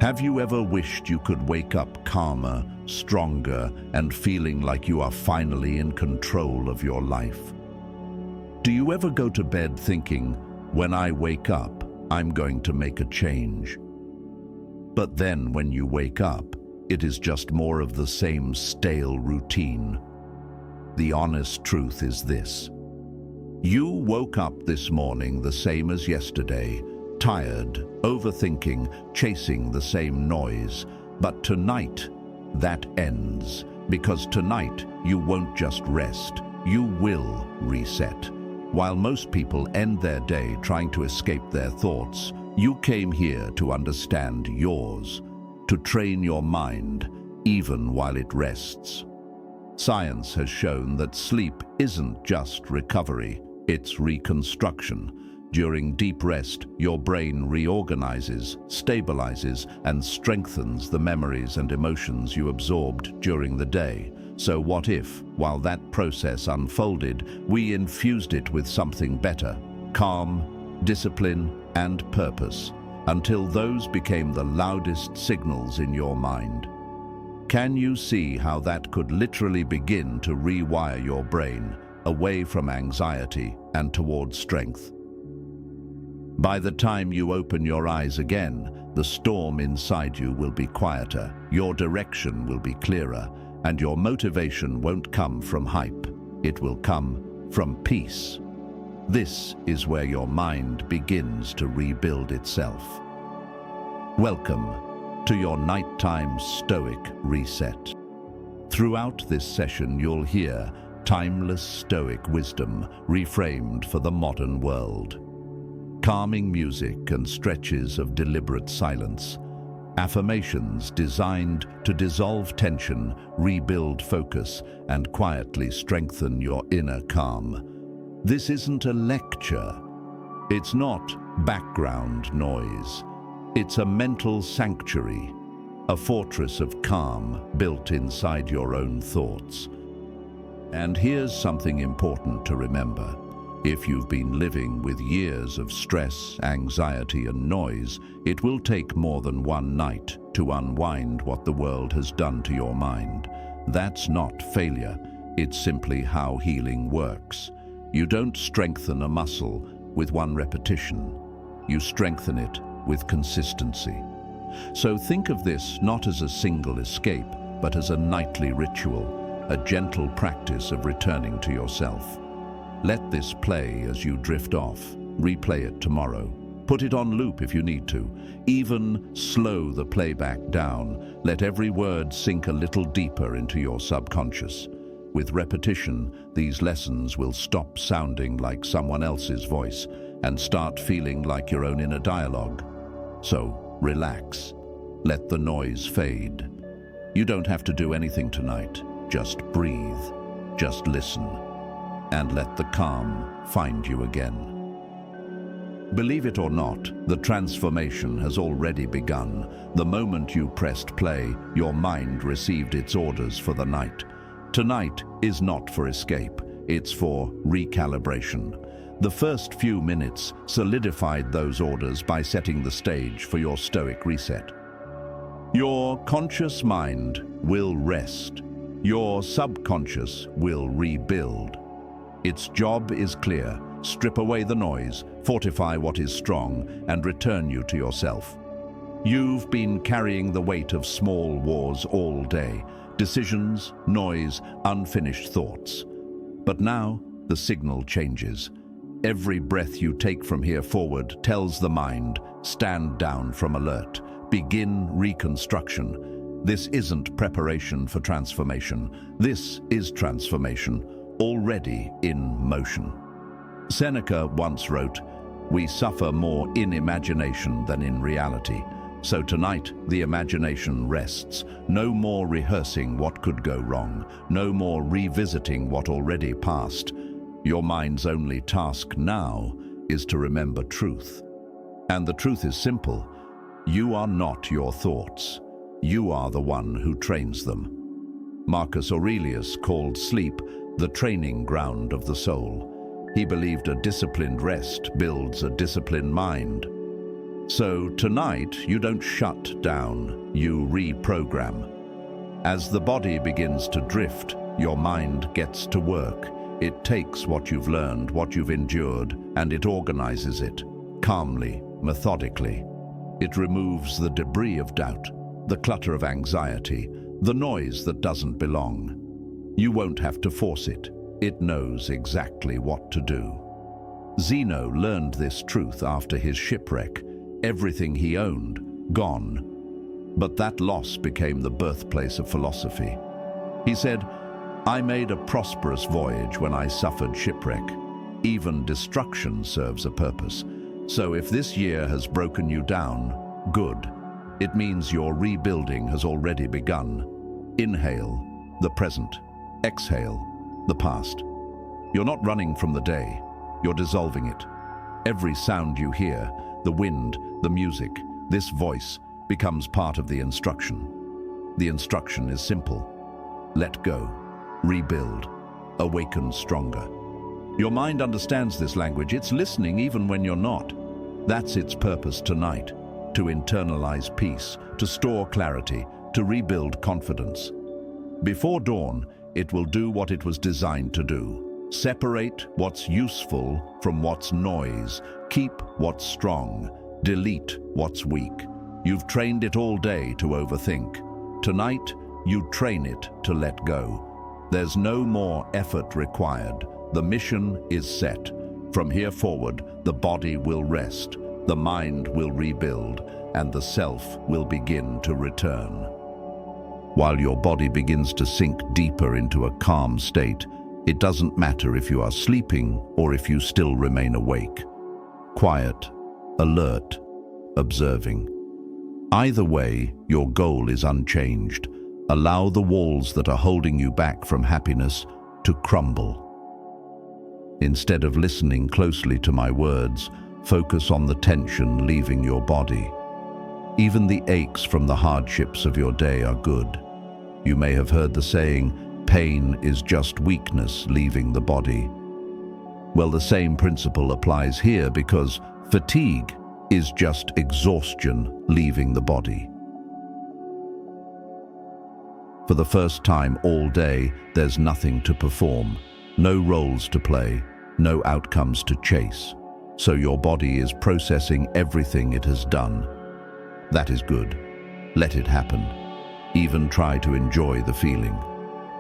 Have you ever wished you could wake up calmer, stronger, and feeling like you are finally in control of your life? Do you ever go to bed thinking, when I wake up, I'm going to make a change? But then when you wake up, it is just more of the same stale routine. The honest truth is this. You woke up this morning the same as yesterday, tired, overthinking, chasing the same noise. But tonight, that ends, because tonight you won't just rest, you will reset. While most people end their day trying to escape their thoughts, you came here to understand yours, to train your mind, even while it rests. Science has shown that sleep isn't just recovery, it's reconstruction. During deep rest, your brain reorganizes, stabilizes, and strengthens the memories and emotions you absorbed during the day. So what if, while that process unfolded, we infused it with something better? Calm, discipline, and purpose, until those became the loudest signals in your mind. Can you see how that could literally begin to rewire your brain away from anxiety and towards strength? By the time you open your eyes again, the storm inside you will be quieter, your direction will be clearer, and your motivation won't come from hype. It will come from peace. This is where your mind begins to rebuild itself. Welcome to your nighttime Stoic Reset. Throughout this session, you'll hear timeless Stoic wisdom reframed for the modern world. Calming music and stretches of deliberate silence. Affirmations designed to dissolve tension, rebuild focus, and quietly strengthen your inner calm. This isn't a lecture. It's not background noise. It's a mental sanctuary, a fortress of calm built inside your own thoughts. And here's something important to remember. If you've been living with years of stress, anxiety, and noise, it will take more than one night to unwind what the world has done to your mind. That's not failure. It's simply how healing works. You don't strengthen a muscle with one repetition. You strengthen it with consistency. So think of this not as a single escape, but as a nightly ritual, a gentle practice of returning to yourself. Let this play as you drift off. Replay it tomorrow. Put it on loop if you need to. Even slow the playback down. Let every word sink a little deeper into your subconscious. With repetition, these lessons will stop sounding like someone else's voice and start feeling like your own inner dialogue. So, relax. Let the noise fade. You don't have to do anything tonight. Just breathe. Just listen. And let the calm find you again. Believe it or not, the transformation has already begun. The moment you pressed play, your mind received its orders for the night. Tonight is not for escape, it's for recalibration. The first few minutes solidified those orders by setting the stage for your Stoic reset. Your conscious mind will rest. Your subconscious will rebuild. Its job is clear. Strip away the noise, fortify what is strong, and return you to yourself. You've been carrying the weight of small wars all day. Decisions, noise, unfinished thoughts. But now, the signal changes. Every breath you take from here forward tells the mind, stand down from alert. Begin reconstruction. This isn't preparation for transformation. This is transformation, already in motion. Seneca once wrote, "We suffer more in imagination than in reality." So tonight, the imagination rests. No more rehearsing what could go wrong. No more revisiting what already passed. Your mind's only task now is to remember truth. And the truth is simple. You are not your thoughts. You are the one who trains them. Marcus Aurelius called sleep the training ground of the soul. He believed a disciplined rest builds a disciplined mind. So tonight, you don't shut down, you reprogram. As the body begins to drift, your mind gets to work. It takes what you've learned, what you've endured, and it organizes it, calmly, methodically. It removes the debris of doubt, the clutter of anxiety, the noise that doesn't belong. You won't have to force it. It knows exactly what to do. Zeno learned this truth after his shipwreck. Everything he owned, gone. But that loss became the birthplace of philosophy. He said, "I made a prosperous voyage when I suffered shipwreck. Even destruction serves a purpose. So if this year has broken you down, good. It means your rebuilding has already begun. Inhale, the present. Exhale, the past. You're not running from the day. You're dissolving it. Every sound you hear, the wind, the music, this voice, becomes part of the instruction. The instruction is simple. Let go, rebuild, awaken stronger. Your mind understands this language. It's listening even when you're not. That's its purpose tonight, to internalize peace, to store clarity, to rebuild confidence. Before dawn, it will do what it was designed to do. Separate what's useful from what's noise. Keep what's strong. Delete what's weak. You've trained it all day to overthink. Tonight, you train it to let go. There's no more effort required. The mission is set. From here forward, the body will rest, the mind will rebuild, and the self will begin to return. While your body begins to sink deeper into a calm state, it doesn't matter if you are sleeping or if you still remain awake. Quiet, alert, observing. Either way, your goal is unchanged. Allow the walls that are holding you back from happiness to crumble. Instead of listening closely to my words, focus on the tension leaving your body. Even the aches from the hardships of your day are good. You may have heard the saying, pain is just weakness leaving the body. Well, the same principle applies here because fatigue is just exhaustion leaving the body. For the first time all day, there's nothing to perform, no roles to play, no outcomes to chase. So your body is processing everything it has done. That is good. Let it happen. Even try to enjoy the feeling.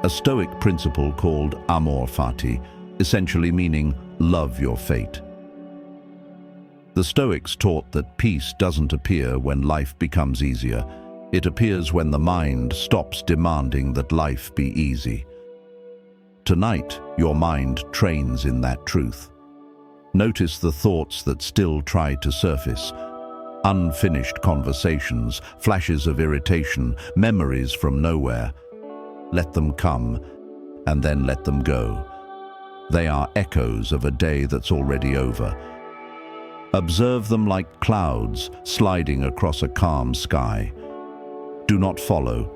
A Stoic principle called amor fati, essentially meaning love your fate. The Stoics taught that peace doesn't appear when life becomes easier. It appears when the mind stops demanding that life be easy. Tonight, your mind trains in that truth. Notice the thoughts that still try to surface. Unfinished conversations, flashes of irritation, memories from nowhere. Let them come, and then let them go. They are echoes of a day that's already over. Observe them like clouds sliding across a calm sky. Do not follow.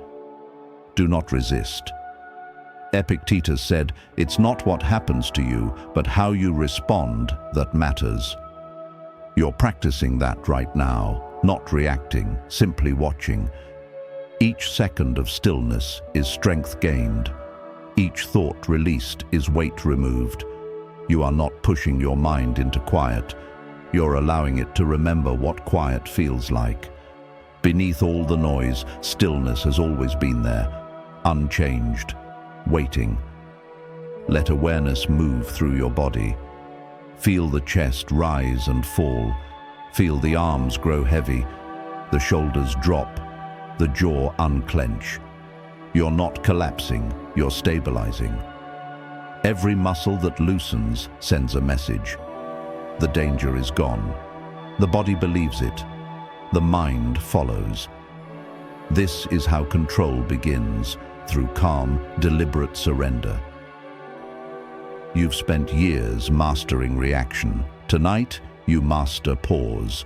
Do not resist. Epictetus said, "It's not what happens to you, but how you respond that matters." You're practicing that right now, not reacting, simply watching. Each second of stillness is strength gained. Each thought released is weight removed. You are not pushing your mind into quiet. You're allowing it to remember what quiet feels like. Beneath all the noise, stillness has always been there, unchanged, waiting. Let awareness move through your body. Feel the chest rise and fall. Feel the arms grow heavy, the shoulders drop, the jaw unclench. You're not collapsing, you're stabilizing. Every muscle that loosens sends a message. The danger is gone. The body believes it. The mind follows. This is how control begins, through calm, deliberate surrender. You've spent years mastering reaction. Tonight, you master pause.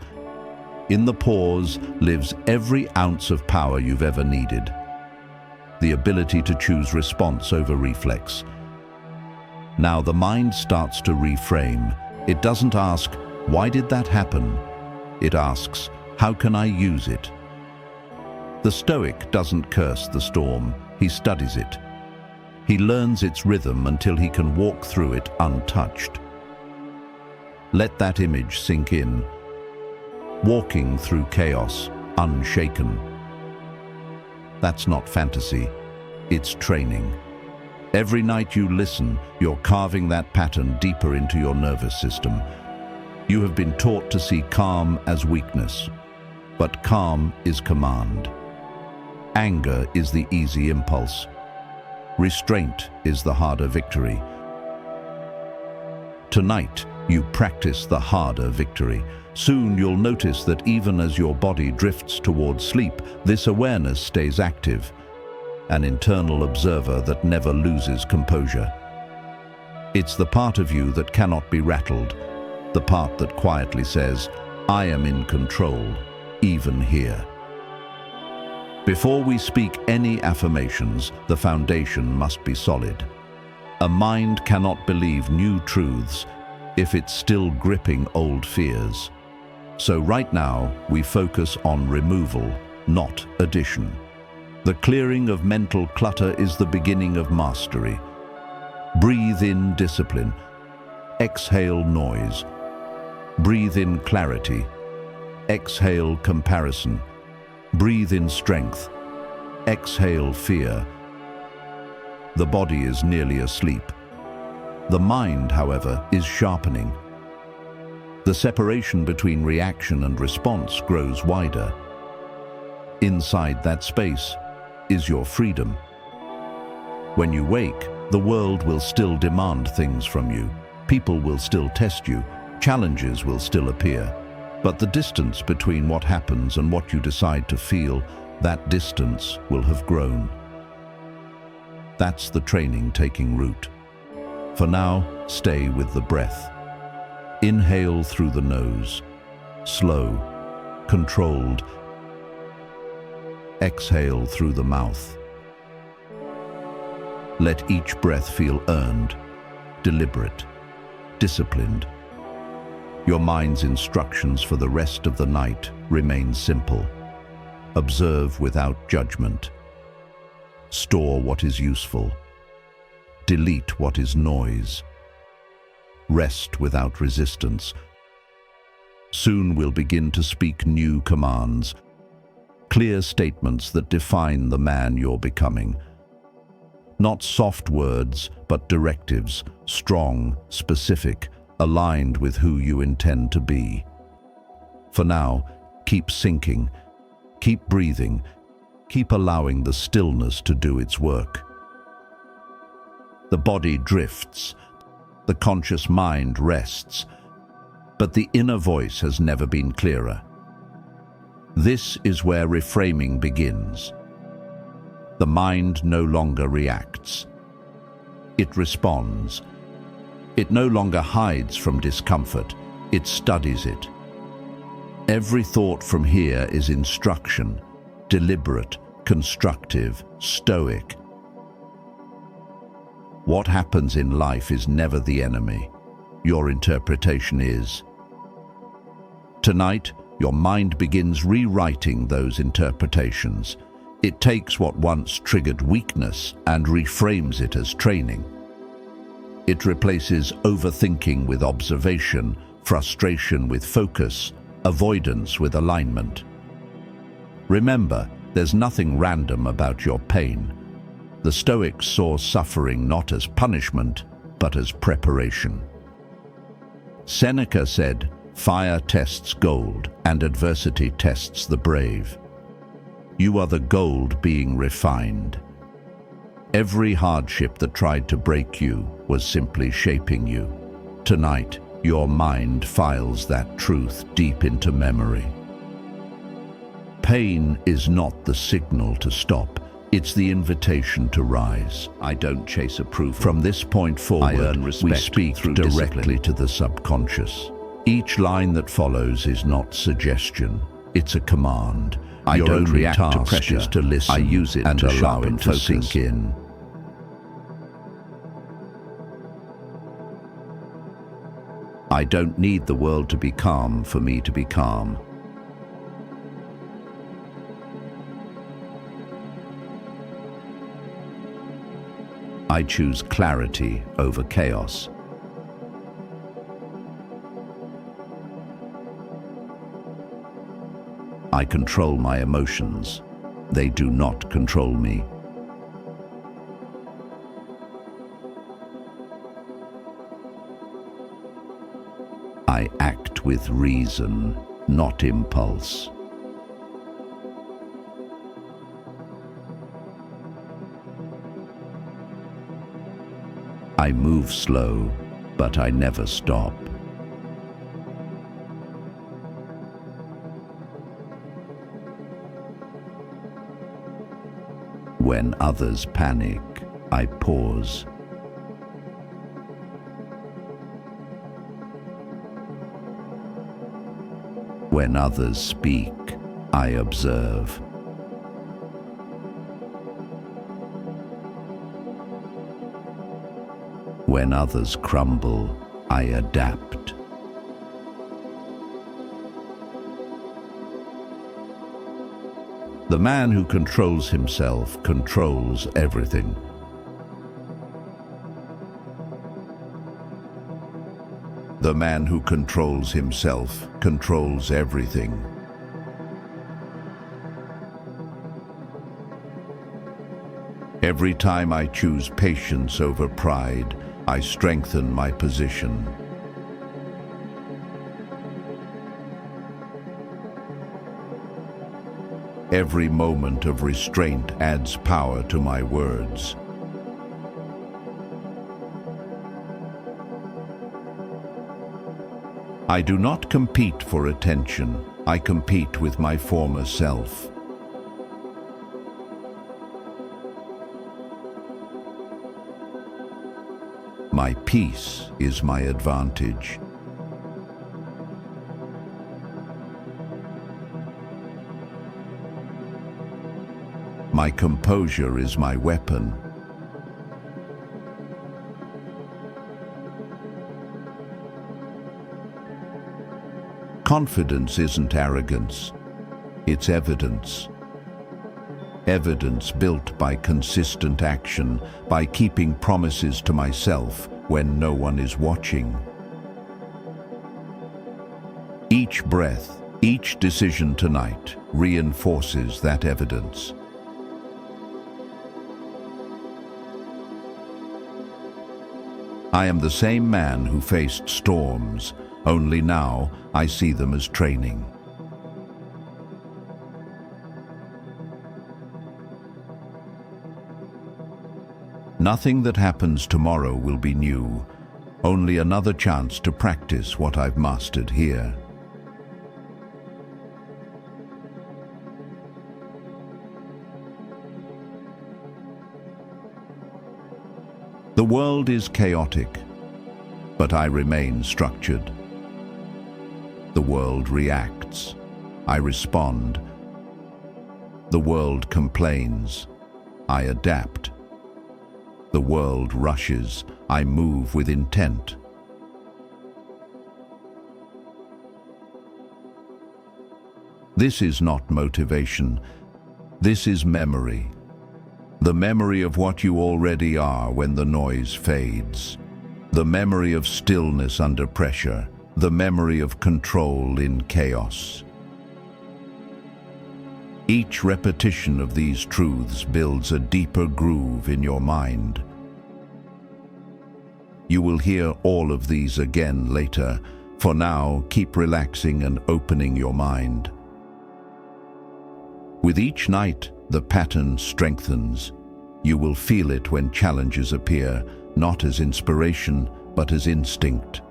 In the pause lives every ounce of power you've ever needed. The ability to choose response over reflex. Now the mind starts to reframe. It doesn't ask, "Why did that happen?" It asks, How can I use it? The Stoic doesn't curse the storm, he studies it. He learns its rhythm until he can walk through it untouched. Let that image sink in. Walking through chaos, unshaken. That's not fantasy, it's training. Every night you listen, you're carving that pattern deeper into your nervous system. You have been taught to see calm as weakness, but calm is command. Anger is the easy impulse. Restraint is the harder victory. Tonight, you practice the harder victory. Soon you'll notice that even as your body drifts towards sleep, this awareness stays active, an internal observer that never loses composure. It's the part of you that cannot be rattled, the part that quietly says, I am in control, even here. Before we speak any affirmations, the foundation must be solid. A mind cannot believe new truths if it's still gripping old fears. So right now, we focus on removal, not addition. The clearing of mental clutter is the beginning of mastery. Breathe in discipline. Exhale noise. Breathe in clarity. Exhale comparison. Breathe in strength. Exhale fear. The body is nearly asleep. The mind, however, is sharpening. The separation between reaction and response grows wider. Inside that space is your freedom. When you wake, the world will still demand things from you. People will still test you. Challenges will still appear. But the distance between what happens and what you decide to feel, that distance will have grown. That's the training taking root. For now, stay with the breath. Inhale through the nose. Slow, controlled. Exhale through the mouth. Let each breath feel earned, deliberate, disciplined. Your mind's instructions for the rest of the night remain simple. Observe without judgment. Store what is useful. Delete what is noise. Rest without resistance. Soon we'll begin to speak new commands, clear statements that define the man you're becoming. Not soft words, but directives, strong, specific, aligned with who you intend to be. For now, keep sinking, keep breathing, keep allowing the stillness to do its work. The body drifts, the conscious mind rests, but the inner voice has never been clearer. This is where reframing begins. The mind no longer reacts. It responds. It no longer hides from discomfort. It studies it. Every thought from here is instruction, deliberate, constructive, stoic. What happens in life is never the enemy. Your interpretation is. Tonight, your mind begins rewriting those interpretations. It takes what once triggered weakness and reframes it as training. It replaces overthinking with observation, frustration with focus, avoidance with alignment. Remember, there's nothing random about your pain. The Stoics saw suffering not as punishment, but as preparation. Seneca said, "Fire tests gold, and adversity tests the brave." You are the gold being refined. Every hardship that tried to break you was simply shaping you. Tonight, your mind files that truth deep into memory. Pain is not the signal to stop. It's the invitation to rise. I don't chase approval. From this point forward, we speak directly to the subconscious. Each line that follows is not suggestion. It's a command. I don't react to pressure. To listen. I use it and allow it to sink in. I don't need the world to be calm for me to be calm. I choose clarity over chaos. I control my emotions. They do not control me. I act with reason, not impulse. I move slow, but I never stop. When others panic, I pause. When others speak, I observe. When others crumble, I adapt. The man who controls himself controls everything. The man who controls himself controls everything. Every time I choose patience over pride, I strengthen my position. Every moment of restraint adds power to my words. I do not compete for attention. I compete with my former self. My peace is my advantage. My composure is my weapon. Confidence isn't arrogance, it's evidence. Evidence built by consistent action, by keeping promises to myself when no one is watching. Each breath, each decision tonight reinforces that evidence. I am the same man who faced storms, only now I see them as training. Nothing that happens tomorrow will be new, only another chance to practice what I've mastered here. The world is chaotic, but I remain structured. The world reacts. I respond. The world complains. I adapt. The world rushes. I move with intent. This is not motivation. This is memory. The memory of what you already are when the noise fades. The memory of stillness under pressure. The memory of control in chaos. Each repetition of these truths builds a deeper groove in your mind. You will hear all of these again later. For now, keep relaxing and opening your mind. With each night, the pattern strengthens. You will feel it when challenges appear, not as inspiration, but as instinct.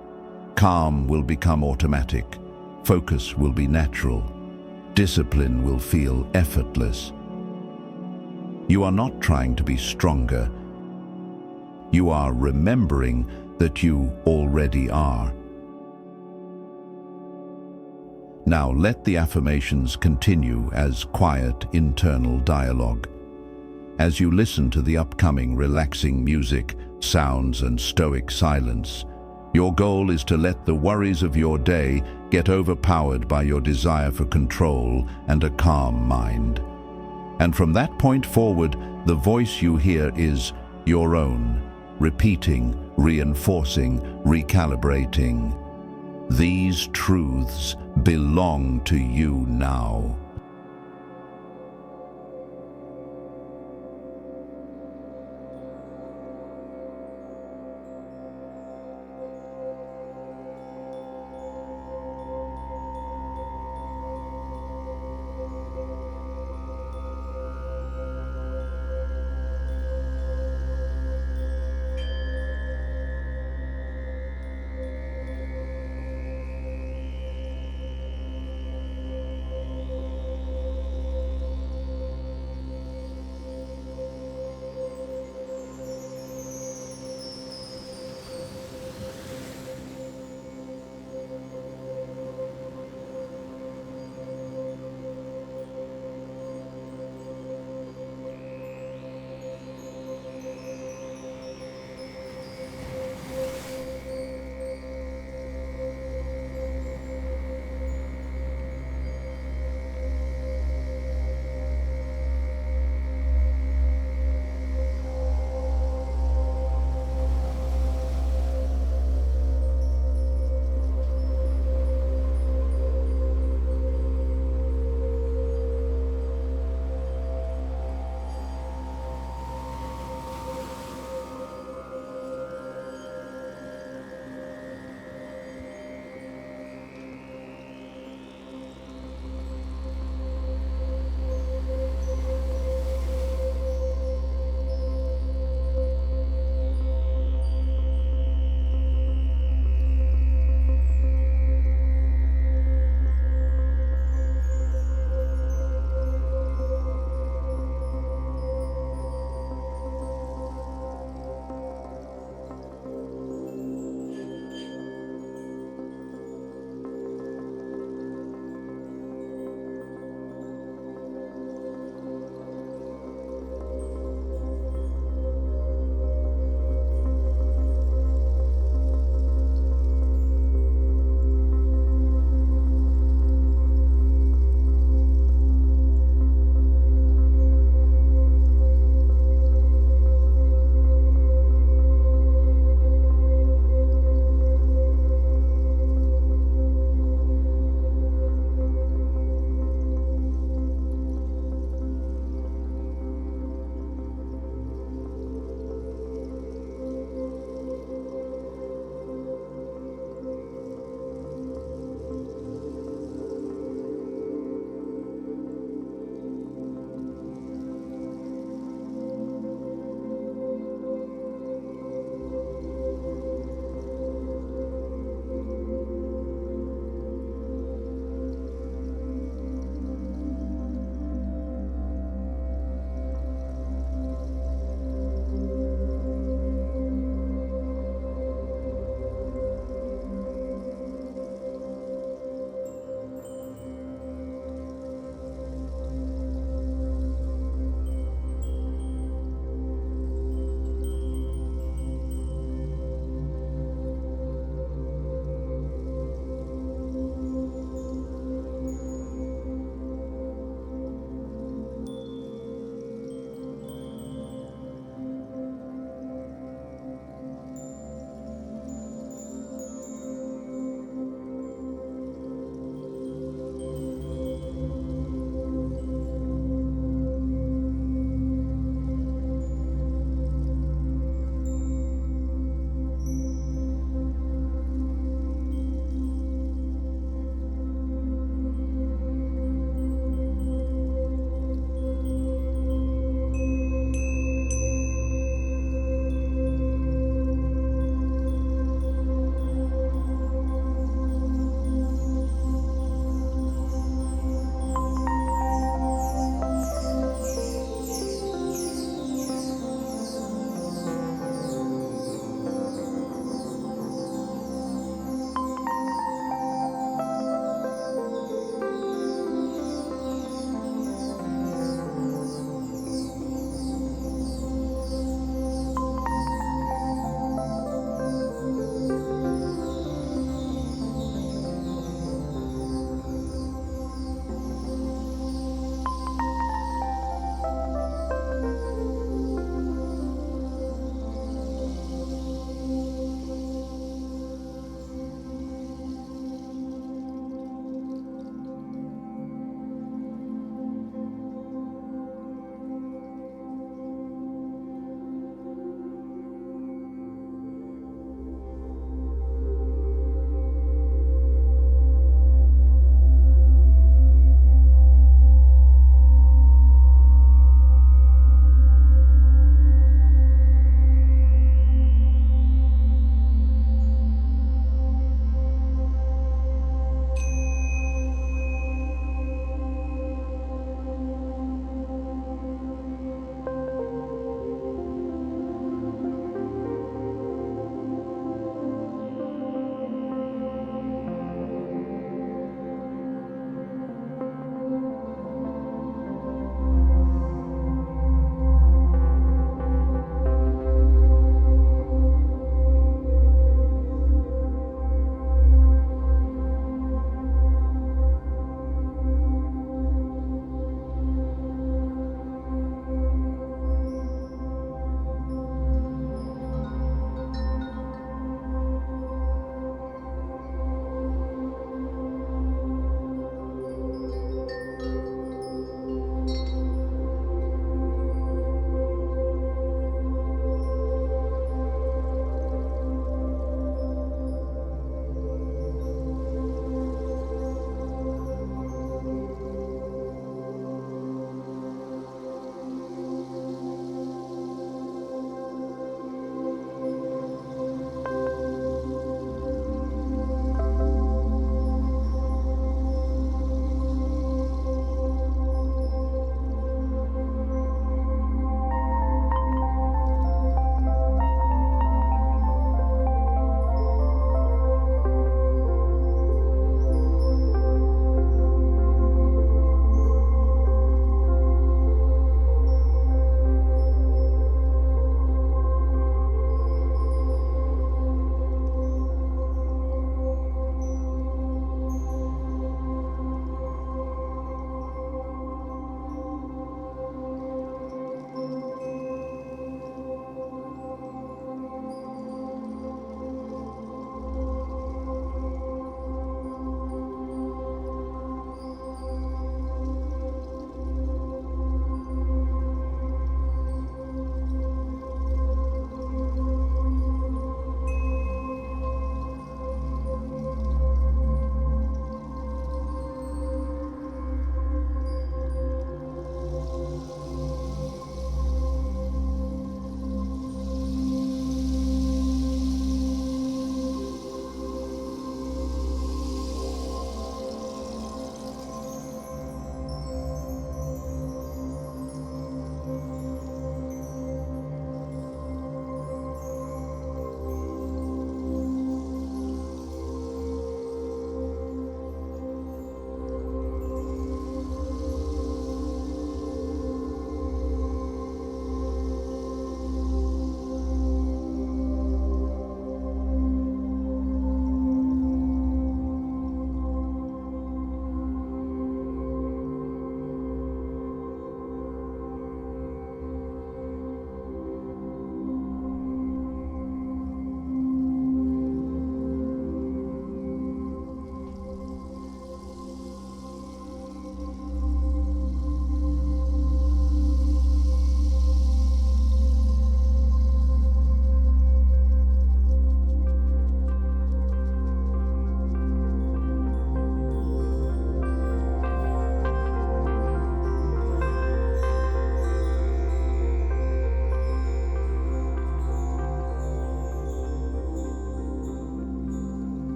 Calm will become automatic. Focus will be natural. Discipline will feel effortless. You are not trying to be stronger. You are remembering that you already are. Now let the affirmations continue as quiet internal dialogue. As you listen to the upcoming relaxing music, sounds, and stoic silence, your goal is to let the worries of your day get overpowered by your desire for control and a calm mind. And from that point forward, the voice you hear is, your own, repeating, reinforcing, recalibrating. These truths belong to you now.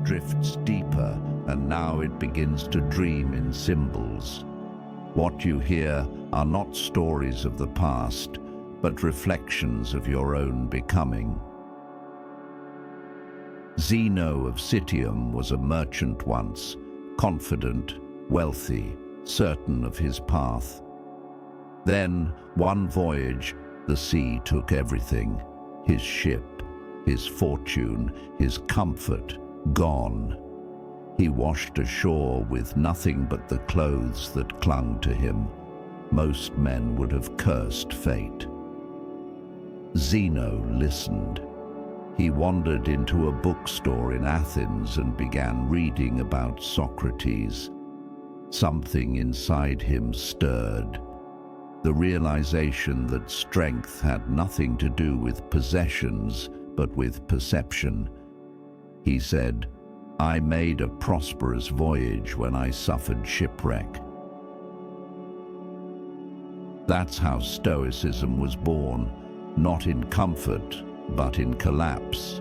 drifts deeper, and now it begins to dream in symbols. What you hear are not stories of the past, but reflections of your own becoming. Zeno of Citium was a merchant once, confident, wealthy, certain of his path. Then, one voyage, the sea took everything: his ship, his fortune, his comfort, gone. He washed ashore with nothing but the clothes that clung to him. Most men would have cursed fate. Zeno listened. He wandered into a bookstore in Athens and began reading about Socrates. Something inside him stirred. The realization that strength had nothing to do with possessions, but with perception. He said, "I made a prosperous voyage when I suffered shipwreck." That's how Stoicism was born, not in comfort, but in collapse.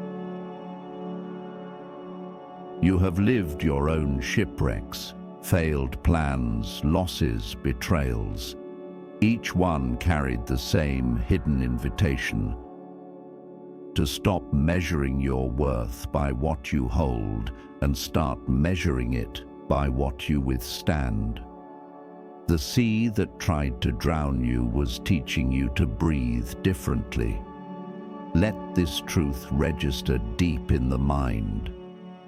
You have lived your own shipwrecks, failed plans, losses, betrayals. Each one carried the same hidden invitation: to stop measuring your worth by what you hold and start measuring it by what you withstand. The sea that tried to drown you was teaching you to breathe differently. Let this truth register deep in the mind.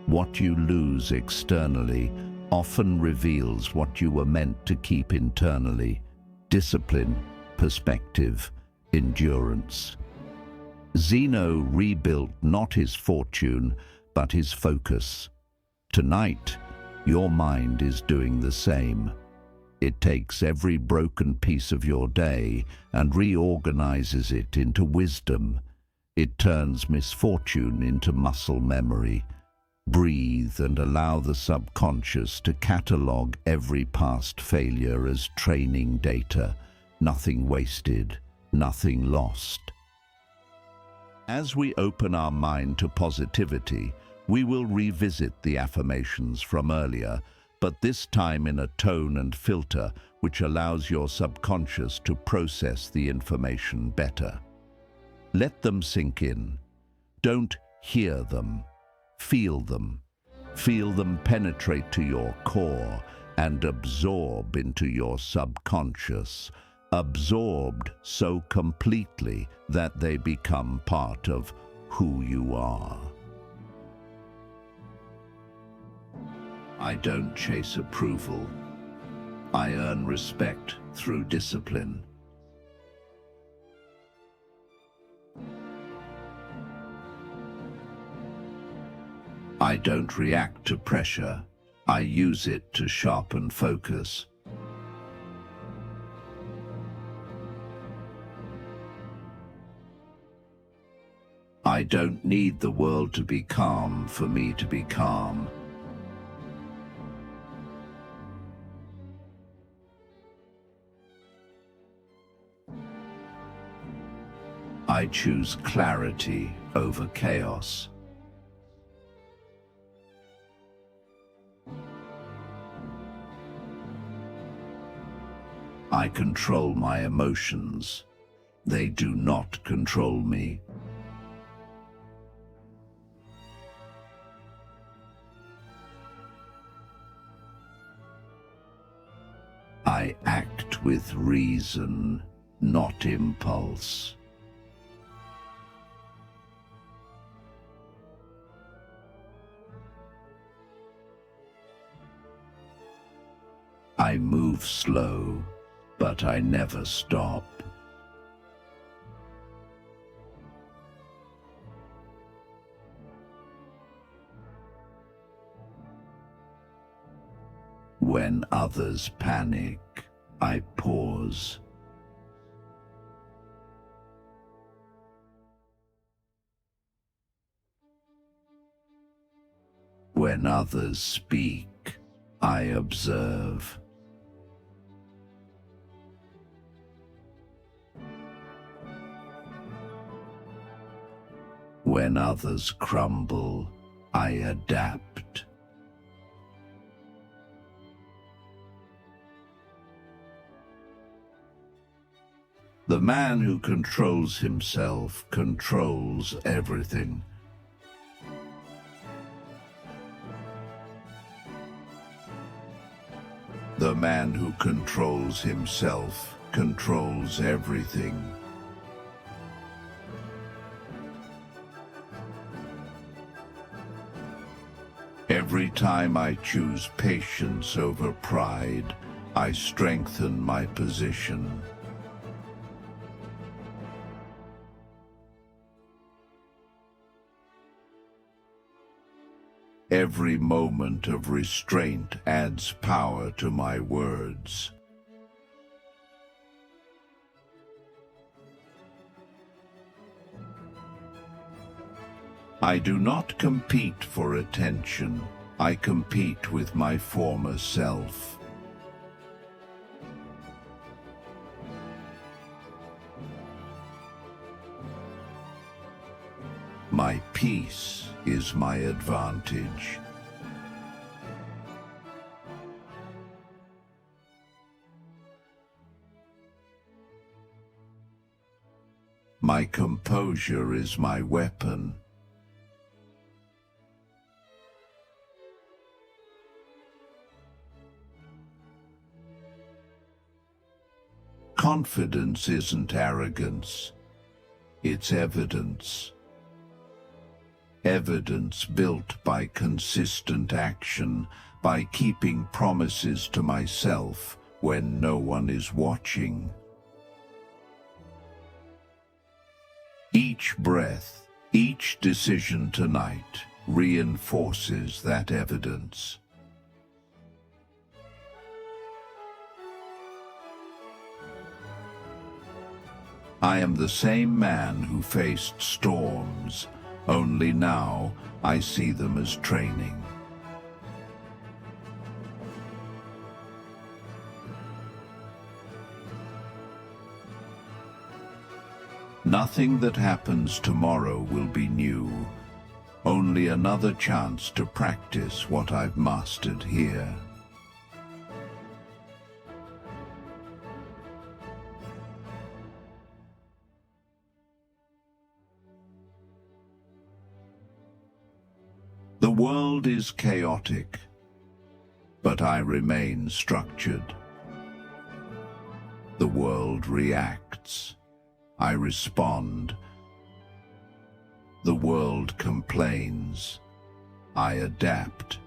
What you lose externally often reveals what you were meant to keep internally: discipline, perspective, endurance. Zeno rebuilt not his fortune, but his focus. Tonight, your mind is doing the same. It takes every broken piece of your day and reorganizes it into wisdom. It turns misfortune into muscle memory. Breathe and allow the subconscious to catalog every past failure as training data. Nothing wasted, nothing lost. As we open our mind to positivity, we will revisit the affirmations from earlier, but this time in a tone and filter which allows your subconscious to process the information better. Let them sink in. Don't hear them. Feel them. Feel them penetrate to your core and absorb into your subconscious, absorbed so completely that they become part of who you are. I don't chase approval. I earn respect through discipline. I don't react to pressure. I use it to sharpen focus. I don't need the world to be calm for me to be calm. I choose clarity over chaos. I control my emotions. They do not control me. I act with reason, not impulse. I move slow, but I never stop. When others panic, I pause. When others speak, I observe. When others crumble, I adapt. The man who controls himself controls everything. The man who controls himself controls everything. Every time I choose patience over pride, I strengthen my position. Every moment of restraint adds power to my words. I do not compete for attention. I compete with my former self. My peace is my advantage. My composure is my weapon. Confidence isn't arrogance, it's evidence. Evidence built by consistent action, by keeping promises to myself when no one is watching. Each breath, each decision tonight reinforces that evidence. I am the same man who faced storms, only now I see them as training. Nothing that happens tomorrow will be new, only another chance to practice what I've mastered here. The world is chaotic, but I remain structured. The world reacts. I respond. The world complains. I adapt.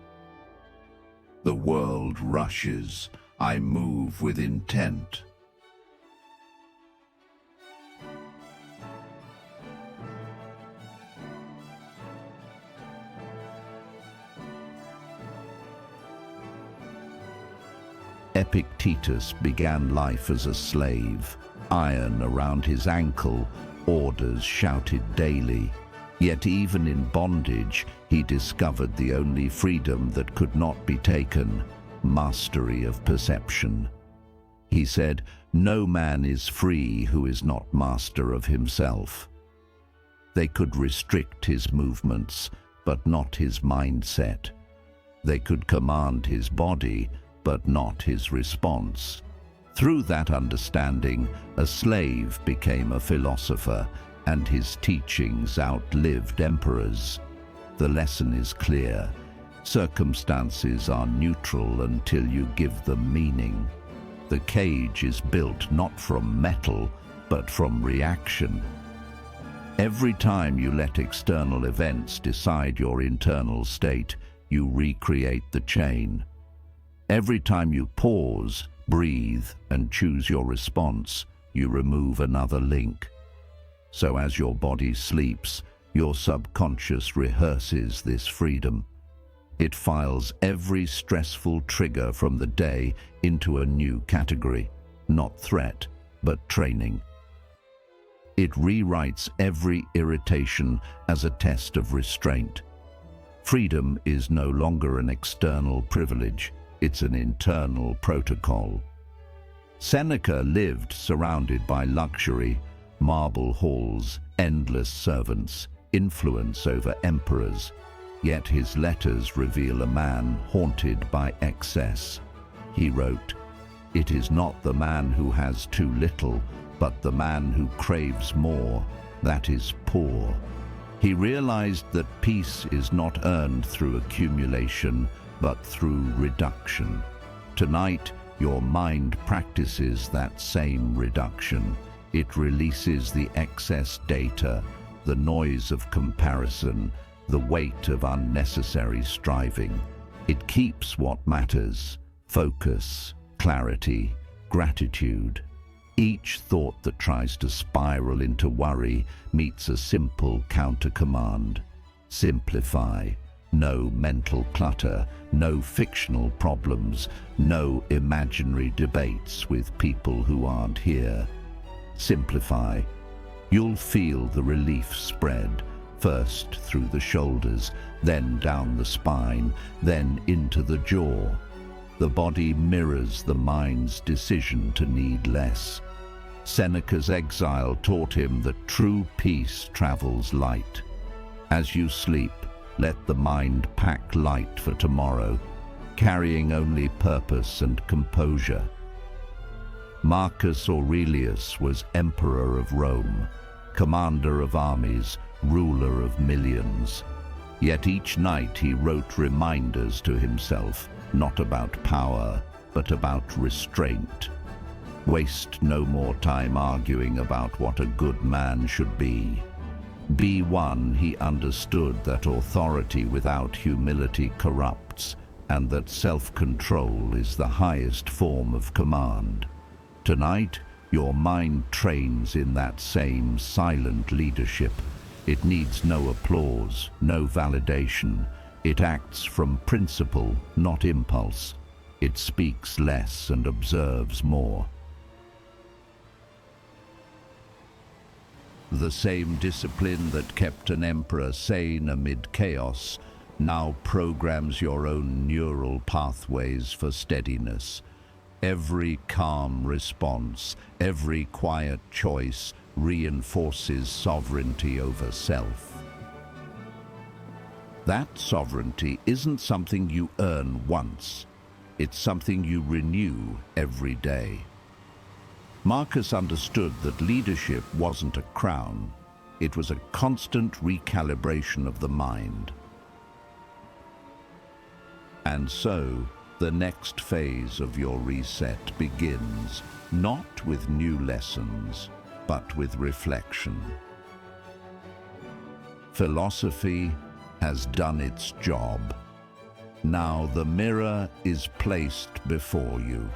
The world rushes. I move with intent. Epictetus began life as a slave, iron around his ankle, orders shouted daily. Yet even in bondage, he discovered the only freedom that could not be taken, mastery of perception. He said, "No man is free who is not master of himself." They could restrict his movements, but not his mindset. They could command his body, but not his response. Through that understanding, a slave became a philosopher, and his teachings outlived emperors. The lesson is clear. Circumstances are neutral until you give them meaning. The cage is built not from metal, but from reaction. Every time you let external events decide your internal state, you recreate the chain. Every time you pause, breathe, and choose your response, you remove another link. So as your body sleeps, your subconscious rehearses this freedom. It files every stressful trigger from the day into a new category, not threat, but training. It rewrites every irritation as a test of restraint. Freedom is no longer an external privilege. It's an internal protocol. Seneca lived surrounded by luxury, marble halls, endless servants, influence over emperors. Yet his letters reveal a man haunted by excess. He wrote, "It is not the man who has too little, but the man who craves more, that is poor. He realized that peace is not earned through accumulation, but through reduction. Tonight, your mind practices that same reduction. It releases the excess data, the noise of comparison, the weight of unnecessary striving. It keeps what matters: focus, clarity, gratitude. Each thought that tries to spiral into worry meets a simple counter-command. Simplify. No mental clutter, no fictional problems, no imaginary debates with people who aren't here. Simplify. You'll feel the relief spread, first through the shoulders, then down the spine, then into the jaw. The body mirrors the mind's decision to need less. Seneca's exile taught him that true peace travels light. As you sleep, let the mind pack light for tomorrow, carrying only purpose and composure. Marcus Aurelius was emperor of Rome, commander of armies, ruler of millions. Yet each night he wrote reminders to himself, not about power, but about restraint. Waste no more time arguing about what a good man should be. Be one, he understood that authority without humility corrupts, and that self-control is the highest form of command. Tonight, your mind trains in that same silent leadership. It needs no applause, no validation. It acts from principle, not impulse. It speaks less and observes more. The same discipline that kept an emperor sane amid chaos now programs your own neural pathways for steadiness. Every calm response, every quiet choice reinforces sovereignty over self. That sovereignty isn't something you earn once. It's something you renew every day. Marcus understood that leadership wasn't a crown. It was a constant recalibration of the mind. And so, the next phase of your reset begins, not with new lessons, but with reflection. Philosophy has done its job. Now the mirror is placed before you.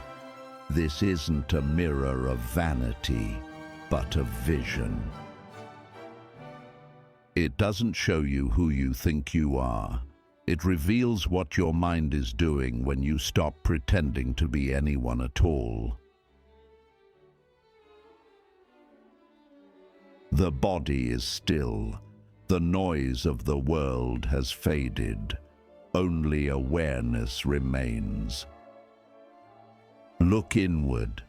This isn't a mirror of vanity, but of vision. It doesn't show you who you think you are. It reveals what your mind is doing when you stop pretending to be anyone at all. The body is still. The noise of the world has faded. Only awareness remains. Look inward.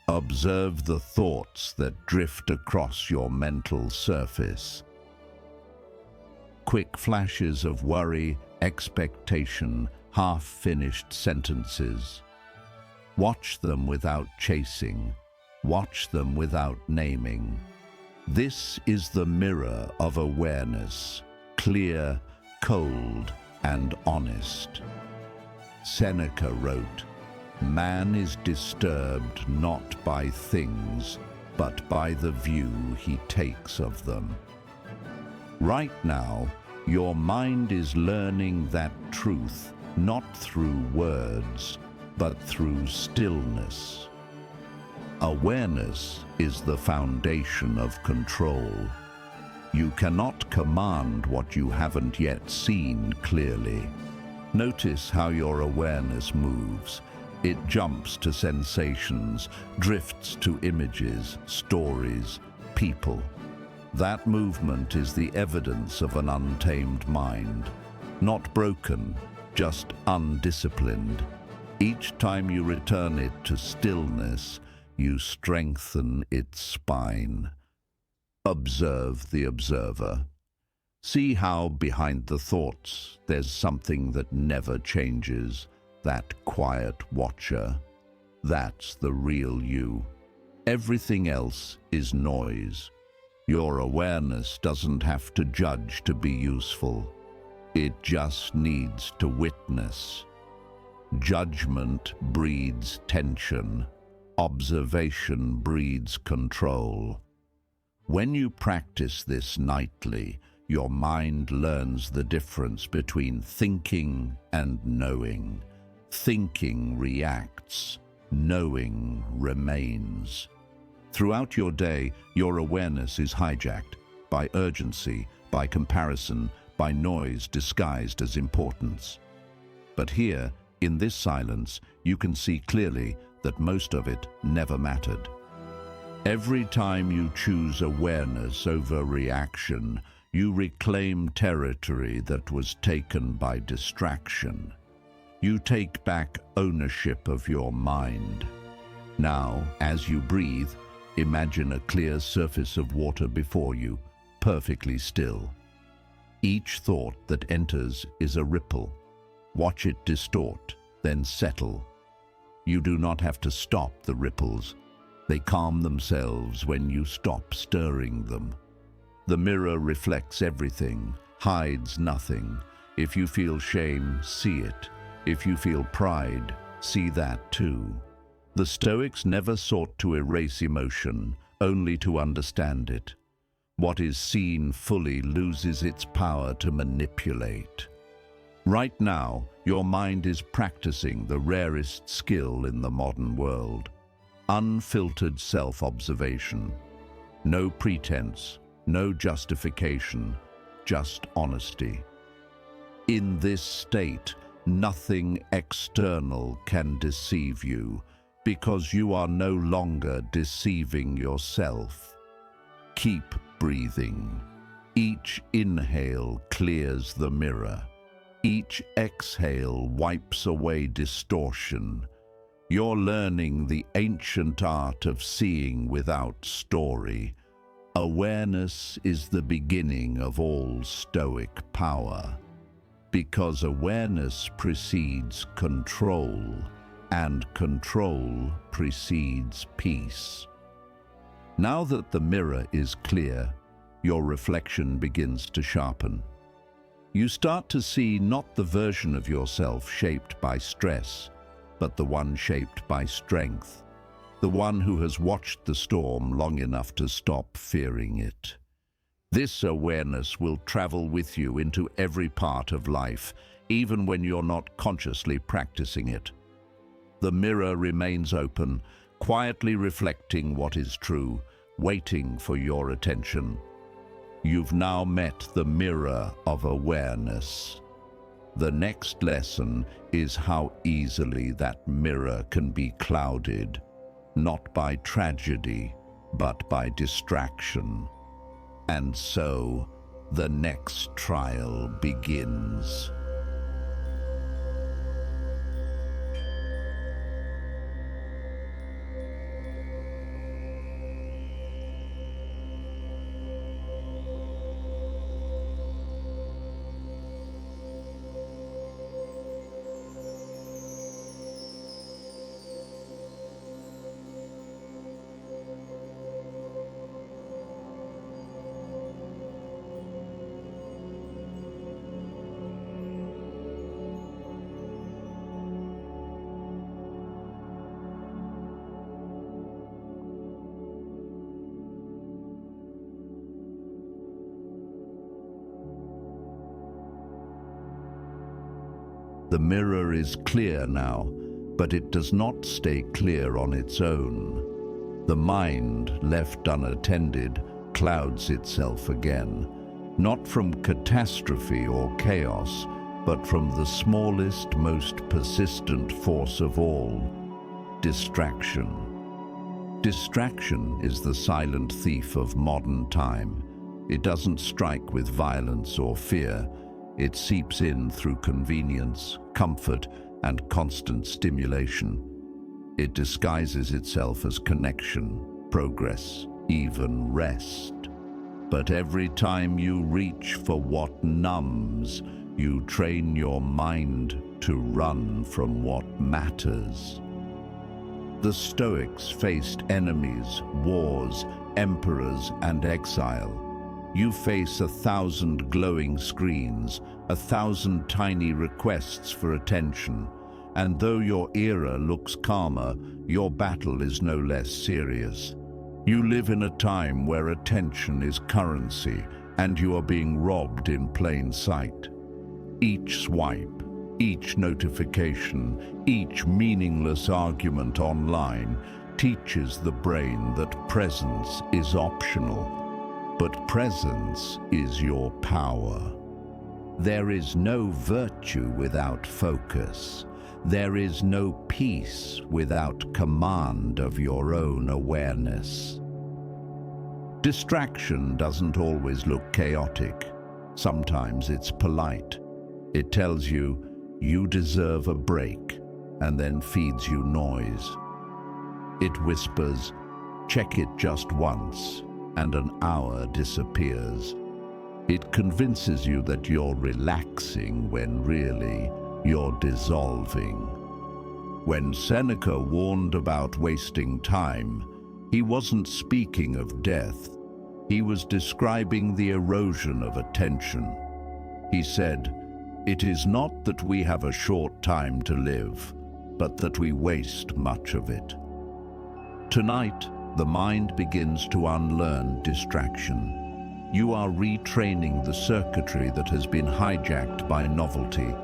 Observe the thoughts that drift across your mental surface. Quick flashes of worry, expectation, half-finished sentences. Watch them without chasing. Watch them without naming. This is the mirror of awareness, clear, cold, and honest. Seneca wrote, "Man is disturbed not by things, but by the view he takes of them." Right now, your mind is learning that truth not through words, but through stillness. Awareness is the foundation of control. You cannot command what you haven't yet seen clearly. Notice how your awareness moves. It jumps to sensations, drifts to images, stories, people. That movement is the evidence of an untamed mind. Not broken, just undisciplined. Each time you return it to stillness, you strengthen its spine. Observe the observer. See how behind the thoughts there's something that never changes, that quiet watcher. That's the real you. Everything else is noise. Your awareness doesn't have to judge to be useful. It just needs to witness. Judgment breeds tension. Observation breeds control. When you practice this nightly, your mind learns the difference between thinking and knowing. Thinking reacts, knowing remains. Throughout your day, your awareness is hijacked by urgency, by comparison, by noise disguised as importance. But here, in this silence, you can see clearly that most of it never mattered. Every time you choose awareness over reaction, you reclaim territory that was taken by distraction. You take back ownership of your mind. Now, as you breathe, imagine a clear surface of water before you, perfectly still. Each thought that enters is a ripple. Watch it distort, then settle. You do not have to stop the ripples. They calm themselves when you stop stirring them. The mirror reflects everything, hides nothing. If you feel shame, see it. If you feel pride, see that too. The Stoics never sought to erase emotion, only to understand it. What is seen fully loses its power to manipulate. Right now, your mind is practicing the rarest skill in the modern world. Unfiltered self-observation. No pretense, no justification, just honesty. In this state, nothing external can deceive you, because you are no longer deceiving yourself. Keep breathing. Each inhale clears the mirror. Each exhale wipes away distortion. You're learning the ancient art of seeing without story. Awareness is the beginning of all Stoic power, because awareness precedes control, and control precedes peace. Now that the mirror is clear, your reflection begins to sharpen. You start to see not the version of yourself shaped by stress, but the one shaped by strength, the one who has watched the storm long enough to stop fearing it. This awareness will travel with you into every part of life, even when you're not consciously practicing it. The mirror remains open, quietly reflecting what is true, waiting for your attention. You've now met the mirror of awareness. The next lesson is how easily that mirror can be clouded, not by tragedy, but by distraction. And so, the next trial begins. The mirror is clear now, but it does not stay clear on its own. The mind, left unattended, clouds itself again, not from catastrophe or chaos, but from the smallest, most persistent force of all, distraction. Distraction is the silent thief of modern time. It doesn't strike with violence or fear. It seeps in through convenience, comfort, and constant stimulation. It disguises itself as connection, progress, even rest. But every time you reach for what numbs, you train your mind to run from what matters. The Stoics faced enemies, wars, emperors, and exile. You face 1,000 glowing screens, 1,000 tiny requests for attention, and though your era looks calmer, your battle is no less serious. You live in a time where attention is currency, and you are being robbed in plain sight. Each swipe, each notification, each meaningless argument online teaches the brain that presence is optional. But presence is your power. There is no virtue without focus. There is no peace without command of your own awareness. Distraction doesn't always look chaotic. Sometimes it's polite. It tells you, you deserve a break, and then feeds you noise. It whispers, check it just once, and an hour disappears. It convinces you that you're relaxing when really you're dissolving. When Seneca warned about wasting time, he wasn't speaking of death. He was describing the erosion of attention. He said, "It is not that we have a short time to live, but that we waste much of it." Tonight, the mind begins to unlearn distraction. You are retraining the circuitry that has been hijacked by novelty.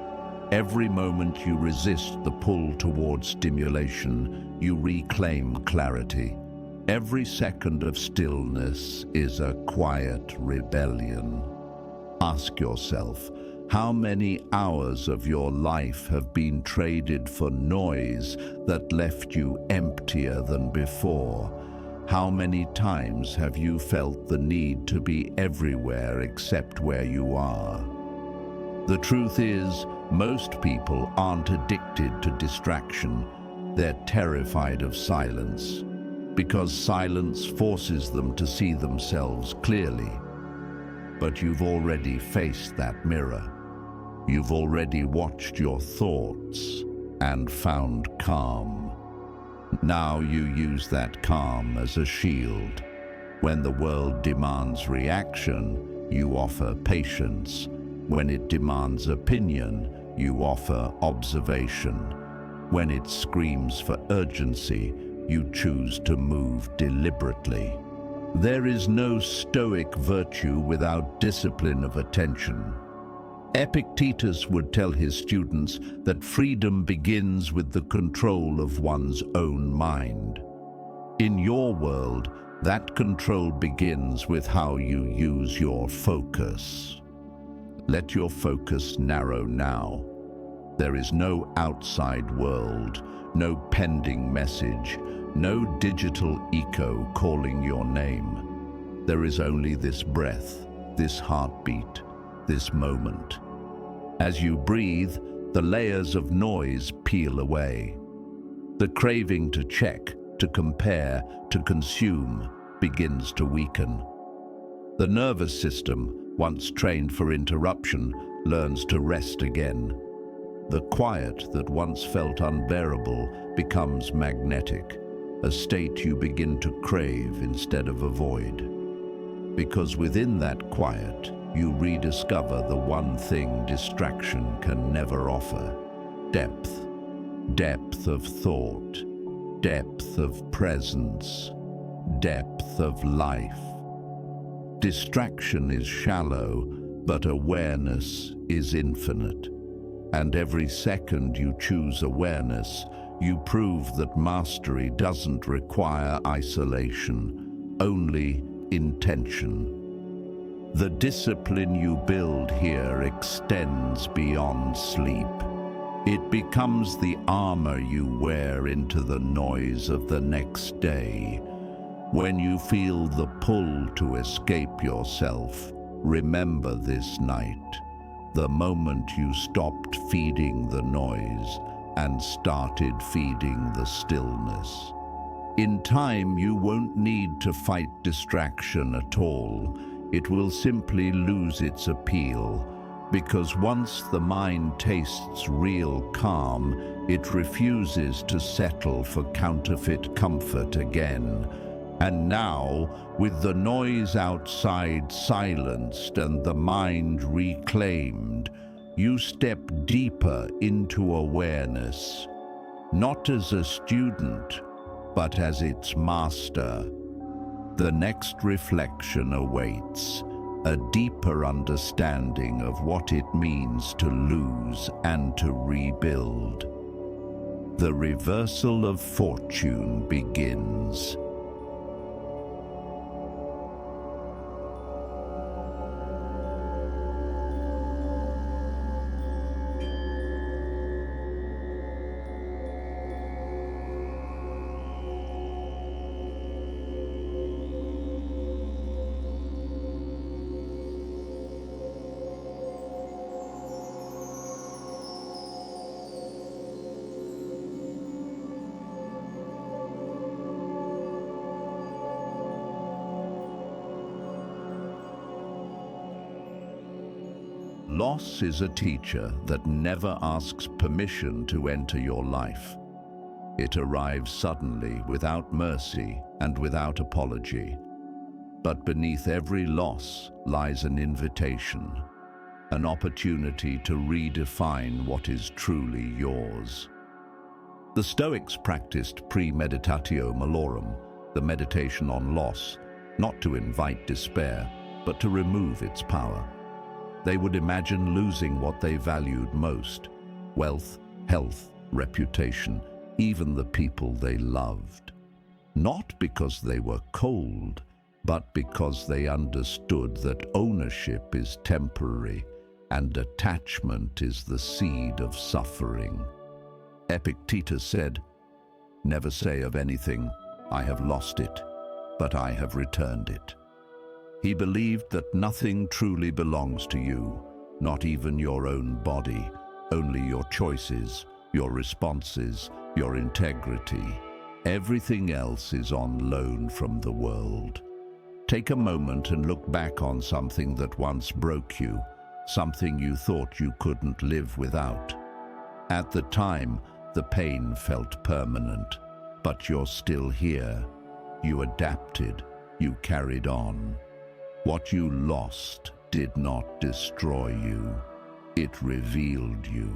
Every moment you resist the pull towards stimulation, you reclaim clarity. Every second of stillness is a quiet rebellion. Ask yourself, how many hours of your life have been traded for noise that left you emptier than before? How many times have you felt the need to be everywhere except where you are? The truth is, most people aren't addicted to distraction. They're terrified of silence, because silence forces them to see themselves clearly. But you've already faced that mirror. You've already watched your thoughts and found calm. Now you use that calm as a shield. When the world demands reaction, you offer patience. When it demands opinion, you offer observation. When it screams for urgency, you choose to move deliberately. There is no stoic virtue without discipline of attention. Epictetus would tell his students that freedom begins with the control of one's own mind. In your world, that control begins with how you use your focus. Let your focus narrow now. There is no outside world, no pending message, no digital echo calling your name. There is only this breath, this heartbeat, this moment. As you breathe, the layers of noise peel away. The craving to check, to compare, to consume begins to weaken. The nervous system, once trained for interruption, learns to rest again. The quiet that once felt unbearable becomes magnetic, a state you begin to crave instead of avoid. Because within that quiet, you rediscover the one thing distraction can never offer: depth. Depth of thought, depth of presence, depth of life. Distraction is shallow, but awareness is infinite. And every second you choose awareness, you prove that mastery doesn't require isolation, only intention. The discipline you build here extends beyond sleep. It becomes the armor you wear into the noise of the next day. When you feel the pull to escape yourself, remember this night, the moment you stopped feeding the noise and started feeding the stillness. In time, you won't need to fight distraction at all. It will simply lose its appeal. Because once the mind tastes real calm, it refuses to settle for counterfeit comfort again. And now, with the noise outside silenced and the mind reclaimed, you step deeper into awareness, not as a student, but as its master. The next reflection awaits, a deeper understanding of what it means to lose and to rebuild. The reversal of fortune begins. Loss is a teacher that never asks permission to enter your life. It arrives suddenly, without mercy and without apology. But beneath every loss lies an invitation, an opportunity to redefine what is truly yours. The Stoics practiced premeditatio malorum, the meditation on loss, not to invite despair, but to remove its power. They would imagine losing what they valued most: wealth, health, reputation, even the people they loved. Not because they were cold, but because they understood that ownership is temporary and attachment is the seed of suffering. Epictetus said, "Never say of anything, 'I have lost it,' but 'I have returned it.'" He believed that nothing truly belongs to you, not even your own body, only your choices, your responses, your integrity. Everything else is on loan from the world. Take a moment and look back on something that once broke you, something you thought you couldn't live without. At the time, the pain felt permanent, but you're still here. You adapted, you carried on. What you lost did not destroy you. It revealed you.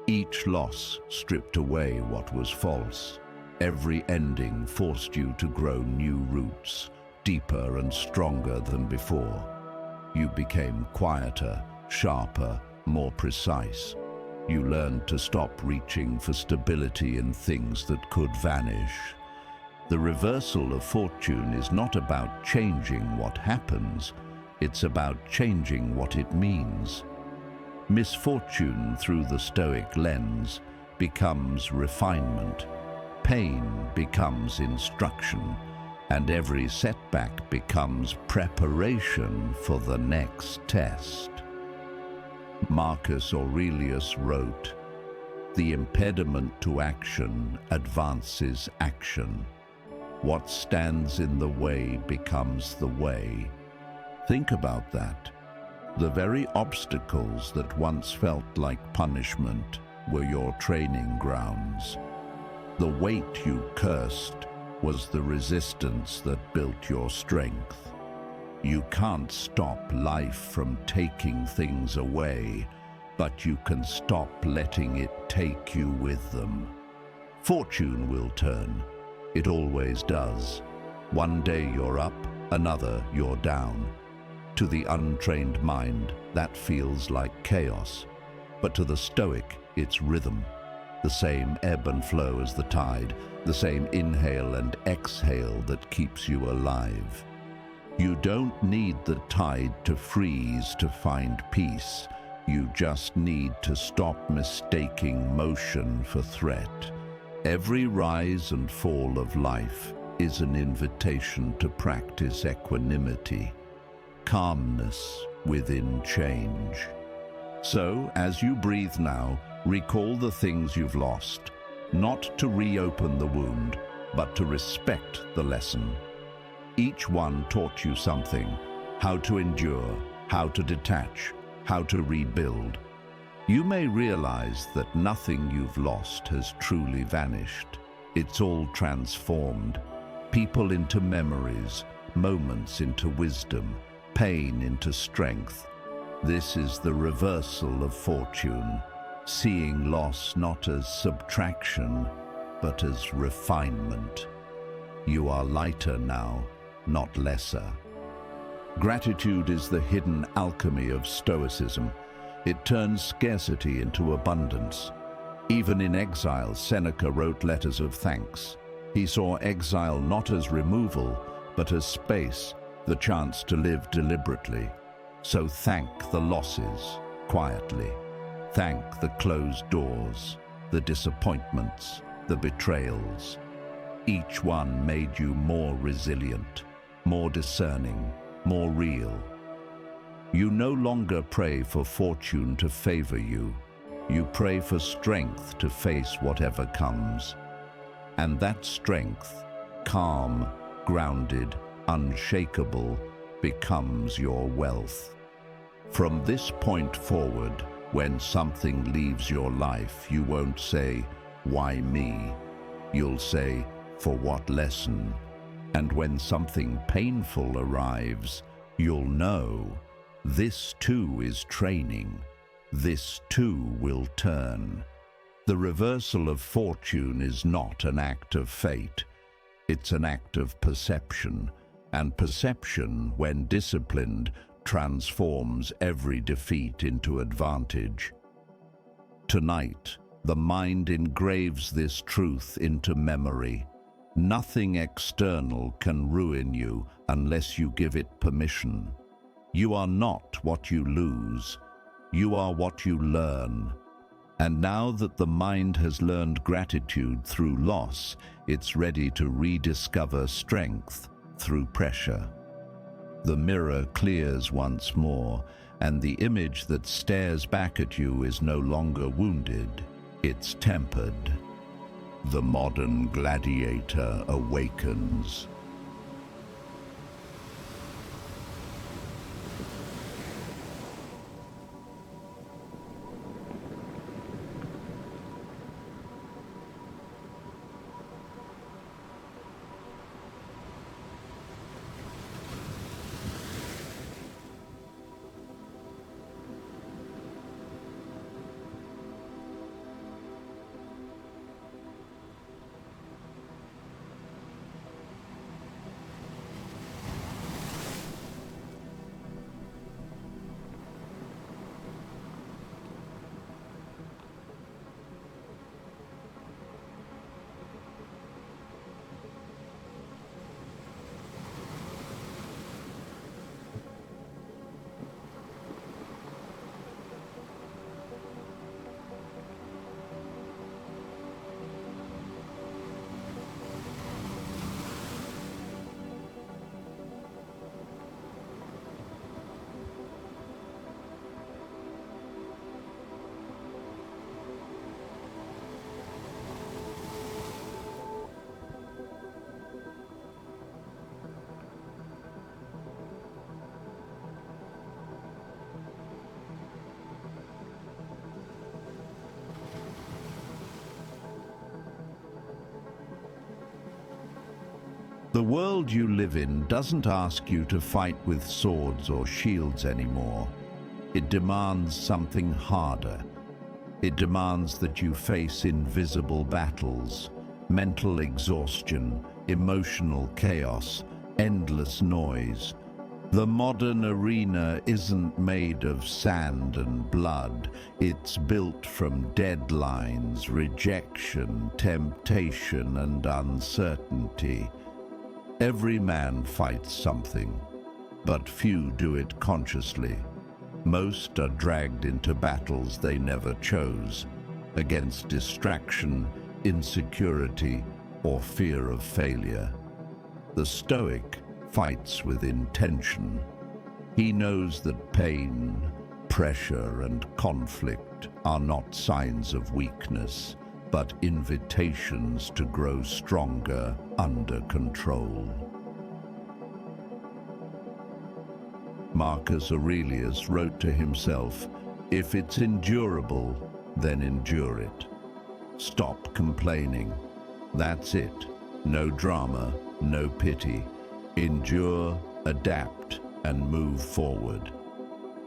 Each loss stripped away what was false. Every ending forced you to grow new roots, deeper and stronger than before. You became quieter, sharper, more precise. You learned to stop reaching for stability in things that could vanish. The reversal of fortune is not about changing what happens, it's about changing what it means. Misfortune through the Stoic lens becomes refinement, pain becomes instruction, and every setback becomes preparation for the next test. Marcus Aurelius wrote, "The impediment to action advances action. What stands in the way becomes the way." Think about that. The very obstacles that once felt like punishment were your training grounds. The weight you cursed was the resistance that built your strength. You can't stop life from taking things away, but you can stop letting it take you with them. Fortune will turn. It always does. One day you're up, another you're down. To the untrained mind, that feels like chaos. But to the Stoic, it's rhythm. The same ebb and flow as the tide, the same inhale and exhale that keeps you alive. You don't need the tide to freeze to find peace. You just need to stop mistaking motion for threat. Every rise and fall of life is an invitation to practice equanimity, calmness within change. So, as you breathe now, recall the things you've lost, not to reopen the wound, but to respect the lesson. Each one taught you something: how to endure, how to detach, How to rebuild. You may realize that nothing you've lost has truly vanished. It's all transformed. People into memories, moments into wisdom, pain into strength. This is the reversal of fortune, seeing loss not as subtraction, but as refinement. You are lighter now, not lesser. Gratitude is the hidden alchemy of Stoicism. It turns scarcity into abundance. Even in exile, Seneca wrote letters of thanks. He saw exile not as removal, but as space, the chance to live deliberately. So thank the losses, quietly. Thank the closed doors, the disappointments, the betrayals. Each one made you more resilient, more discerning, more real. You no longer pray for fortune to favor you. You pray for strength to face whatever comes. And that strength, calm, grounded, unshakable, becomes your wealth. From this point forward, when something leaves your life, you won't say, "Why me?" You'll say, "For what lesson?" And when something painful arrives, you'll know, this too is training. This too will turn. The reversal of fortune is not an act of fate. It's an act of perception. And perception, when disciplined, transforms every defeat into advantage. Tonight, the mind engraves this truth into memory. Nothing external can ruin you unless you give it permission. You are not what you lose. You are what you learn. And now that the mind has learned gratitude through loss, it's ready to rediscover strength through pressure. The mirror clears once more, and the image that stares back at you is no longer wounded, it's tempered. The modern gladiator awakens. The world you live in doesn't ask you to fight with swords or shields anymore. It demands something harder. It demands that you face invisible battles, mental exhaustion, emotional chaos, endless noise. The modern arena isn't made of sand and blood. It's built from deadlines, rejection, temptation, and uncertainty. Every man fights something, but few do it consciously. Most are dragged into battles they never chose, against distraction, insecurity, or fear of failure. The Stoic fights with intention. He knows that pain, pressure, and conflict are not signs of weakness, but invitations to grow stronger under control. Marcus Aurelius wrote to himself, "If it's endurable, then endure it. Stop complaining. That's it. No drama, no pity. Endure, adapt, and move forward."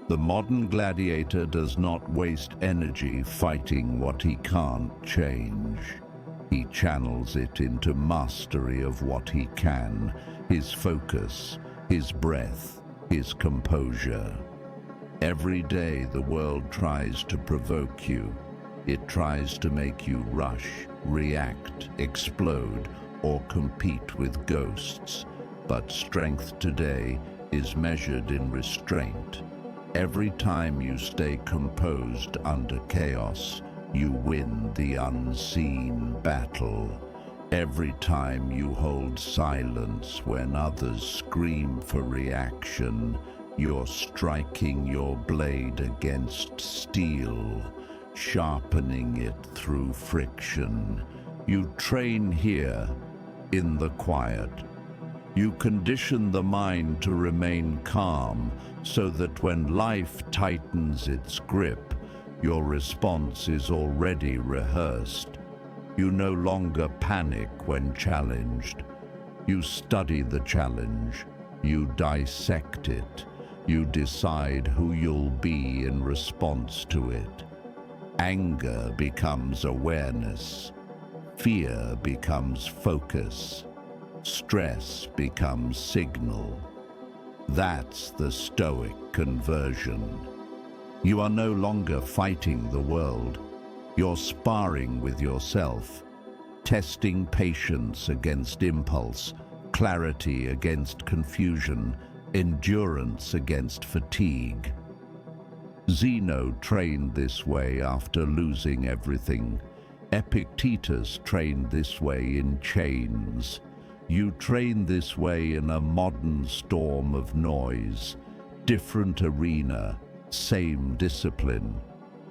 The modern gladiator does not waste energy fighting what he can't change. He channels it into mastery of what he can, his focus, his breath, his composure. Every day the world tries to provoke you. It tries to make you rush, react, explode, or compete with ghosts. But strength today is measured in restraint. Every time you stay composed under chaos, you win the unseen battle. Every time you hold silence when others scream for reaction, you're striking your blade against steel, sharpening it through friction. You train here, in the quiet. You condition the mind to remain calm so that when life tightens its grip, your response is already rehearsed. You no longer panic when challenged. You study the challenge. You dissect it. You decide who you'll be in response to it. Anger becomes awareness. Fear becomes focus. Stress becomes signal. That's the Stoic conversion. You are no longer fighting the world. You're sparring with yourself, testing patience against impulse, clarity against confusion, endurance against fatigue. Zeno trained this way after losing everything. Epictetus trained this way in chains. You train this way in a modern storm of noise. Different arena, same discipline.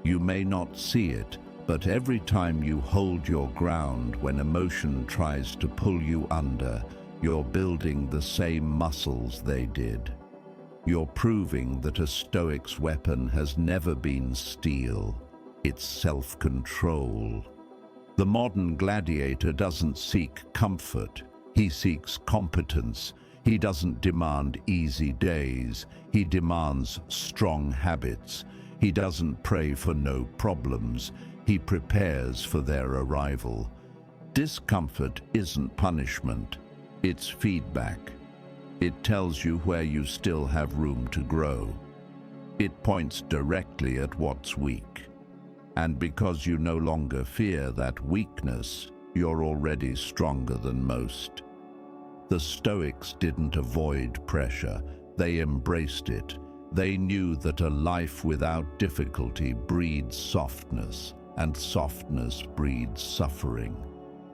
You may not see it, but every time you hold your ground when emotion tries to pull you under, you're building the same muscles they did. You're proving that a Stoic's weapon has never been steel. It's self-control. The modern gladiator doesn't seek comfort. He seeks competence. He doesn't demand easy days. He demands strong habits. He doesn't pray for no problems. He prepares for their arrival. Discomfort isn't punishment. It's feedback. It tells you where you still have room to grow. It points directly at what's weak. And because you no longer fear that weakness, you're already stronger than most. The Stoics didn't avoid pressure. They embraced it. They knew that a life without difficulty breeds softness, and softness breeds suffering.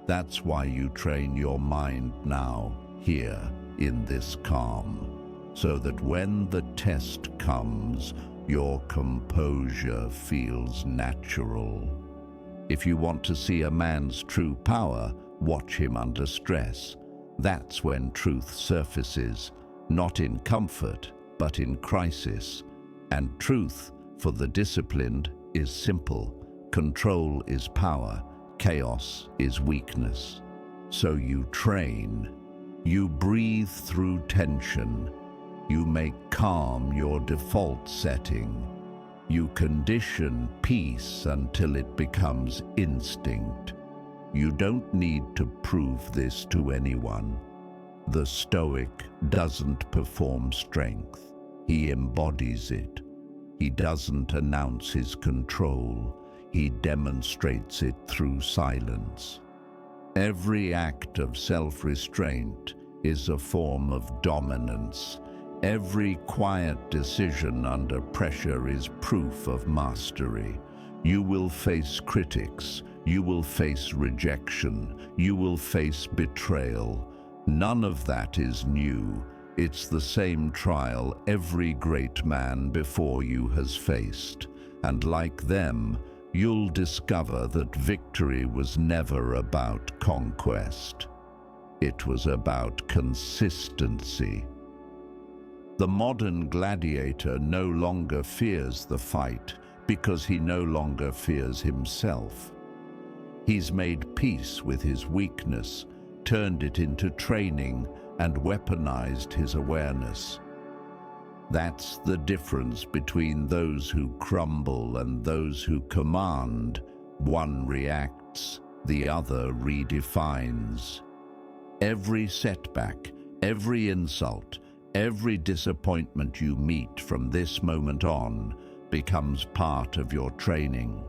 That's why you train your mind now, here, in this calm, so that when the test comes, your composure feels natural. If you want to see a man's true power, watch him under stress. That's when truth surfaces, not in comfort, but in crisis. And truth, for the disciplined, is simple. Control is power. Chaos is weakness. So you train. You breathe through tension. You make calm your default setting. You condition peace until it becomes instinct. You don't need to prove this to anyone. The Stoic doesn't perform strength. He embodies it. He doesn't announce his control. He demonstrates it through silence. Every act of self-restraint is a form of dominance. Every quiet decision under pressure is proof of mastery. You will face critics. You will face rejection. You will face betrayal. None of that is new. It's the same trial every great man before you has faced. And like them, you'll discover that victory was never about conquest. It was about consistency. The modern gladiator no longer fears the fight because he no longer fears himself. He's made peace with his weakness, turned it into training, and weaponized his awareness. That's the difference between those who crumble and those who command. One reacts, the other redefines. Every setback, every insult, every disappointment you meet from this moment on becomes part of your training.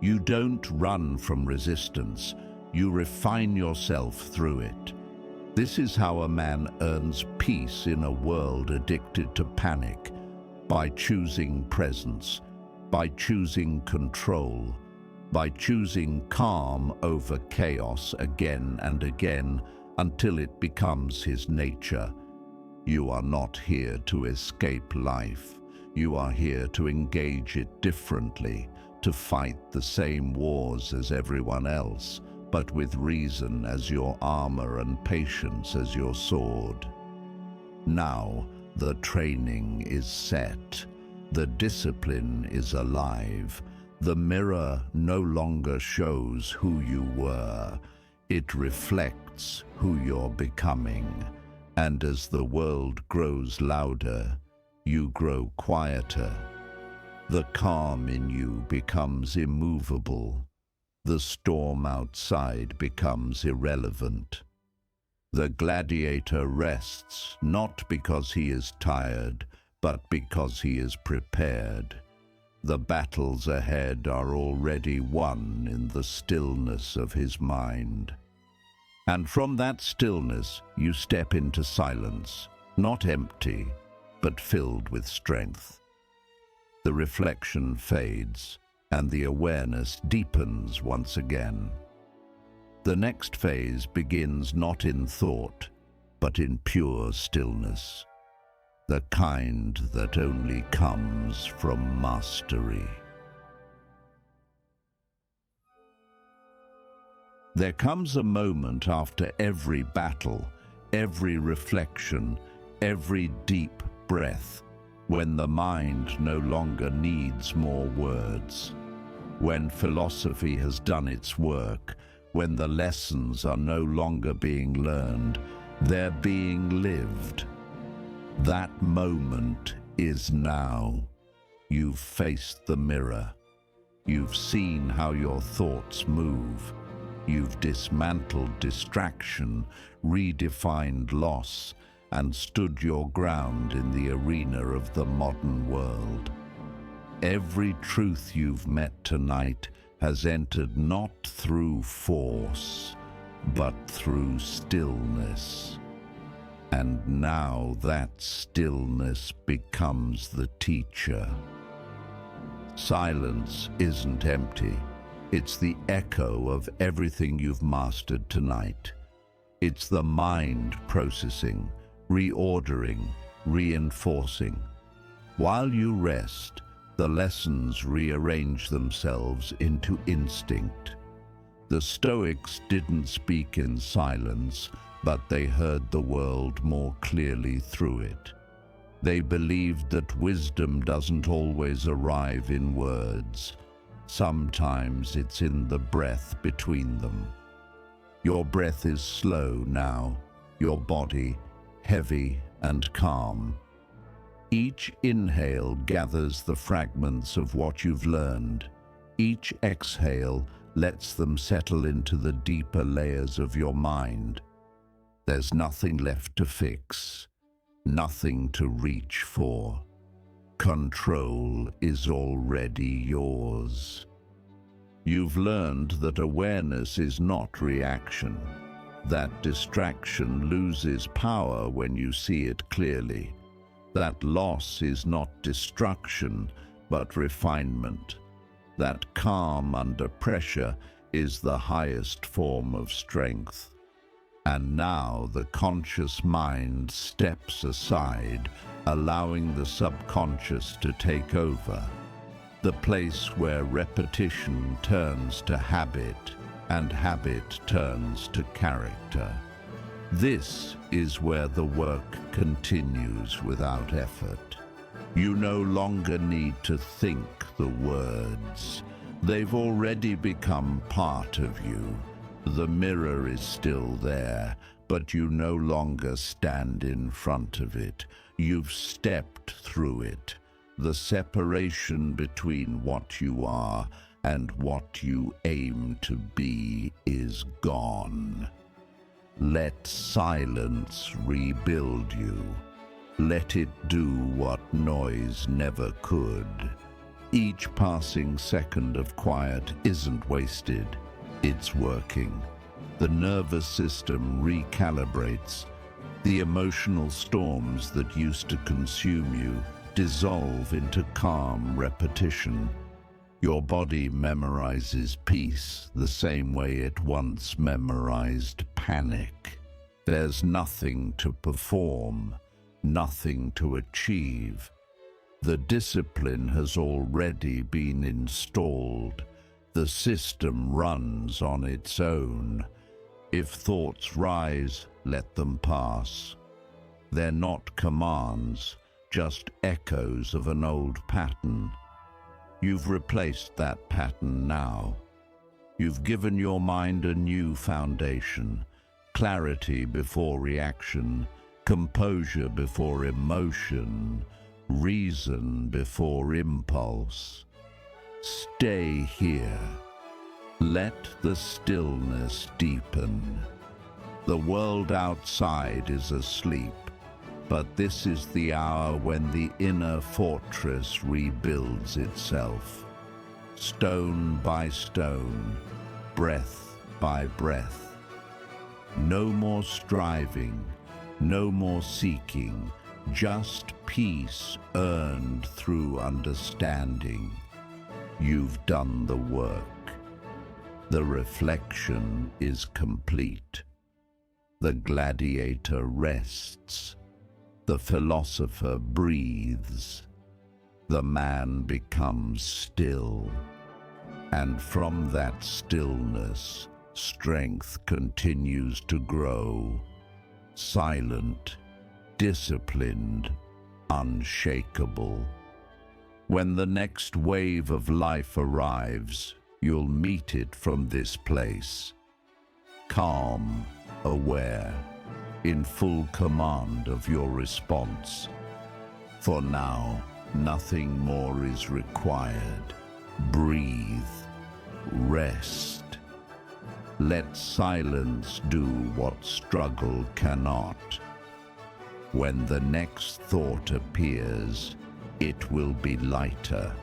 You don't run from resistance, you refine yourself through it. This is how a man earns peace in a world addicted to panic, by choosing presence, by choosing control, by choosing calm over chaos again and again until it becomes his nature. You are not here to escape life. You are here to engage it differently, to fight the same wars as everyone else, but with reason as your armor and patience as your sword. Now, the training is set. The discipline is alive. The mirror no longer shows who you were. It reflects who you're becoming. And as the world grows louder, you grow quieter. The calm in you becomes immovable. The storm outside becomes irrelevant. The gladiator rests not because he is tired, but because he is prepared. The battles ahead are already won in the stillness of his mind. And from that stillness, you step into silence, not empty, but filled with strength. The reflection fades, and the awareness deepens once again. The next phase begins not in thought, but in pure stillness, the kind that only comes from mastery. There comes a moment after every battle, every reflection, every deep breath, when the mind no longer needs more words, when philosophy has done its work, when the lessons are no longer being learned, they're being lived. That moment is now. You've faced the mirror. You've seen how your thoughts move. You've dismantled distraction, redefined loss, and stood your ground in the arena of the modern world. Every truth you've met tonight has entered not through force, but through stillness. And now that stillness becomes the teacher. Silence isn't empty. It's the echo of everything you've mastered tonight. It's the mind processing, reordering, reinforcing. While you rest, the lessons rearrange themselves into instinct. The Stoics didn't speak in silence, but they heard the world more clearly through it. They believed that wisdom doesn't always arrive in words. Sometimes it's in the breath between them. Your breath is slow now, your body heavy and calm. Each inhale gathers the fragments of what you've learned. Each exhale lets them settle into the deeper layers of your mind. There's nothing left to fix, nothing to reach for. Control is already yours. You've learned that awareness is not reaction, that distraction loses power when you see it clearly, that loss is not destruction, but refinement, that calm under pressure is the highest form of strength. And now the conscious mind steps aside, allowing the subconscious to take over, the place where repetition turns to habit and habit turns to character. This is where the work continues without effort. You no longer need to think the words. They've already become part of you. The mirror is still there, but you no longer stand in front of it. You've stepped through it. The separation between what you are and what you aim to be is gone. Let silence rebuild you. Let it do what noise never could. Each passing second of quiet isn't wasted, it's working. The nervous system recalibrates. The emotional storms that used to consume you dissolve into calm repetition. Your body memorizes peace the same way it once memorized panic. There's nothing to perform, nothing to achieve. The discipline has already been installed. The system runs on its own. If thoughts rise, let them pass. They're not commands, just echoes of an old pattern. You've replaced that pattern now. You've given your mind a new foundation, clarity before reaction, composure before emotion, reason before impulse. Stay here. Let the stillness deepen. The world outside is asleep, but this is the hour when the inner fortress rebuilds itself. Stone by stone, breath by breath. No more striving, no more seeking, just peace earned through understanding. You've done the work. The reflection is complete. The gladiator rests. The philosopher breathes. The man becomes still. And from that stillness, strength continues to grow. Silent, disciplined, unshakable. When the next wave of life arrives, you'll meet it from this place. Calm, aware, in full command of your response. For now, nothing more is required. Breathe, rest. Let silence do what struggle cannot. When the next thought appears, it will be lighter.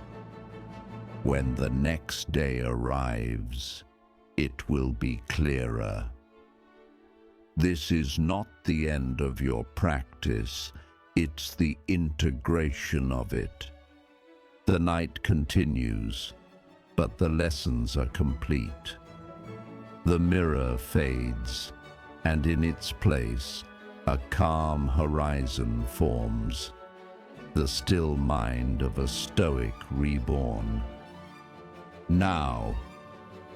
When the next day arrives, it will be clearer. This is not the end of your practice, it's the integration of it. The night continues, but the lessons are complete. The mirror fades, and in its place, a calm horizon forms, the still mind of a Stoic reborn. Now,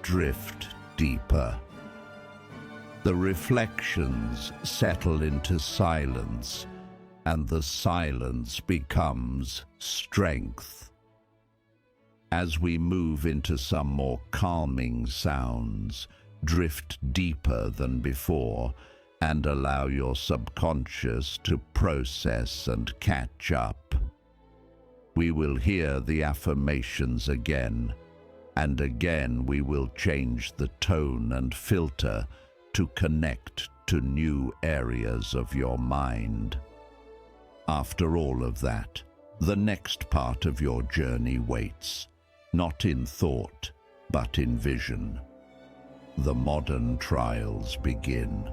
drift deeper. The reflections settle into silence, and the silence becomes strength. As we move into some more calming sounds, drift deeper than before, and allow your subconscious to process and catch up. We will hear the affirmations again, and again we will change the tone and filter to connect to new areas of your mind. After all of that, the next part of your journey waits, not in thought, but in vision. The modern trials begin.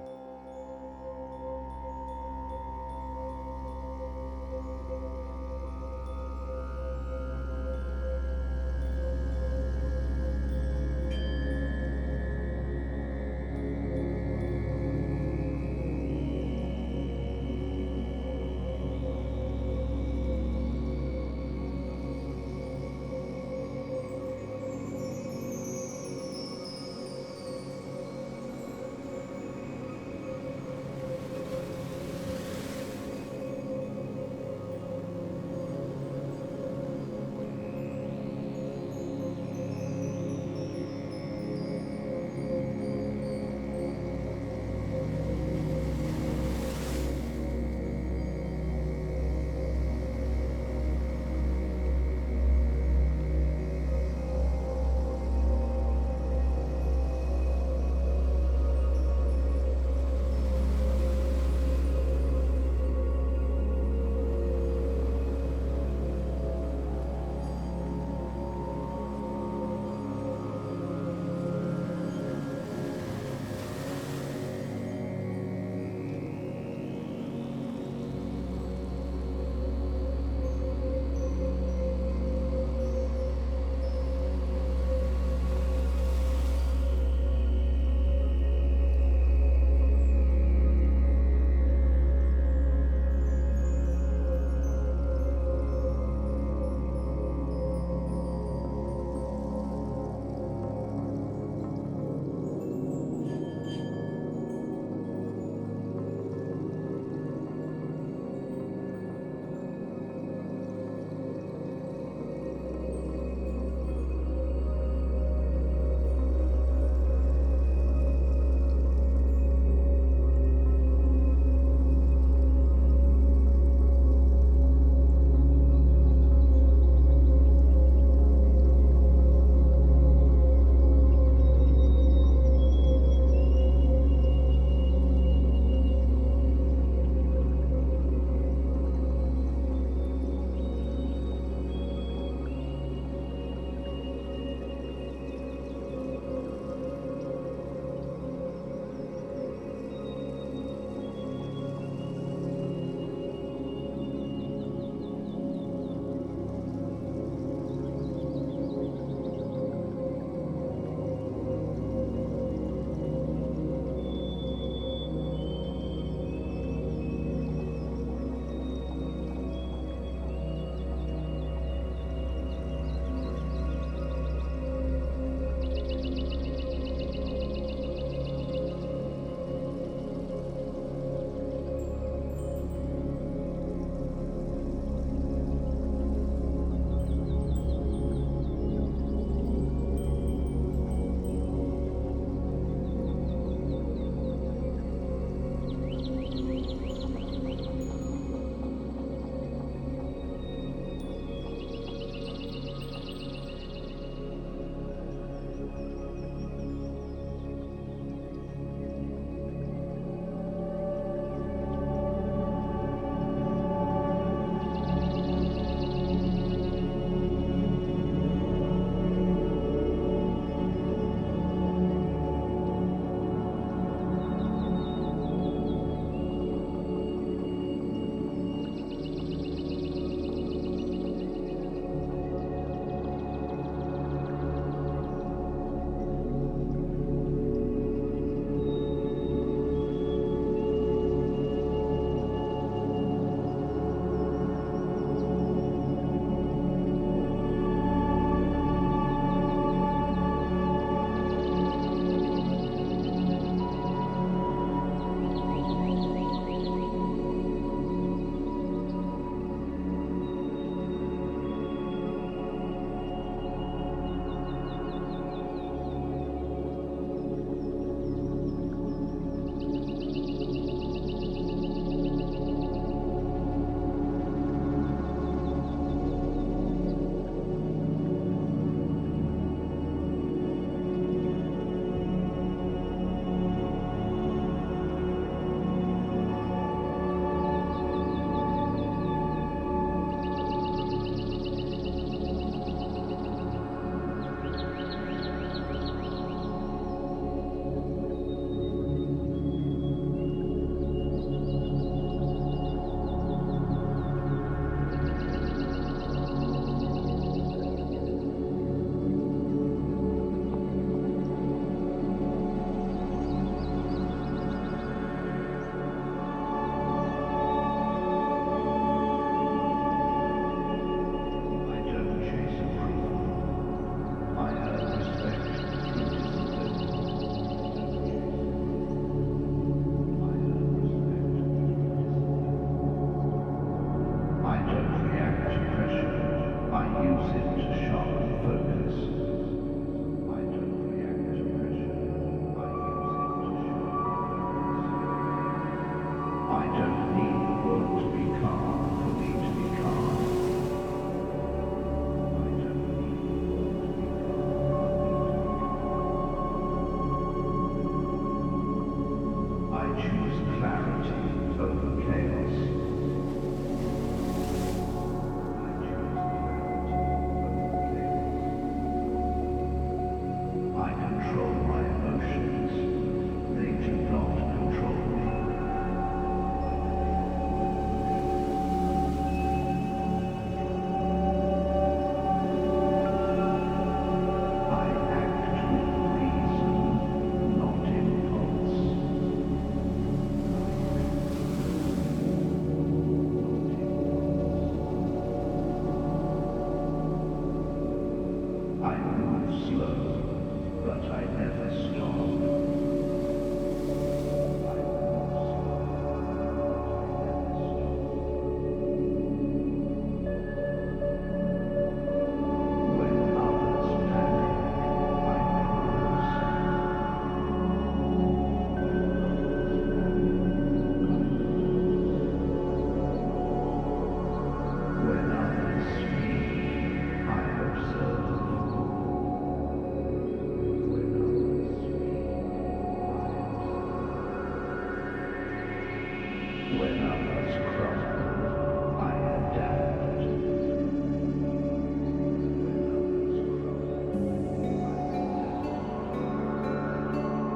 crumble, I adapt.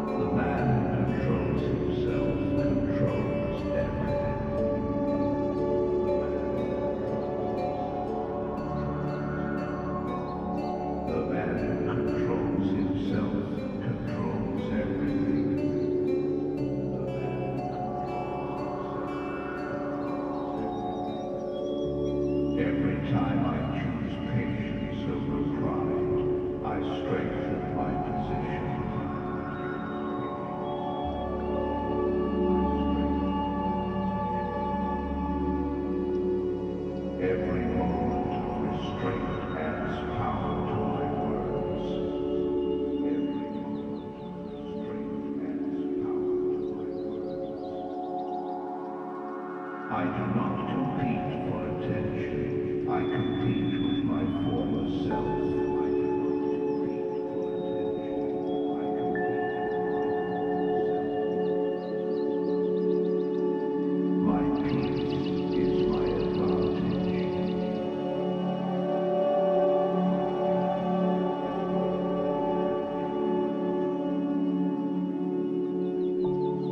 The man who controls himself controls everything. The man who controls himself controls everything. Every time I choose patience over pride, I strengthen my position. Every moment of restraint adds power to my words. Every moment of restraint adds power to my words. I do not compete for attention. I compete with my former self. I do not compete for attention. I compete with my peace is my advantage.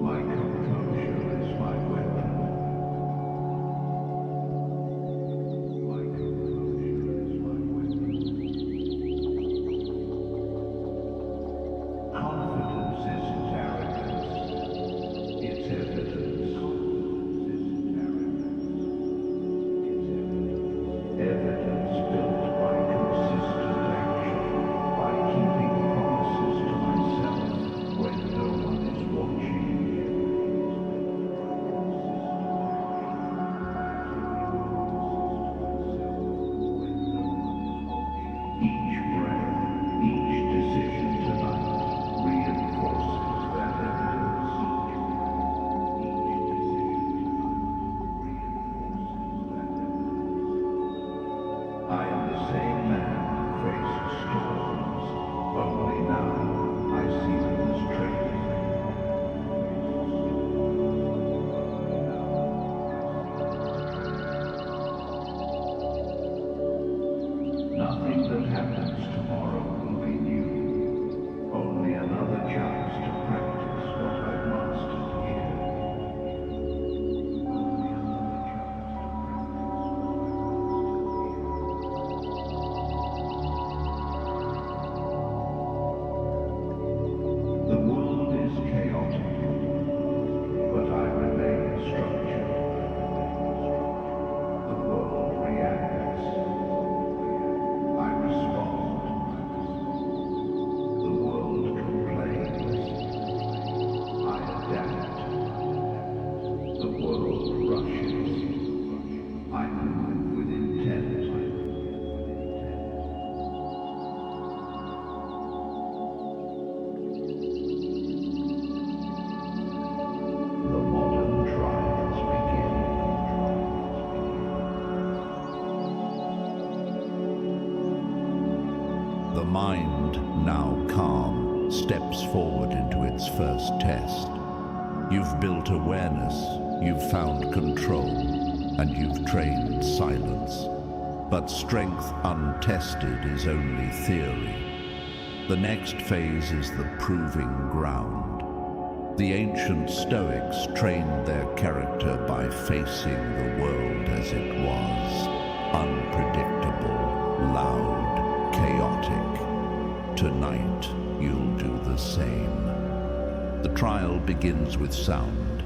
My composure is my weapon. My composure is my weapon. Confidence isn't arrogance. It's evidence. Evidence built by consistent action, by keeping promises to myself when no one is watching. Each breath, each decision tonight reinforces that evidence. Each decision tonight reinforces that evidence. I am the same man who faced storms, only now I see them as training. Nothing that happens tomorrow will be new, only another chance to practice what I've mastered here. Only another chance to practice. The world is chaotic, but I remain structured. The world reacts. I respond. The world complains. I adapt. The world rushes. I move with intent. The modern trials begin. The mind, now calm, steps forward into its first test. You've built awareness, you've found control, and you've trained silence. But strength untested is only theory. The next phase is the proving ground. The ancient Stoics trained their character by facing the world as it was, unpredictable, loud, chaotic. Tonight, you'll do the same. The trial begins with sound.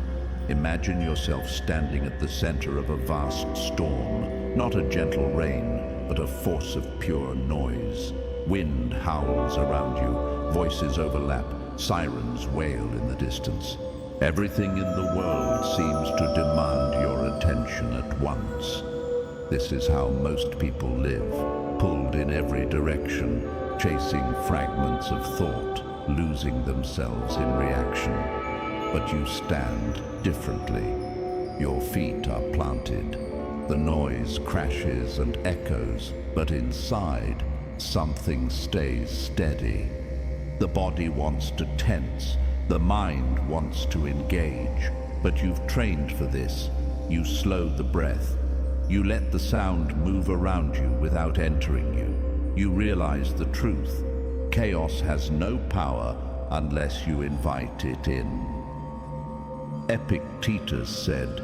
Imagine yourself standing at the center of a vast storm, not a gentle rain, but a force of pure noise. Wind howls around you, voices overlap, sirens wail in the distance. Everything in the world seems to demand your attention at once. This is how most people live, pulled in every direction, chasing fragments of thought, losing themselves in reaction. But you stand differently. Your feet are planted. The noise crashes and echoes, but inside, something stays steady. The body wants to tense, the mind wants to engage, but you've trained for this. You slow the breath. You let the sound move around you without entering you. You realize the truth. Chaos has no power unless you invite it in. Epictetus said,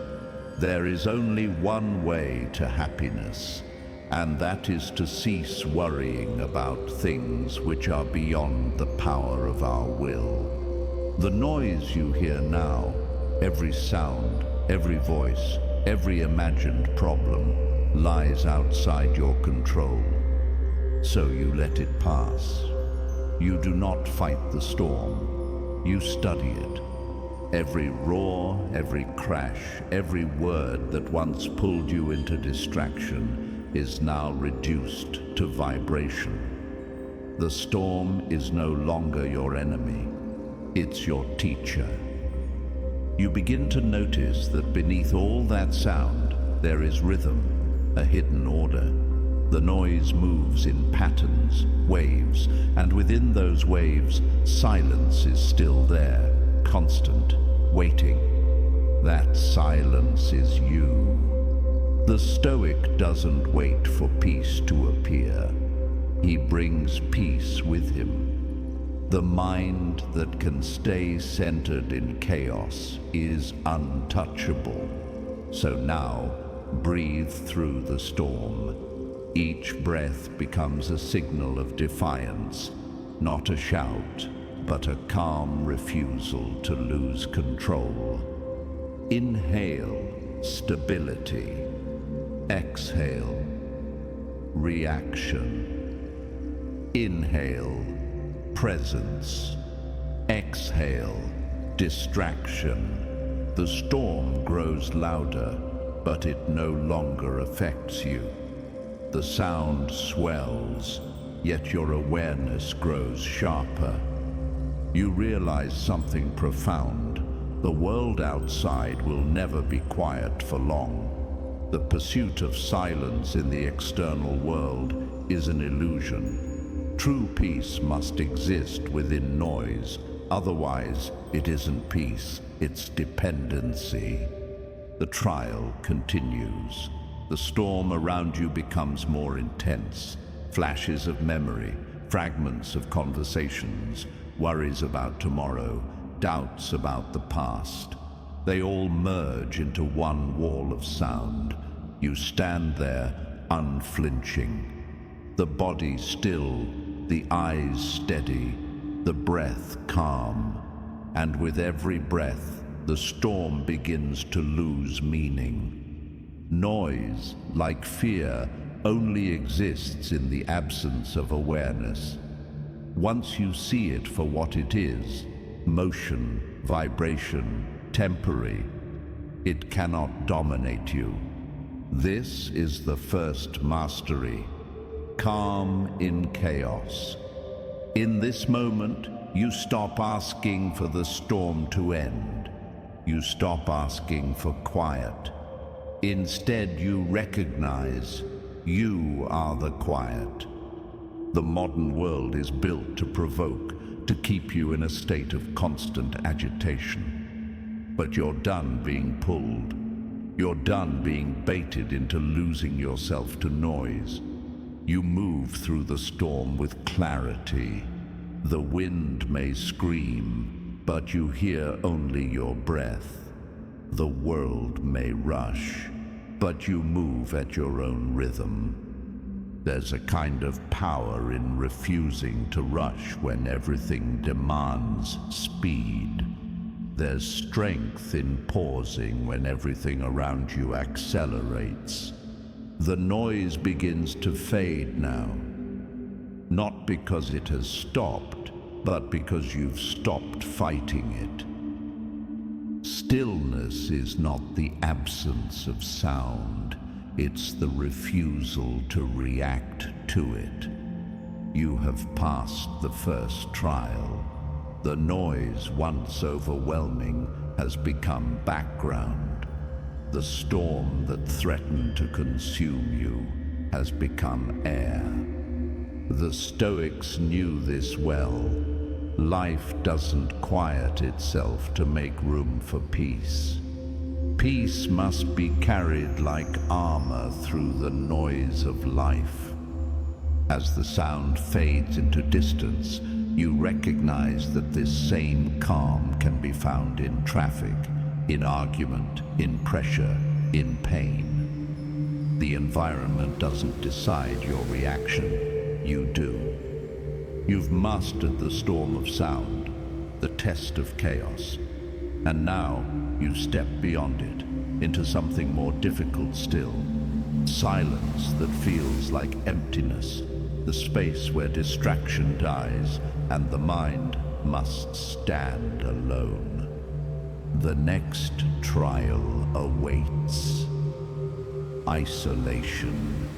"There is only one way to happiness, and that is to cease worrying about things which are beyond the power of our will." The noise you hear now, every sound, every voice, every imagined problem, lies outside your control. So you let it pass. You do not fight the storm. You study it. Every roar, every crash, every word that once pulled you into distraction is now reduced to vibration. The storm is no longer your enemy. It's your teacher. You begin to notice that beneath all that sound, there is rhythm, a hidden order. The noise moves in patterns, waves, and within those waves, silence is still there, constant, waiting. That silence is you. The Stoic doesn't wait for peace to appear. He brings peace with him. The mind that can stay centered in chaos is untouchable. So now, breathe through the storm. Each breath becomes a signal of defiance, not a shout, but a calm refusal to lose control. Inhale, stability. Exhale, reaction. Inhale, presence. Exhale, distraction. The storm grows louder, but it no longer affects you. The sound swells, yet your awareness grows sharper. You realize something profound. The world outside will never be quiet for long. The pursuit of silence in the external world is an illusion. True peace must exist within noise. Otherwise, it isn't peace, it's dependency. The trial continues. The storm around you becomes more intense. Flashes of memory, fragments of conversations, worries about tomorrow, doubts about the past. They all merge into one wall of sound. You stand there, unflinching. The body still, the eyes steady, the breath calm. And with every breath, the storm begins to lose meaning. Noise, like fear, only exists in the absence of awareness. Once you see it for what it is, motion, vibration, temporary, it cannot dominate you. This is the first mastery. Calm in chaos. In this moment, you stop asking for the storm to end. You stop asking for quiet. Instead, you recognize you are the quiet. The modern world is built to provoke, to keep you in a state of constant agitation. But you're done being pulled. You're done being baited into losing yourself to noise. You move through the storm with clarity. The wind may scream, but you hear only your breath. The world may rush, but you move at your own rhythm. There's a kind of power in refusing to rush when everything demands speed. There's strength in pausing when everything around you accelerates. The noise begins to fade now, not because it has stopped, but because you've stopped fighting it. Stillness is not the absence of sound, it's the refusal to react to it. You have passed the first trial. The noise, once overwhelming, has become background. The storm that threatened to consume you has become air. The Stoics knew this well. Life doesn't quiet itself to make room for peace. peace must be carried like armor through the noise of life. As the sound fades into distance, you recognize that this same calm can be found in traffic, in argument, in pressure, in pain. The environment doesn't decide your reaction, you do. You've mastered the storm of sound, the test of chaos, and now you step beyond it, into something more difficult still. Silence that feels like emptiness, the space where distraction dies and the mind must stand alone. The next trial awaits. Isolation.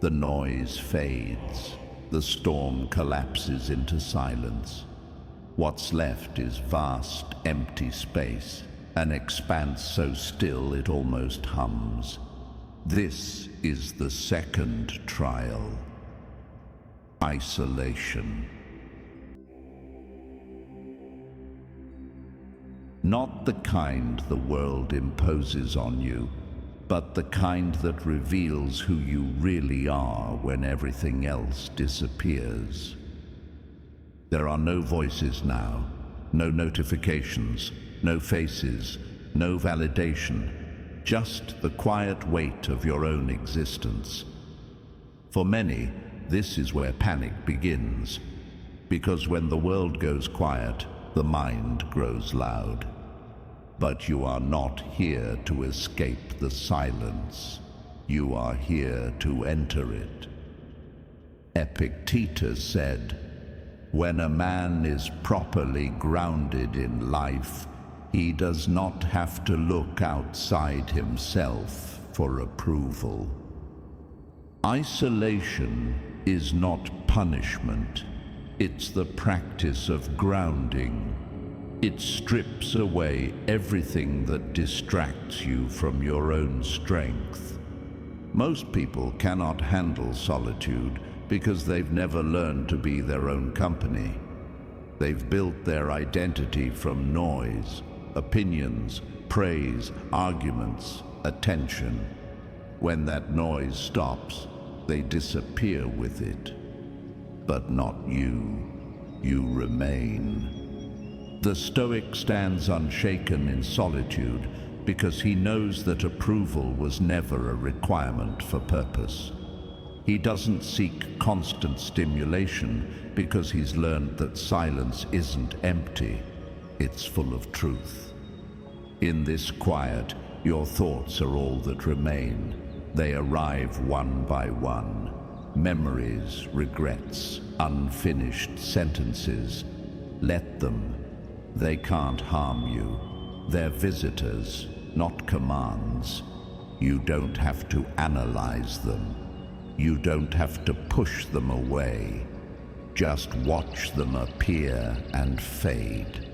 The noise fades. The storm collapses into silence. What's left is vast, empty space, an expanse so still it almost hums. This is the second trial. Isolation. Not the kind the world imposes on you, but the kind that reveals who you really are when everything else disappears. There are no voices now, no notifications, no faces, no validation, just the quiet weight of your own existence. For many, this is where panic begins, because when the world goes quiet, the mind grows loud. But you are not here to escape the silence. You are here to enter it. Epictetus said, "When a man is properly grounded in life, he does not have to look outside himself for approval." Isolation is not punishment. It's the practice of grounding. It strips away everything that distracts you from your own strength. Most people cannot handle solitude because they've never learned to be their own company. They've built their identity from noise, opinions, praise, arguments, attention. When that noise stops, they disappear with it. But not you. You remain. The Stoic stands unshaken in solitude because he knows that approval was never a requirement for purpose. He doesn't seek constant stimulation because he's learned that silence isn't empty, it's full of truth. In this quiet, your thoughts are all that remain. They arrive one by one. Memories, regrets, unfinished sentences. Let them. They can't harm you. They're visitors, not commands. You don't have to analyze them. You don't have to push them away. Just watch them appear and fade.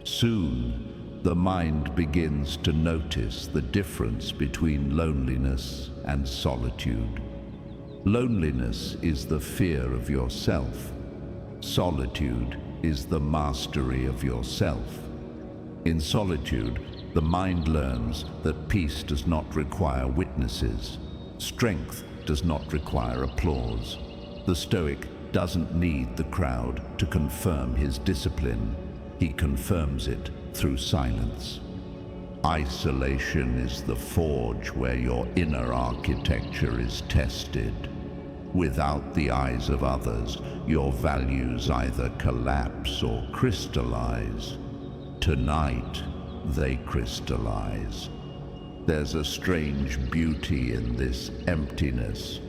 Soon, the mind begins to notice the difference between loneliness and solitude. Loneliness is the fear of yourself. Solitude is the mastery of yourself. In solitude, the mind learns that peace does not require witnesses. Strength does not require applause. The Stoic doesn't need the crowd to confirm his discipline. He confirms it through silence. Isolation is the forge where your inner architecture is tested. Without the eyes of others, your values either collapse or crystallize. Tonight, they crystallize. There's a strange beauty in this emptiness,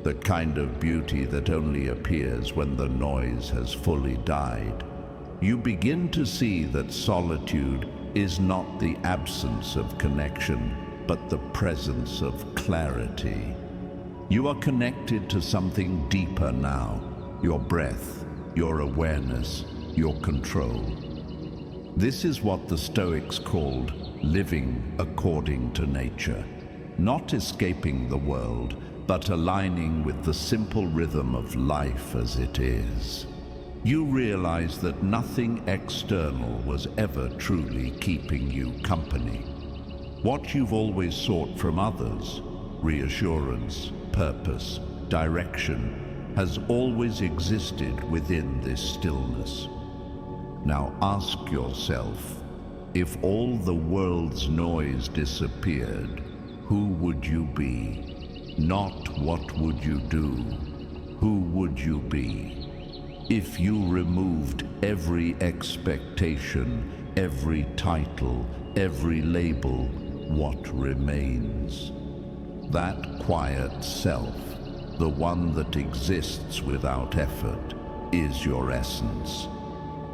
the kind of beauty that only appears when the noise has fully died. You begin to see that solitude is not the absence of connection, but the presence of clarity. You are connected to something deeper now, your breath, your awareness, your control. This is what the Stoics called living according to nature, not escaping the world, but aligning with the simple rhythm of life as it is. You realize that nothing external was ever truly keeping you company. What you've always sought from others, reassurance, purpose, direction, has always existed within this stillness. Now ask yourself, if all the world's noise disappeared, who would you be? Not what would you do, who would you be? If you removed every expectation, every title, every label, what remains? That quiet self, the one that exists without effort, is your essence.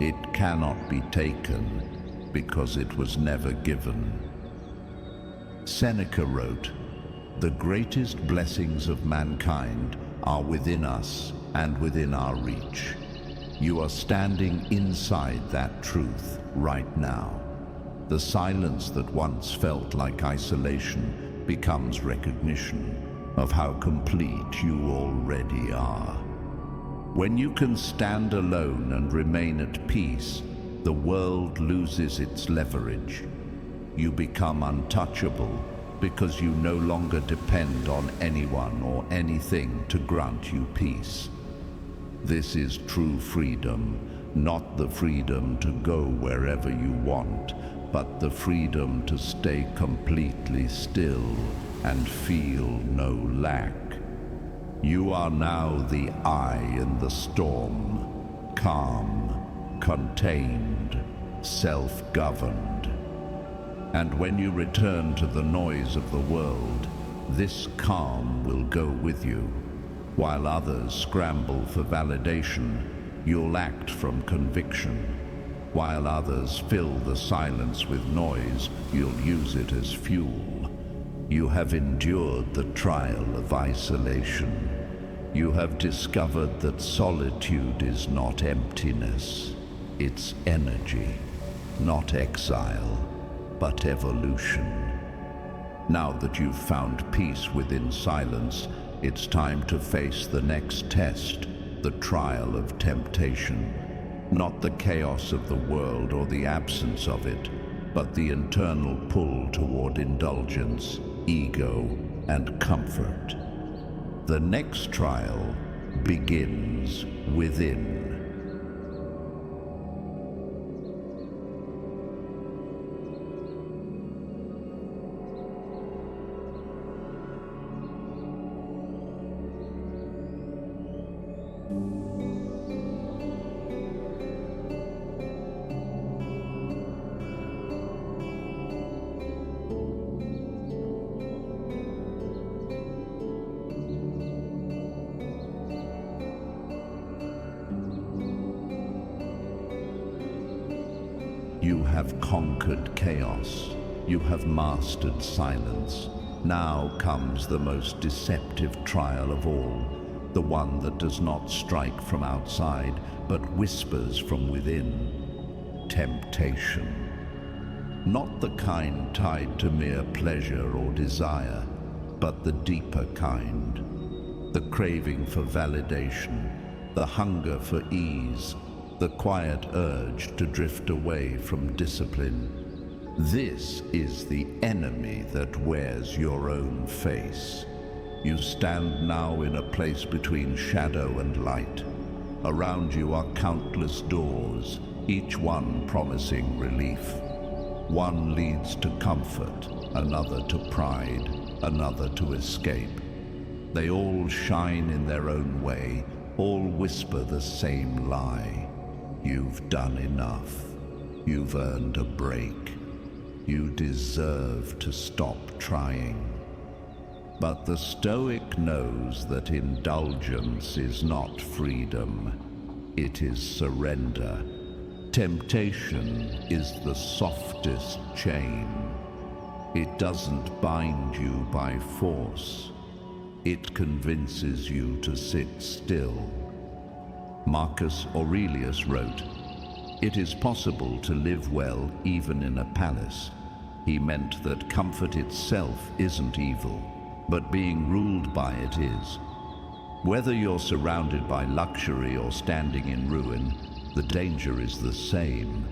It cannot be taken because it was never given. Seneca wrote, "The greatest blessings of mankind are within us and within our reach." You are standing inside that truth right now. The silence that once felt like isolation becomes recognition of how complete you already are. When you can stand alone and remain at peace, the world loses its leverage. You become untouchable because you no longer depend on anyone or anything to grant you peace. This is true freedom, not the freedom to go wherever you want, but the freedom to stay completely still and feel no lack. You are now the eye in the storm, calm, contained, self-governed. And when you return to the noise of the world, this calm will go with you. While others scramble for validation, you'll act from conviction. While others fill the silence with noise, you'll use it as fuel. You have endured the trial of isolation. You have discovered that solitude is not emptiness. It's energy, not exile, but evolution. Now that you've found peace within silence, it's time to face the next test, the trial of temptation. Not the chaos of the world or the absence of it, but the internal pull toward indulgence, ego, and comfort. The next trial begins within. You have conquered chaos. You have mastered silence. Now comes the most deceptive trial of all, the one that does not strike from outside, but whispers from within. Temptation. Not the kind tied to mere pleasure or desire, but the deeper kind. The craving for validation, the hunger for ease, the quiet urge to drift away from discipline. This is the enemy that wears your own face. You stand now in a place between shadow and light. Around you are countless doors, each one promising relief. One leads to comfort, another to pride, another to escape. They all shine in their own way, all whisper the same lie. You've done enough. You've earned a break. You deserve to stop trying. But the Stoic knows that indulgence is not freedom. It is surrender. Temptation is the softest chain. It doesn't bind you by force. It convinces you to sit still. Marcus Aurelius wrote, "It is possible to live well even in a palace." He meant that comfort itself isn't evil, but being ruled by it is. Whether you're surrounded by luxury or standing in ruin, the danger is the same: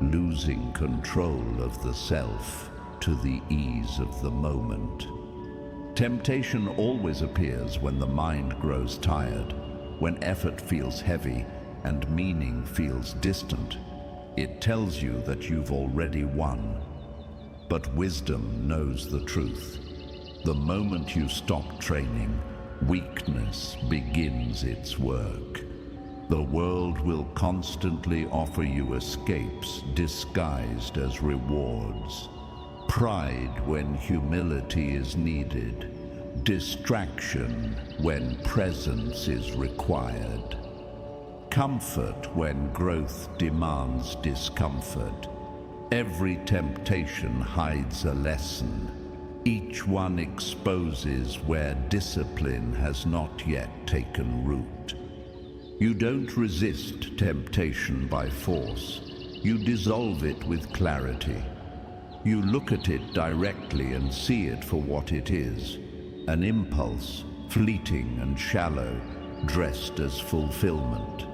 losing control of the self to the ease of the moment. Temptation always appears when the mind grows tired, when effort feels heavy and meaning feels distant. It tells you that you've already won. But wisdom knows the truth. The moment you stop training, weakness begins its work. The world will constantly offer you escapes disguised as rewards. Pride when humility is needed. Distraction when presence is required. Comfort when growth demands discomfort. Every temptation hides a lesson. Each one exposes where discipline has not yet taken root. You don't resist temptation by force. You dissolve it with clarity. You look at it directly and see it for what it is: an impulse, fleeting and shallow, dressed as fulfillment.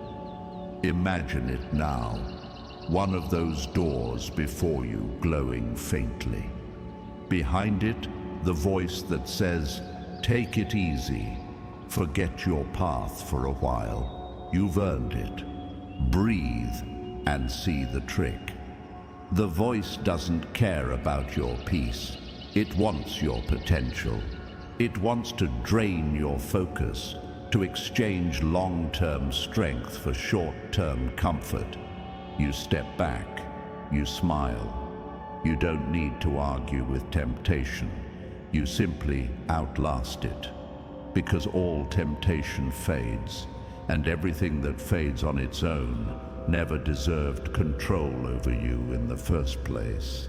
Imagine it now, one of those doors before you glowing faintly. Behind it, the voice that says, "Take it easy. Forget your path for a while. You've earned it. Breathe and see the trick." The voice doesn't care about your peace. It wants your potential. It wants to drain your focus, to exchange long-term strength for short-term comfort. You step back. You smile. You don't need to argue with temptation. You simply outlast it. Because all temptation fades, and everything that fades on its own never deserved control over you in the first place.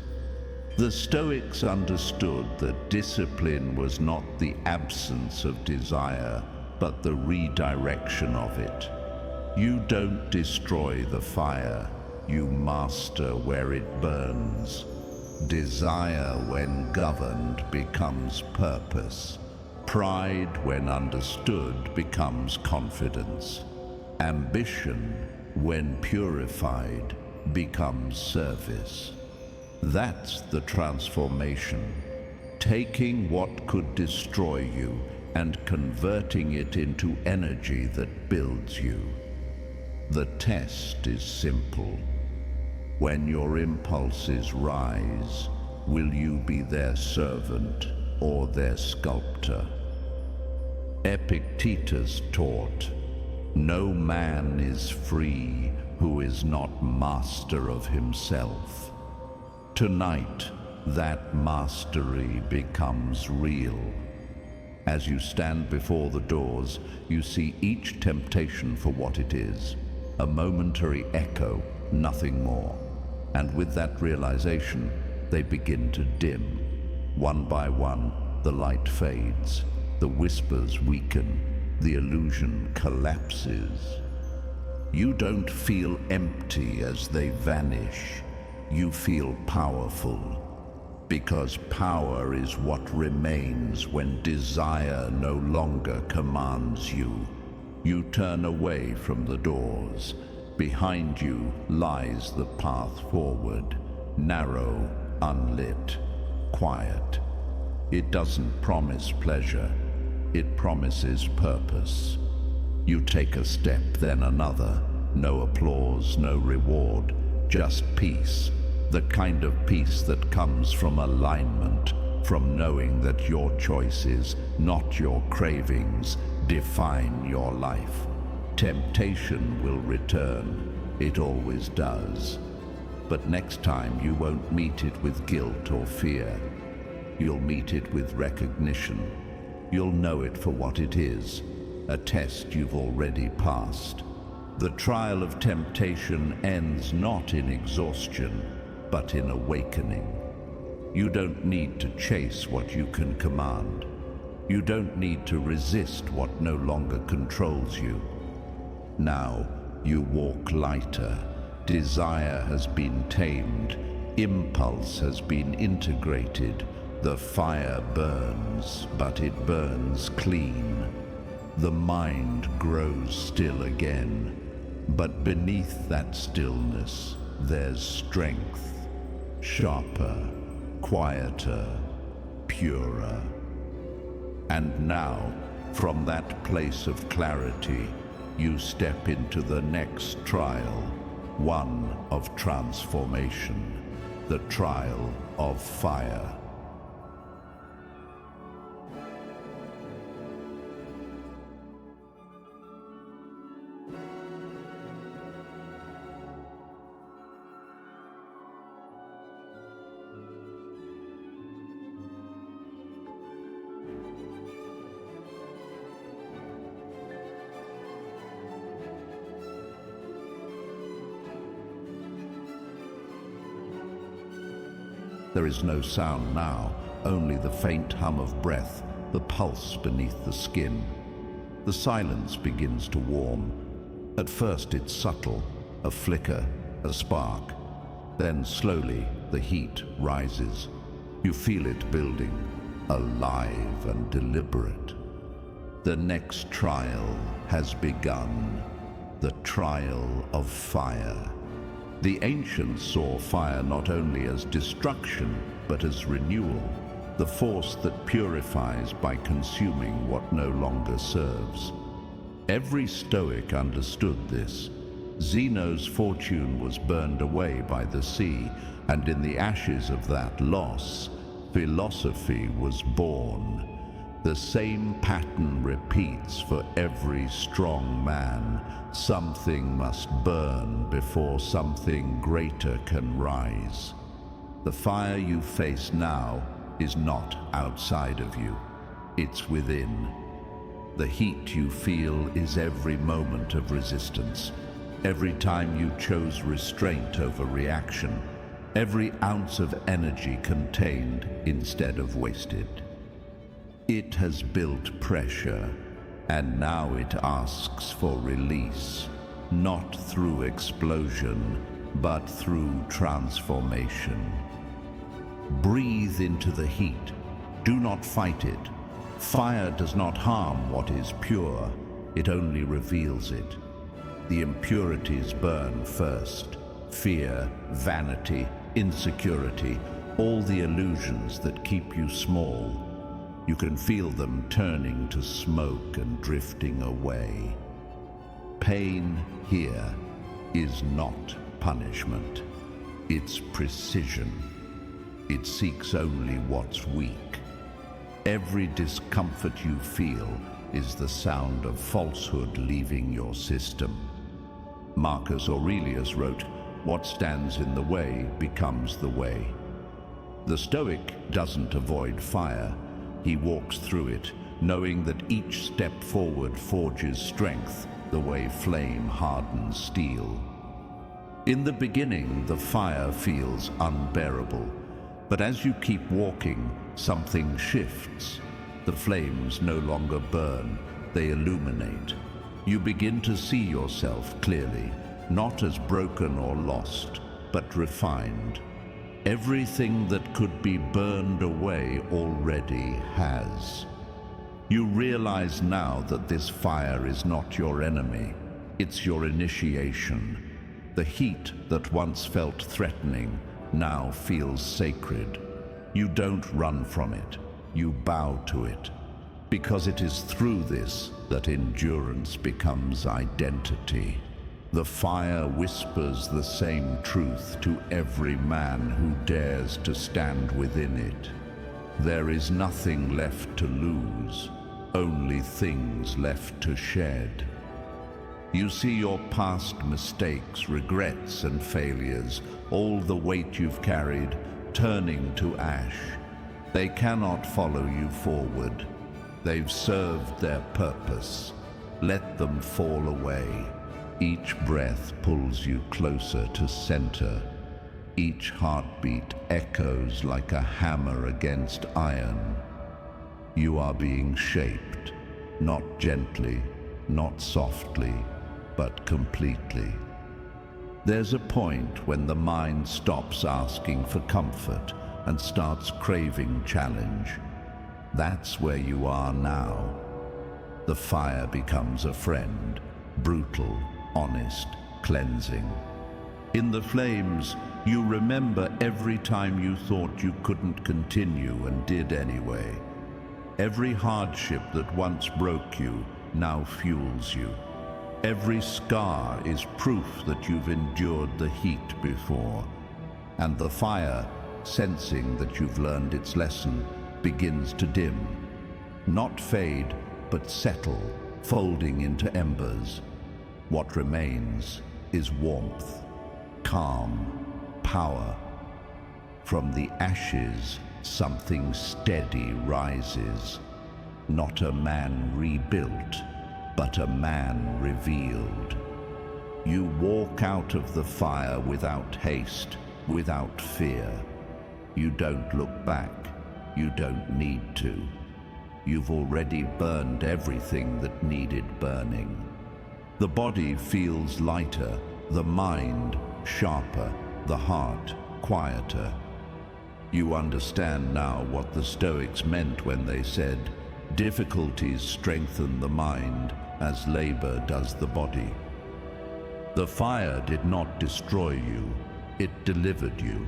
The Stoics understood that discipline was not the absence of desire, but the redirection of it. You don't destroy the fire, you master where it burns. Desire, when governed, becomes purpose. Pride, when understood, becomes confidence. Ambition, when purified, becomes service. That's the transformation. Taking what could destroy you and converting it into energy that builds you. The test is simple. When your impulses rise, will you be their servant or their sculptor? Epictetus taught, "No man is free who is not master of himself." Tonight, that mastery becomes real. As you stand before the doors, you see each temptation for what it is, a momentary echo, nothing more. And with that realization, they begin to dim. One by one, the light fades, the whispers weaken, the illusion collapses. You don't feel empty as they vanish. You feel powerful. Because power is what remains when desire no longer commands you. You turn away from the doors. Behind you lies the path forward, narrow, unlit, quiet. It doesn't promise pleasure, it promises purpose. You take a step, then another. No applause, no reward, just peace. The kind of peace that comes from alignment, from knowing that your choices, not your cravings, define your life. Temptation will return. It always does. But next time you won't meet it with guilt or fear. You'll meet it with recognition. You'll know it for what it is, a test you've already passed. The trial of temptation ends not in exhaustion, but in awakening. You don't need to chase what you can command. You don't need to resist what no longer controls you. Now you walk lighter. Desire has been tamed. Impulse has been integrated. The fire burns, but it burns clean. The mind grows still again, but beneath that stillness, there's strength, sharper, quieter, purer. And now, from that place of clarity, you step into the next trial, one of transformation, the trial of fire. There is no sound now, only the faint hum of breath, the pulse beneath the skin. The silence begins to warm. At first it's subtle, a flicker, a spark. Then slowly the heat rises. You feel it building, alive and deliberate. The next trial has begun, the trial of fire. The ancients saw fire not only as destruction, but as renewal, the force that purifies by consuming what no longer serves. Every Stoic understood this. Zeno's fortune was burned away by the sea, and in the ashes of that loss, philosophy was born. The same pattern repeats for every strong man. Something must burn before something greater can rise. The fire you face now is not outside of you, it's within. The heat you feel is every moment of resistance, every time you chose restraint over reaction, every ounce of energy contained instead of wasted. It has built pressure, and now it asks for release, not through explosion, but through transformation. Breathe into the heat. Do not fight it. Fire does not harm what is pure, it only reveals it. The impurities burn first. Fear, vanity, insecurity, all the illusions that keep you small. You can feel them turning to smoke and drifting away. Pain here is not punishment. It's precision. It seeks only what's weak. Every discomfort you feel is the sound of falsehood leaving your system. Marcus Aurelius wrote, "What stands in the way becomes the way." The Stoic doesn't avoid fire. He walks through it, knowing that each step forward forges strength, the way flame hardens steel. In the beginning, the fire feels unbearable, but as you keep walking, something shifts. The flames no longer burn, they illuminate. You begin to see yourself clearly, not as broken or lost, but refined. Everything that could be burned away already has. You realize now that this fire is not your enemy, it's your initiation. The heat that once felt threatening now feels sacred. You don't run from it, you bow to it, because it is through this that endurance becomes identity. The fire whispers the same truth to every man who dares to stand within it. There is nothing left to lose, only things left to shed. You see your past mistakes, regrets and failures, all the weight you've carried, turning to ash. They cannot follow you forward. They've served their purpose. Let them fall away. Each breath pulls you closer to center. Each heartbeat echoes like a hammer against iron. You are being shaped, not gently, not softly, but completely. There's a point when the mind stops asking for comfort and starts craving challenge. That's where you are now. The fire becomes a friend, brutal, honest, cleansing. In the flames, you remember every time you thought you couldn't continue and did anyway. Every hardship that once broke you now fuels you. Every scar is proof that you've endured the heat before. And the fire, sensing that you've learned its lesson, begins to dim. Not fade, but settle, folding into embers. What remains is warmth, calm, power. From the ashes, something steady rises. Not a man rebuilt, but a man revealed. You walk out of the fire without haste, without fear. You don't look back. You don't need to. You've already burned everything that needed burning. The body feels lighter, the mind sharper, the heart quieter. You understand now what the Stoics meant when they said, difficulties strengthen the mind as labor does the body. The fire did not destroy you, it delivered you.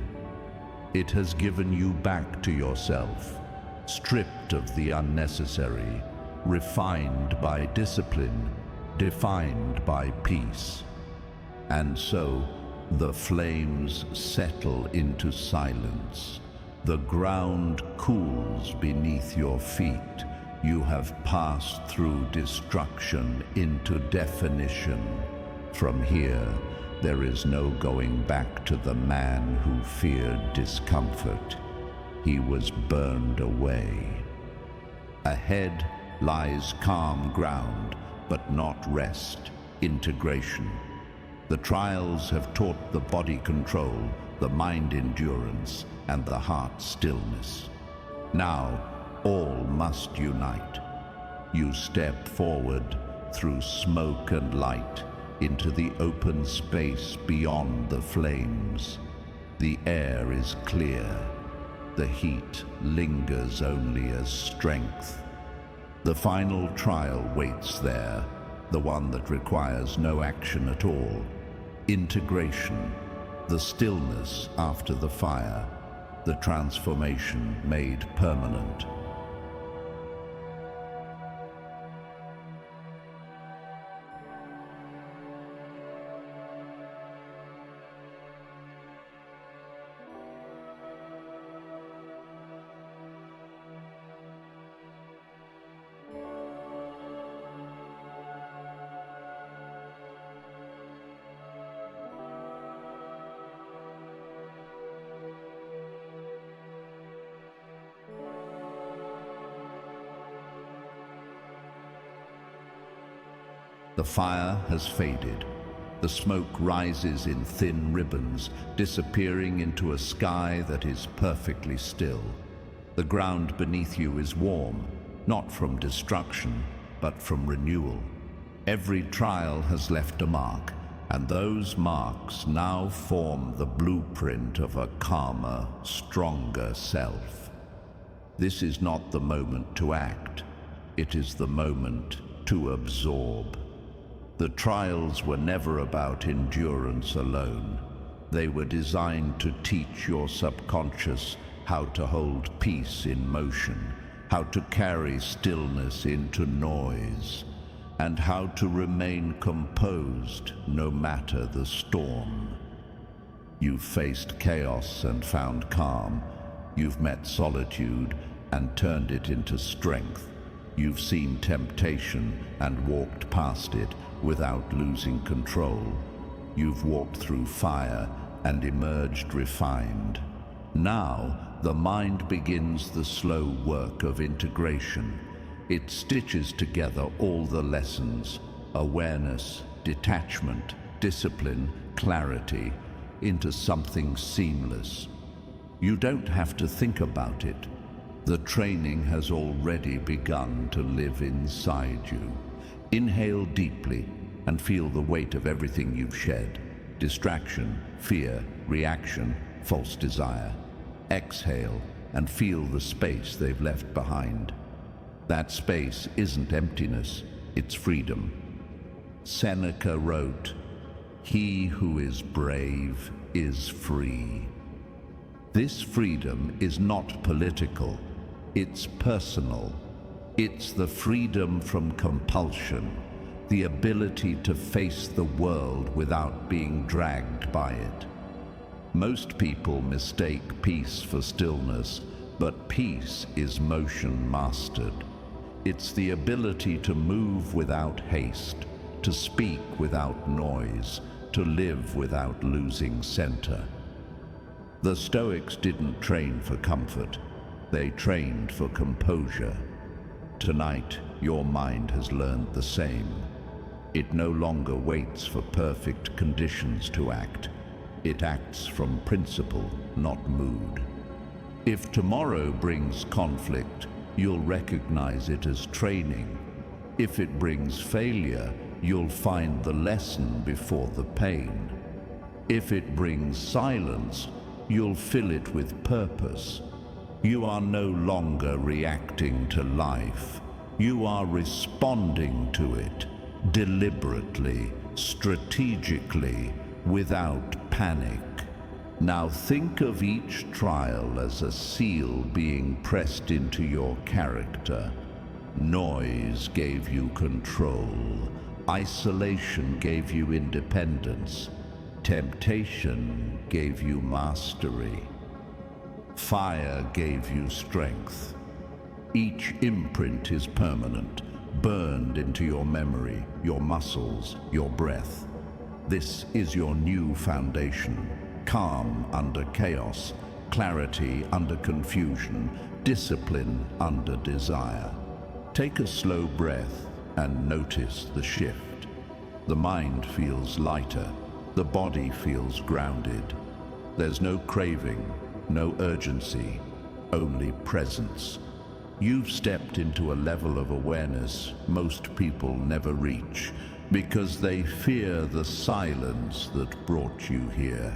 It has given you back to yourself, stripped of the unnecessary, refined by discipline, defined by peace. And so, the flames settle into silence. The ground cools beneath your feet. You have passed through destruction into definition. From here, there is no going back to the man who feared discomfort. He was burned away. Ahead lies calm ground, but not rest, integration. The trials have taught the body control, the mind endurance, and the heart stillness. Now, all must unite. You step forward through smoke and light into the open space beyond the flames. The air is clear. The heat lingers only as strength. The final trial waits there, the one that requires no action at all. Integration, the stillness after the fire, the transformation made permanent. The fire has faded. The smoke rises in thin ribbons, disappearing into a sky that is perfectly still. The ground beneath you is warm, not from destruction, but from renewal. Every trial has left a mark, and those marks now form the blueprint of a calmer, stronger self. This is not the moment to act. It is the moment to absorb. The trials were never about endurance alone. They were designed to teach your subconscious how to hold peace in motion, how to carry stillness into noise, and how to remain composed no matter the storm. You've faced chaos and found calm. You've met solitude and turned it into strength. You've seen temptation and walked past it without losing control. You've walked through fire and emerged refined. Now, the mind begins the slow work of integration. It stitches together all the lessons: awareness, detachment, discipline, clarity, into something seamless. You don't have to think about it. The training has already begun to live inside you. Inhale deeply and feel the weight of everything you've shed. Distraction, fear, reaction, false desire. Exhale and feel the space they've left behind. That space isn't emptiness, it's freedom. Seneca wrote, "He who is brave is free." This freedom is not political, it's personal. It's the freedom from compulsion, the ability to face the world without being dragged by it. Most people mistake peace for stillness, but peace is motion mastered. It's the ability to move without haste, to speak without noise, to live without losing center. The Stoics didn't train for comfort, they trained for composure. Tonight, your mind has learned the same. It no longer waits for perfect conditions to act. It acts from principle, not mood. If tomorrow brings conflict, you'll recognize it as training. If it brings failure, you'll find the lesson before the pain. If it brings silence, you'll fill it with purpose. You are no longer reacting to life. You are responding to it, deliberately, strategically, without panic. Now think of each trial as a seal being pressed into your character. Noise gave you control. Isolation gave you independence. Temptation gave you mastery. Fire gave you strength. Each imprint is permanent, burned into your memory, your muscles, your breath. This is your new foundation. Calm under chaos, clarity under confusion, discipline under desire. Take a slow breath and notice the shift. The mind feels lighter, the body feels grounded. There's no craving, no urgency, only presence. You've stepped into a level of awareness most people never reach because they fear the silence that brought you here.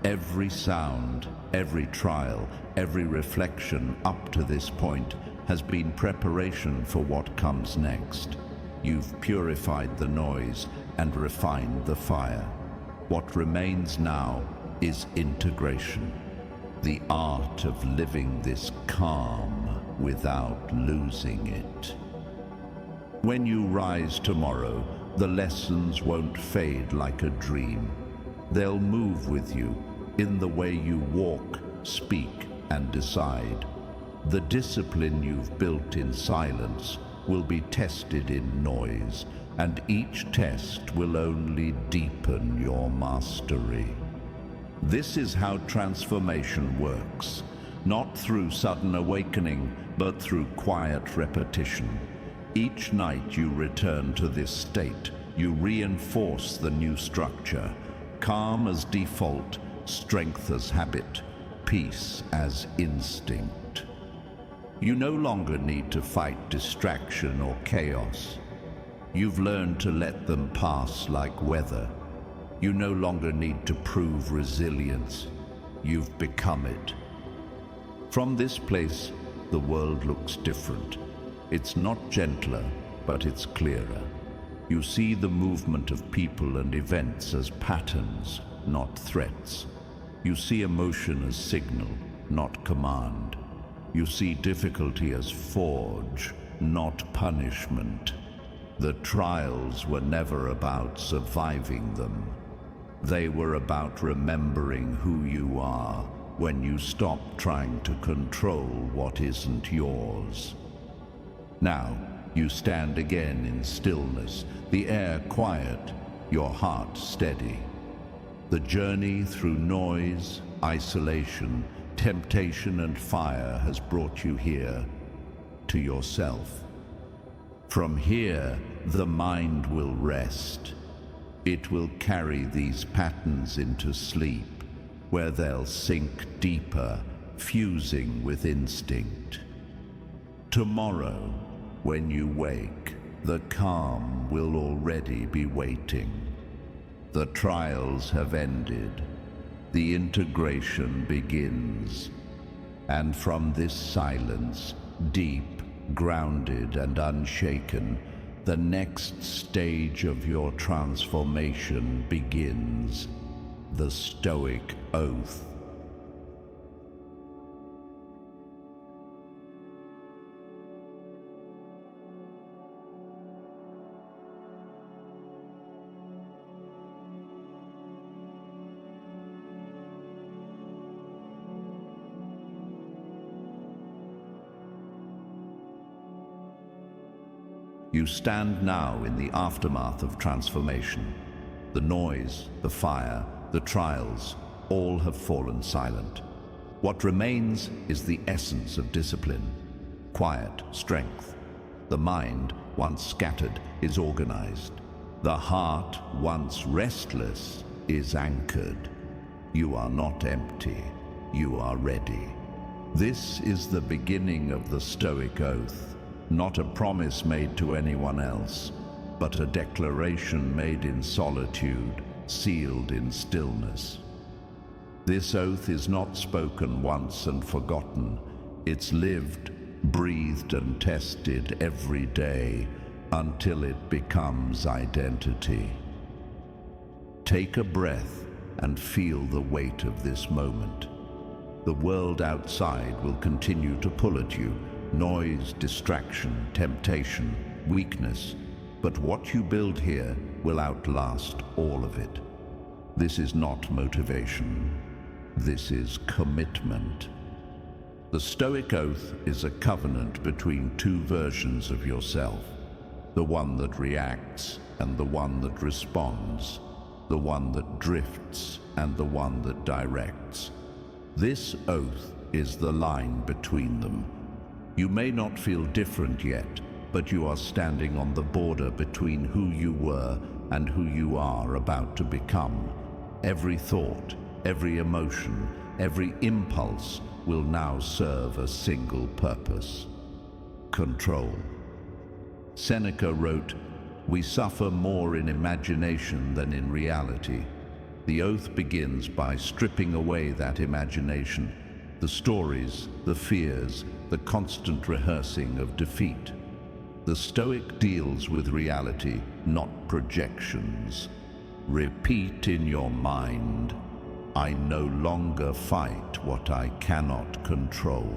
Every sound, every trial, every reflection up to this point has been preparation for what comes next. You've purified the noise and refined the fire. What remains now is integration, the art of living this calm without losing it. When you rise tomorrow, the lessons won't fade like a dream. They'll move with you in the way you walk, speak, and decide. The discipline you've built in silence will be tested in noise, and each test will only deepen your mastery. This is how transformation works, not through sudden awakening, but through quiet repetition. Each night you return to this state, you reinforce the new structure. Calm as default, strength as habit, peace as instinct. You no longer need to fight distraction or chaos. You've learned to let them pass like weather. You no longer need to prove resilience. You've become it. From this place, the world looks different. It's not gentler, but it's clearer. You see the movement of people and events as patterns, not threats. You see emotion as signal, not command. You see difficulty as forge, not punishment. The trials were never about surviving them. They were about remembering who you are when you stop trying to control what isn't yours. Now, you stand again in stillness, the air quiet, your heart steady. The journey through noise, isolation, temptation, and fire has brought you here, to yourself. From here, the mind will rest. It will carry these patterns into sleep, where they'll sink deeper, fusing with instinct. Tomorrow, when you wake, the calm will already be waiting. The trials have ended. The integration begins. And from this silence, deep, grounded, and unshaken, the next stage of your transformation begins. The Stoic Oath. You stand now in the aftermath of transformation. The noise, the fire, the trials, all have fallen silent. What remains is the essence of discipline, quiet strength. The mind, once scattered, is organized. The heart, once restless, is anchored. You are not empty, you are ready. This is the beginning of the Stoic Oath. Not a promise made to anyone else, but a declaration made in solitude, sealed in stillness. This oath is not spoken once and forgotten. It's lived, breathed, and tested every day until it becomes identity. Take a breath and feel the weight of this moment. The world outside will continue to pull at you. Noise, distraction, temptation, weakness. But what you build here will outlast all of it. This is not motivation. This is commitment. The Stoic Oath is a covenant between two versions of yourself. The one that reacts and the one that responds. The one that drifts and the one that directs. This oath is the line between them. You may not feel different yet, but you are standing on the border between who you were and who you are about to become. Every thought, every emotion, every impulse will now serve a single purpose: control. Seneca wrote, "We suffer more in imagination than in reality." The oath begins by stripping away that imagination, the stories, the fears, the constant rehearsing of defeat. The Stoic deals with reality, not projections. Repeat in your mind, "I no longer fight what I cannot control.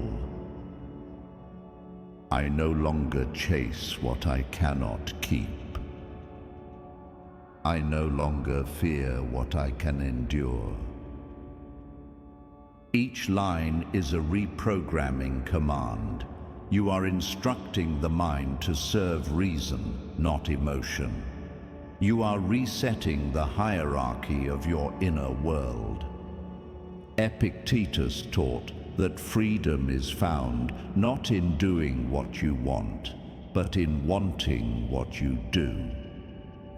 I no longer chase what I cannot keep. I no longer fear what I can endure." Each line is a reprogramming command. You are instructing the mind to serve reason, not emotion. You are resetting the hierarchy of your inner world. Epictetus taught that freedom is found not in doing what you want, but in wanting what you do.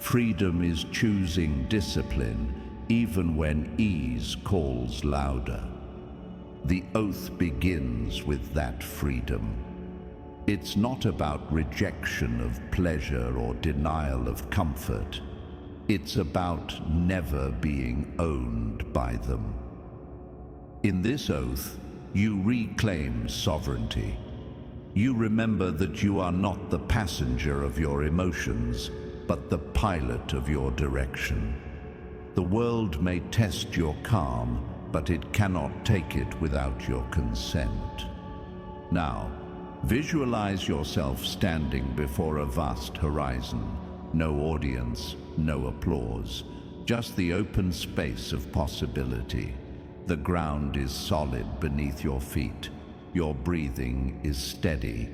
Freedom is choosing discipline even when ease calls louder. The oath begins with that freedom. It's not about rejection of pleasure or denial of comfort. It's about never being owned by them. In this oath, you reclaim sovereignty. You remember that you are not the passenger of your emotions, but the pilot of your direction. The world may test your calm, but it cannot take it without your consent. Now, visualize yourself standing before a vast horizon. No audience, no applause, just the open space of possibility. The ground is solid beneath your feet. Your breathing is steady.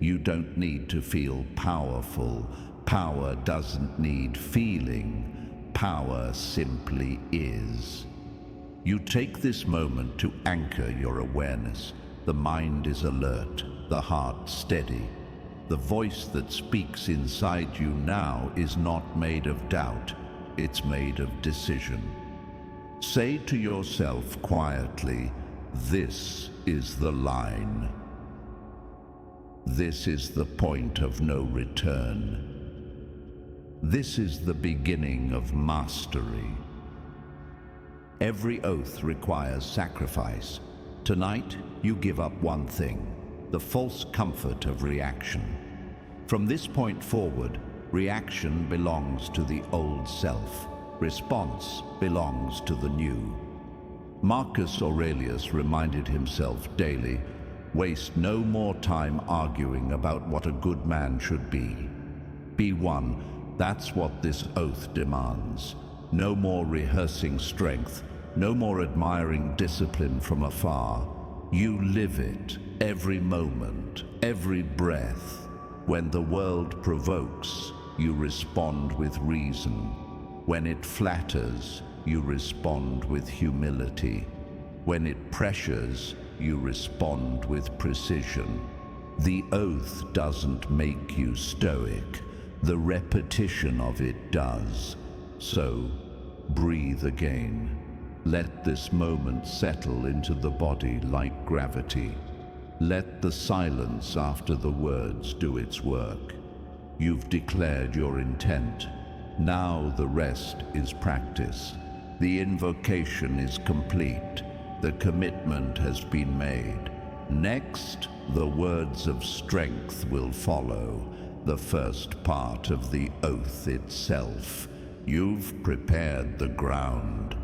You don't need to feel powerful. Power doesn't need feeling. Power simply is. You take this moment to anchor your awareness. The mind is alert, the heart steady. The voice that speaks inside you now is not made of doubt. it's made of decision. Say to yourself quietly, "This is the line. This is the point of no return. This is the beginning of mastery." Every oath requires sacrifice. Tonight, you give up one thing: the false comfort of reaction. From this point forward, reaction belongs to the old self. Response belongs to the new. Marcus Aurelius reminded himself daily, "Waste no more time arguing about what a good man should be. Be one, that's what this oath demands. No more rehearsing strength, no more admiring discipline from afar. You live it, every moment, every breath. When the world provokes, you respond with reason. When it flatters, you respond with humility. When it pressures, you respond with precision. The oath doesn't make you stoic. The repetition of it does. So, breathe again. Let this moment settle into the body like gravity. Let the silence after the words do its work. You've declared your intent. Now the rest is practice. The invocation is complete. The commitment has been made. Next, the words of strength will follow, the first part of the oath itself. You've prepared the ground.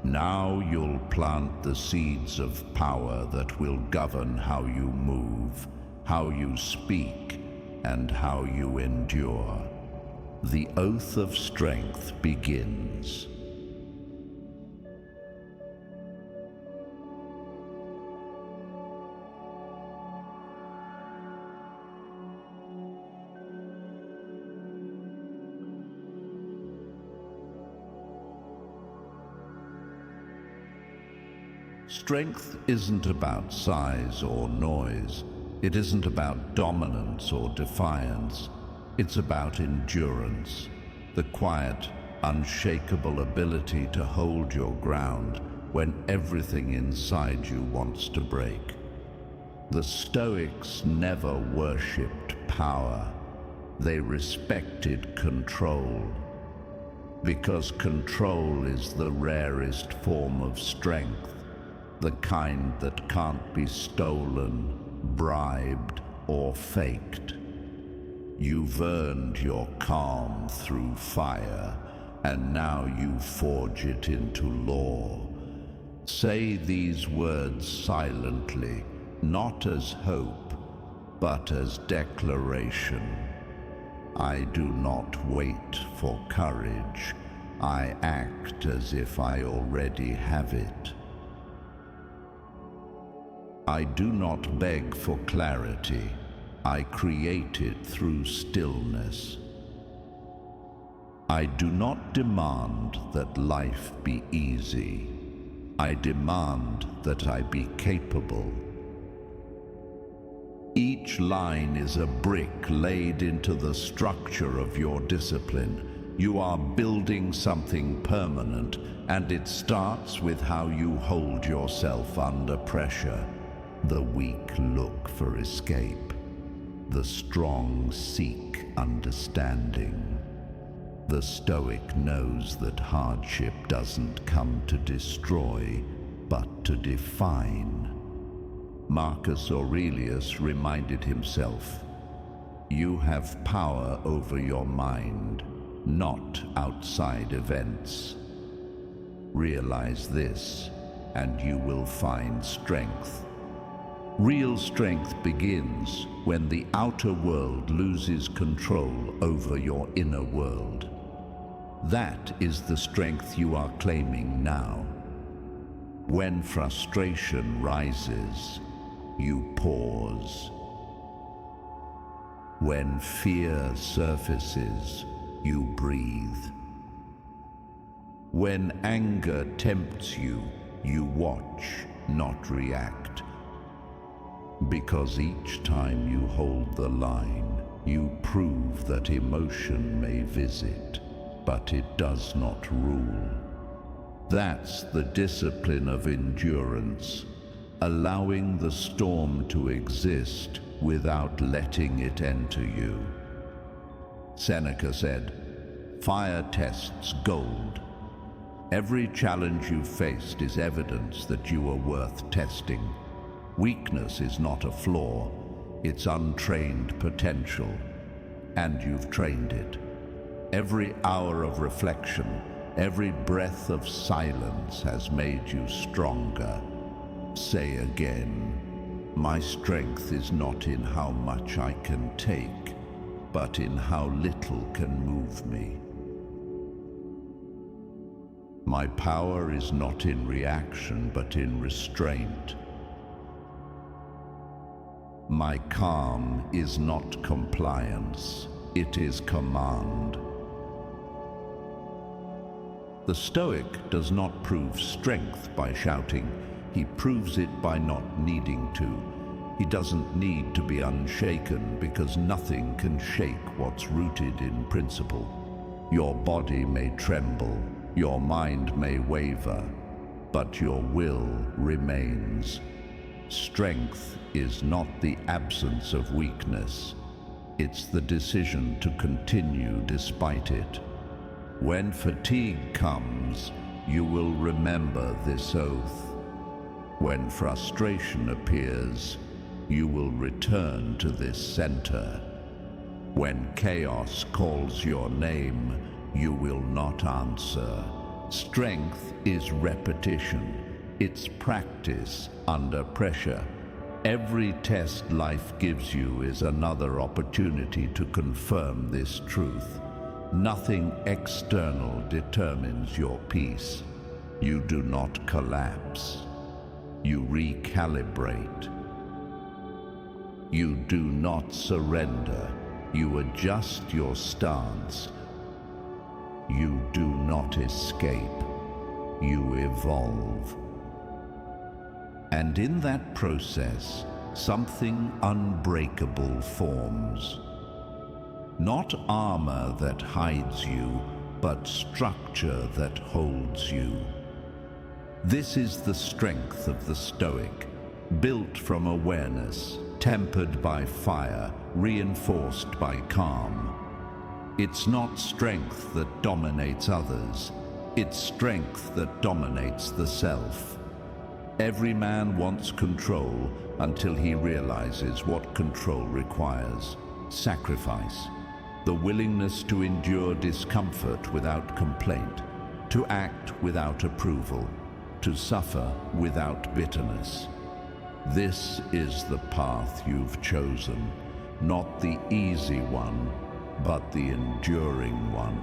Now you'll plant the seeds of power that will govern how you move, how you speak, and how you endure. The oath of strength begins. Strength isn't about size or noise. It isn't about dominance or defiance. It's about endurance, the quiet, unshakable ability to hold your ground when everything inside you wants to break. The Stoics never worshipped power. They respected control, because control is the rarest form of strength. The kind that can't be stolen, bribed, or faked. You've earned your calm through fire, and now you forge it into law. Say these words silently, not as hope, but as declaration. I do not wait for courage. I act as if I already have it. I do not beg for clarity. I create it through stillness. I do not demand that life be easy. I demand that I be capable. Each line is a brick laid into the structure of your discipline. You are building something permanent, and it starts with how you hold yourself under pressure. The weak look for escape. The strong seek understanding. The Stoic knows that hardship doesn't come to destroy, but to define. Marcus Aurelius reminded himself, "You have power over your mind, not outside events. Realize this, and you will find strength." Real strength begins when the outer world loses control over your inner world. That is the strength you are claiming now. When frustration rises, you pause. When fear surfaces, you breathe. When anger tempts you, you watch, not react. Because each time you hold the line, you prove that emotion may visit, but it does not rule. That's the discipline of endurance, allowing the storm to exist without letting it enter you. Seneca said, "Fire tests gold." Every challenge you've faced is evidence that you are worth testing. Weakness is not a flaw, it's untrained potential, and you've trained it. Every hour of reflection, every breath of silence has made you stronger. Say again, my strength is not in how much I can take, but in how little can move me. My power is not in reaction, but in restraint. My calm is not compliance, it is command. The Stoic does not prove strength by shouting, he proves it by not needing to. He doesn't need to be unshaken because nothing can shake what's rooted in principle. Your body may tremble, your mind may waver, but your will remains. Strength is not the absence of weakness, it's the decision to continue despite it. When fatigue comes, you will remember this oath. When frustration appears, you will return to this center. When chaos calls your name, you will not answer. Strength is repetition. It's practice under pressure. Every test life gives you is another opportunity to confirm this truth. Nothing external determines your peace. You do not collapse. You recalibrate. You do not surrender. You adjust your stance. You do not escape. You evolve. And in that process, something unbreakable forms. Not armor that hides you, but structure that holds you. This is the strength of the Stoic, built from awareness, tempered by fire, reinforced by calm. It's not strength that dominates others, it's strength that dominates the self. Every man wants control until he realizes what control requires: sacrifice. The willingness to endure discomfort without complaint, to act without approval, to suffer without bitterness. This is the path you've chosen, not the easy one, but the enduring one.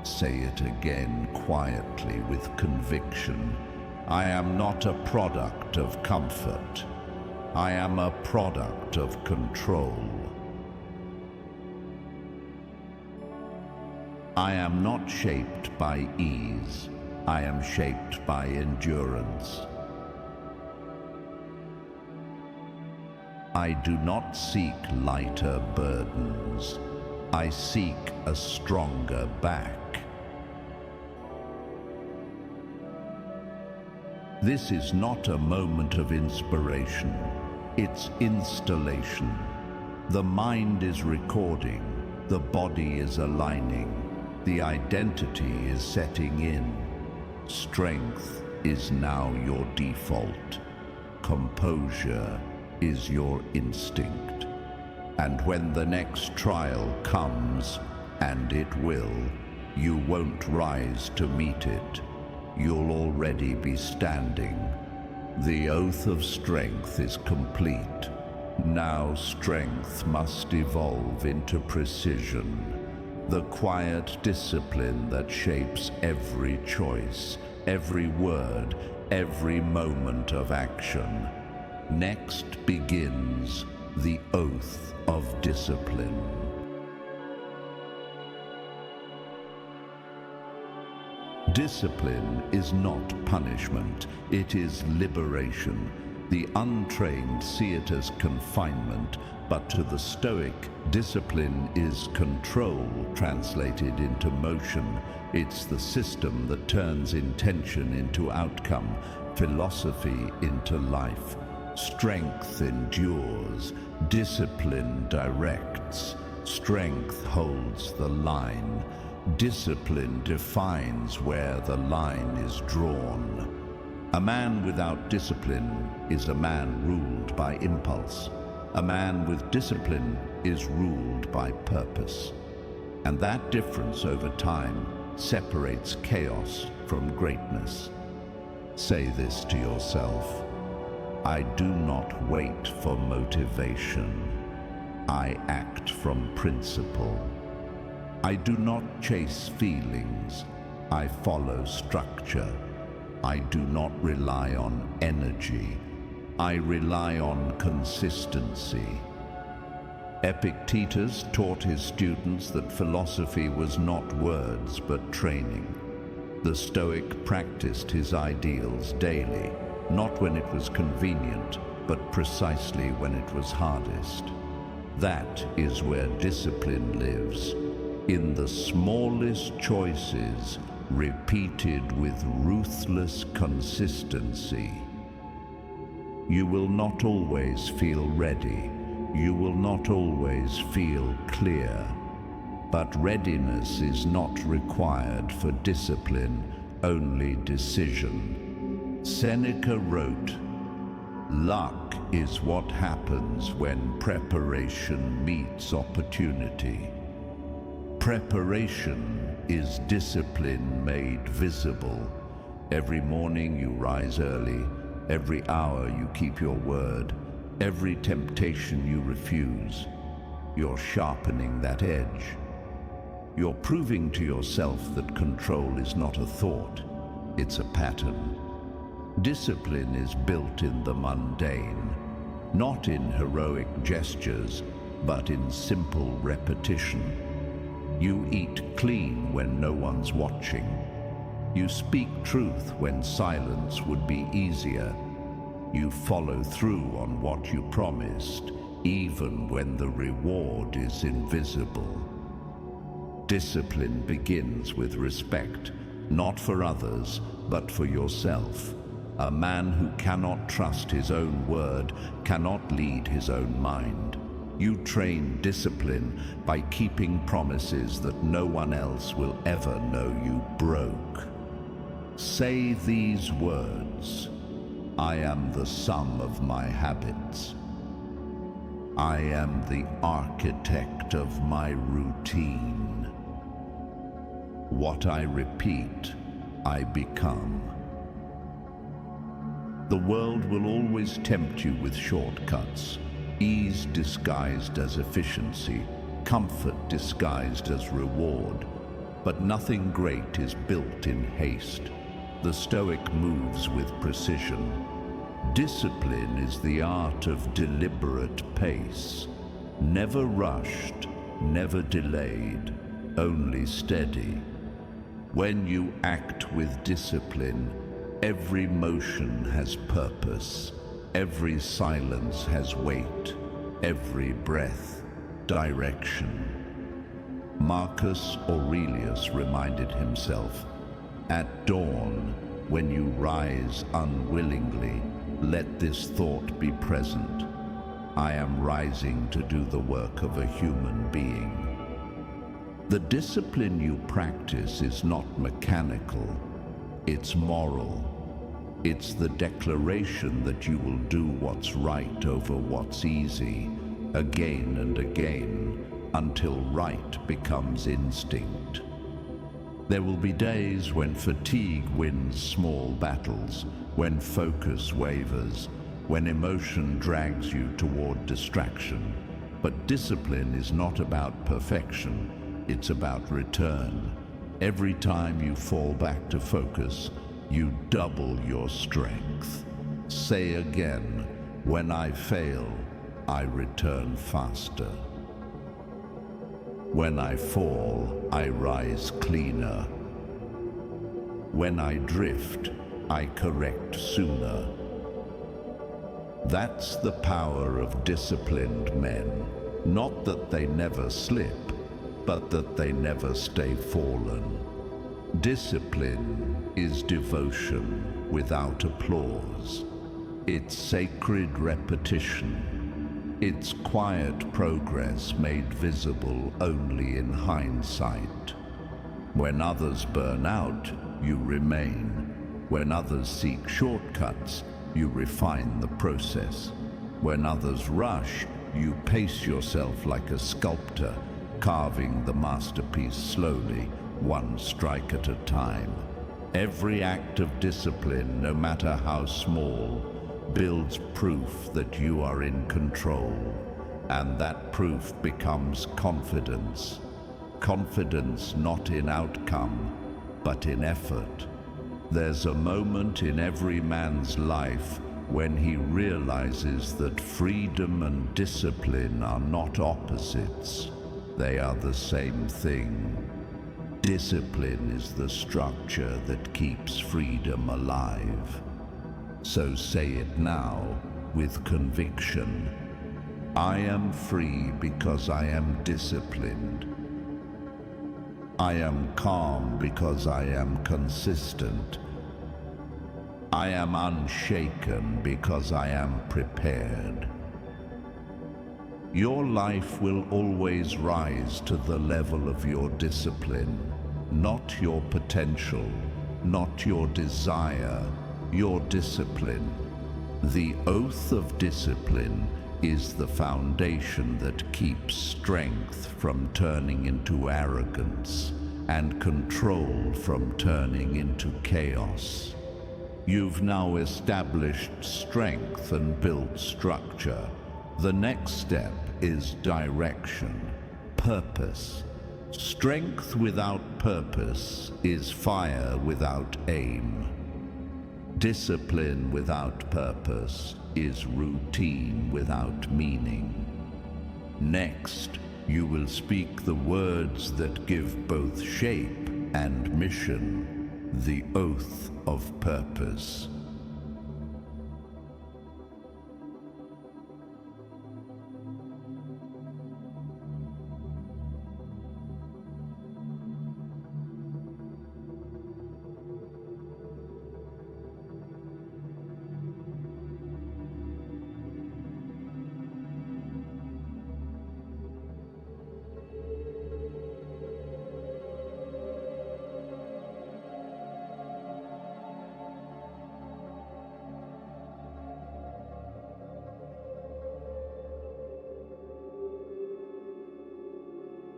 Say it again quietly with conviction. I am not a product of comfort. I am a product of control. I am not shaped by ease. I am shaped by endurance. I do not seek lighter burdens. I seek a stronger back. This is not a moment of inspiration. It's installation. The mind is recording. The body is aligning. The identity is setting in. Strength is now your default. Composure is your instinct. And when the next trial comes, and it will, you won't rise to meet it. You'll already be standing. The oath of strength is complete. Now strength must evolve into precision. The quiet discipline that shapes every choice, every word, every moment of action. Next begins the oath of discipline. Discipline is not punishment, it is liberation. The untrained see it as confinement, But to the Stoic, discipline is control translated into motion. It's the system that turns intention into outcome, philosophy into life. Strength endures, discipline directs. Strength holds the line. Discipline defines where the line is drawn. A man without discipline is a man ruled by impulse. A man with discipline is ruled by purpose. And that difference over time separates chaos from greatness. Say this to yourself: I do not wait for motivation. I act from principle. I do not chase feelings. I follow structure. I do not rely on energy. I rely on consistency. Epictetus taught his students that philosophy was not words but training. The Stoic practiced his ideals daily, not when it was convenient, but precisely when it was hardest. That is where discipline lives, in the smallest choices, repeated with ruthless consistency. You will not always feel ready. You will not always feel clear. But readiness is not required for discipline, only decision. Seneca wrote, "Luck is what happens when preparation meets opportunity." Preparation is discipline made visible. Every morning you rise early. Every hour you keep your word. Every temptation you refuse. You're sharpening that edge. You're proving to yourself that control is not a thought, it's a pattern. Discipline is built in the mundane, not in heroic gestures, but in simple repetition. You eat clean when no one's watching. You speak truth when silence would be easier. You follow through on what you promised, even when the reward is invisible. Discipline begins with respect, not for others, but for yourself. A man who cannot trust his own word cannot lead his own mind. You train discipline by keeping promises that no one else will ever know you broke. Say these words: I am the sum of my habits. I am the architect of my routine. What I repeat, I become. The world will always tempt you with shortcuts, ease disguised as efficiency, comfort disguised as reward. But nothing great is built in haste. The Stoic moves with precision. Discipline is the art of deliberate pace, never rushed, never delayed, only steady. When you act with discipline, every motion has purpose, every silence has weight, every breath, direction. Marcus Aurelius reminded himself, "At dawn, when you rise unwillingly, let this thought be present. I am rising to do the work of a human being." The discipline you practice is not mechanical, it's moral. It's the declaration that you will do what's right over what's easy, again and again, until right becomes instinct. There will be days when fatigue wins small battles, when focus wavers, when emotion drags you toward distraction. But discipline is not about perfection, it's about return. Every time you fall back to focus, you double your strength. Say again, when I fail, I return faster. When I fall, I rise cleaner. When I drift, I correct sooner. That's the power of disciplined men. Not that they never slip, but that they never stay fallen. Discipline is devotion without applause. It's sacred repetition. It's quiet progress made visible only in hindsight. When others burn out, you remain. When others seek shortcuts, you refine the process. When others rush, you pace yourself like a sculptor, carving the masterpiece slowly, one strike at a time. Every act of discipline, no matter how small, builds proof that you are in control, and that proof becomes confidence. Confidence not in outcome, but in effort. There's a moment in every man's life when he realizes that freedom and discipline are not opposites. They are the same thing. Discipline is the structure that keeps freedom alive. So say it now with conviction. I am free because I am disciplined. I am calm because I am consistent. I am unshaken because I am prepared. Your life will always rise to the level of your discipline, not your potential, not your desire, your discipline. The oath of discipline is the foundation that keeps strength from turning into arrogance and control from turning into chaos. You've now established strength and built structure. The next step is direction, purpose. Strength without purpose is fire without aim. Discipline without purpose is routine without meaning. Next, you will speak the words that give both shape and mission, the oath of purpose.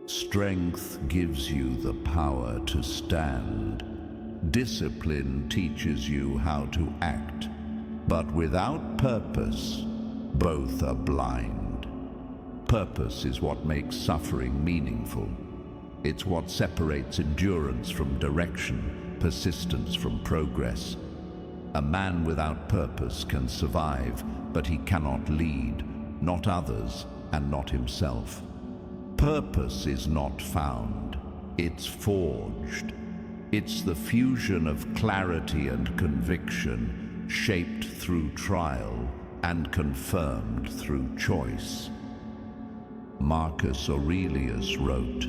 Strength gives you the power to stand. Discipline teaches you how to act. But without purpose, both are blind. Purpose is what makes suffering meaningful. It's what separates endurance from direction, persistence from progress. A man without purpose can survive, but he cannot lead, not others and not himself. Purpose is not found, it's forged. It's the fusion of clarity and conviction, shaped through trial and confirmed through choice. Marcus Aurelius wrote,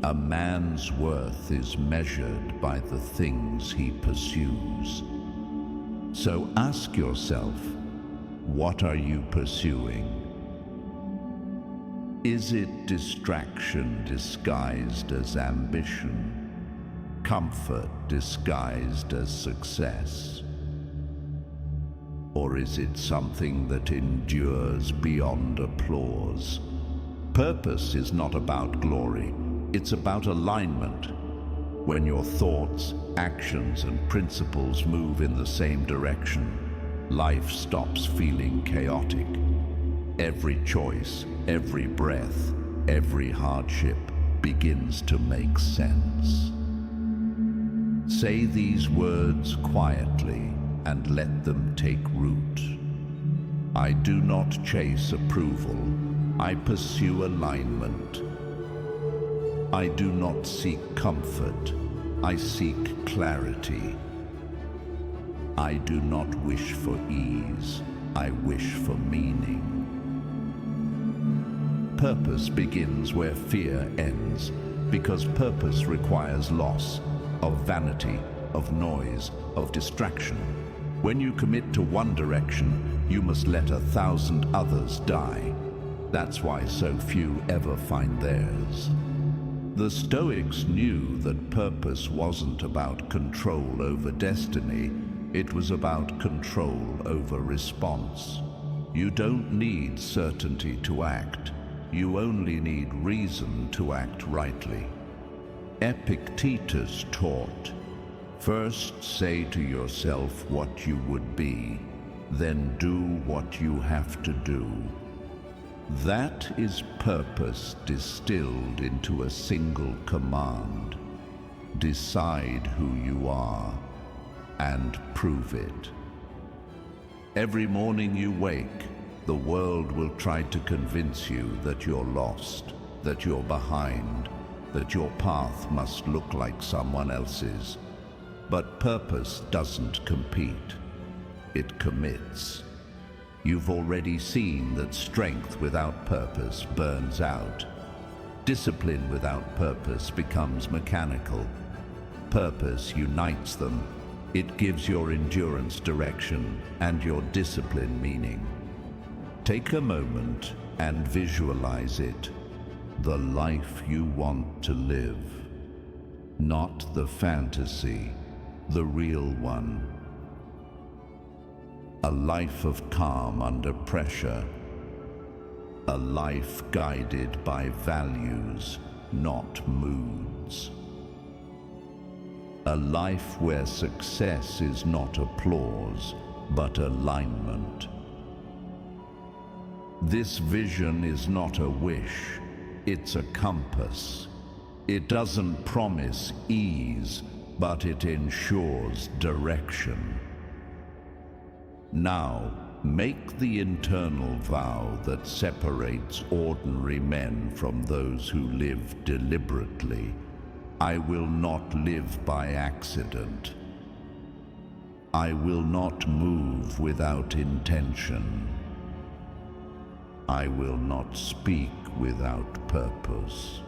"A man's worth is measured by the things he pursues." So ask yourself, what are you pursuing? Is it distraction disguised as ambition? Comfort disguised as success? Or is it something that endures beyond applause? Purpose is not about glory, it's about alignment. When your thoughts, actions, and principles move in the same direction, life stops feeling chaotic. Every choice, every breath, every hardship begins to make sense. Say these words quietly and let them take root. I do not chase approval, I pursue alignment. I do not seek comfort, I seek clarity. I do not wish for ease, I wish for meaning. Purpose begins where fear ends, because purpose requires loss of vanity, of noise, of distraction. When you commit to one direction, you must let 1,000 others die. That's why so few ever find theirs. The Stoics knew that purpose wasn't about control over destiny, it was about control over response. You don't need certainty to act, you only need reason to act rightly. Epictetus taught, first say to yourself what you would be, then do what you have to do. That is purpose distilled into a single command. Decide who you are and prove it. Every morning you wake, the world will try to convince you that you're lost, that you're behind, that your path must look like someone else's. But purpose doesn't compete, it commits. You've already seen that strength without purpose burns out. Discipline without purpose becomes mechanical. Purpose unites them. It gives your endurance direction and your discipline meaning. Take a moment and visualize it, the life you want to live. Not the fantasy, the real one. A life of calm under pressure. A life guided by values, not moods. A life where success is not applause, but alignment. This vision is not a wish, it's a compass. It doesn't promise ease, but it ensures direction. Now, make the internal vow that separates ordinary men from those who live deliberately. I will not live by accident. I will not move without intention. I will not speak without purpose.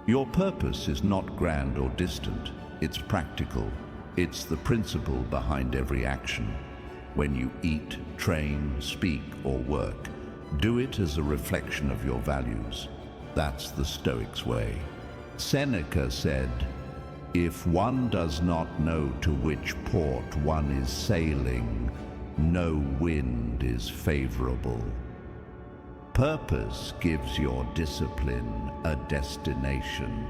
Your purpose is not grand or distant, it's practical. It's the principle behind every action. When you eat, train, speak, or work, do it as a reflection of your values. That's the Stoics' way. Seneca said, "If one does not know to which port one is sailing, no wind is favorable." Purpose gives your discipline a destination.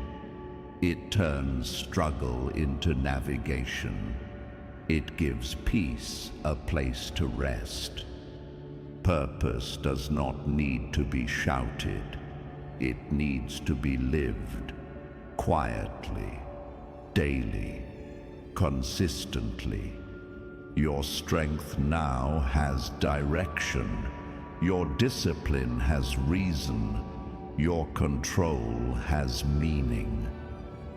It turns struggle into navigation. It gives peace a place to rest. Purpose does not need to be shouted. It needs to be lived quietly, daily, consistently. Your strength now has direction. Your discipline has reason. Your control has meaning.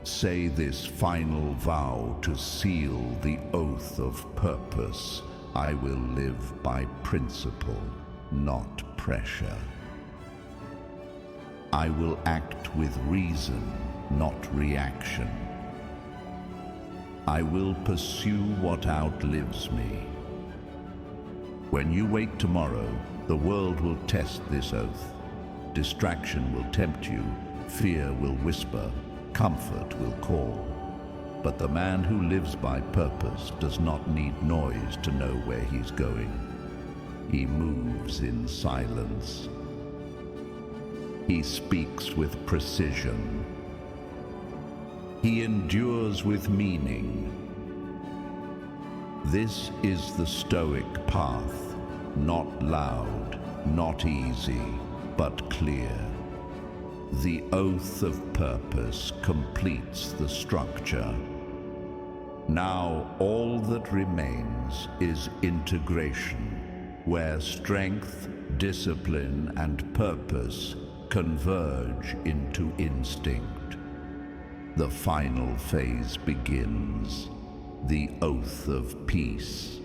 Say this final vow to seal the oath of purpose. I will live by principle, not pressure. I will act with reason, not reaction. I will pursue what outlives me. When you wake tomorrow, the world will test this oath. Distraction will tempt you, fear will whisper, comfort will call. But the man who lives by purpose does not need noise to know where he's going. He moves in silence. He speaks with precision. He endures with meaning. This is the Stoic path, not loud, not easy, but clear. The oath of purpose completes the structure. Now all that remains is integration, where strength, discipline, and purpose converge into instinct. The final phase begins, the oath of peace.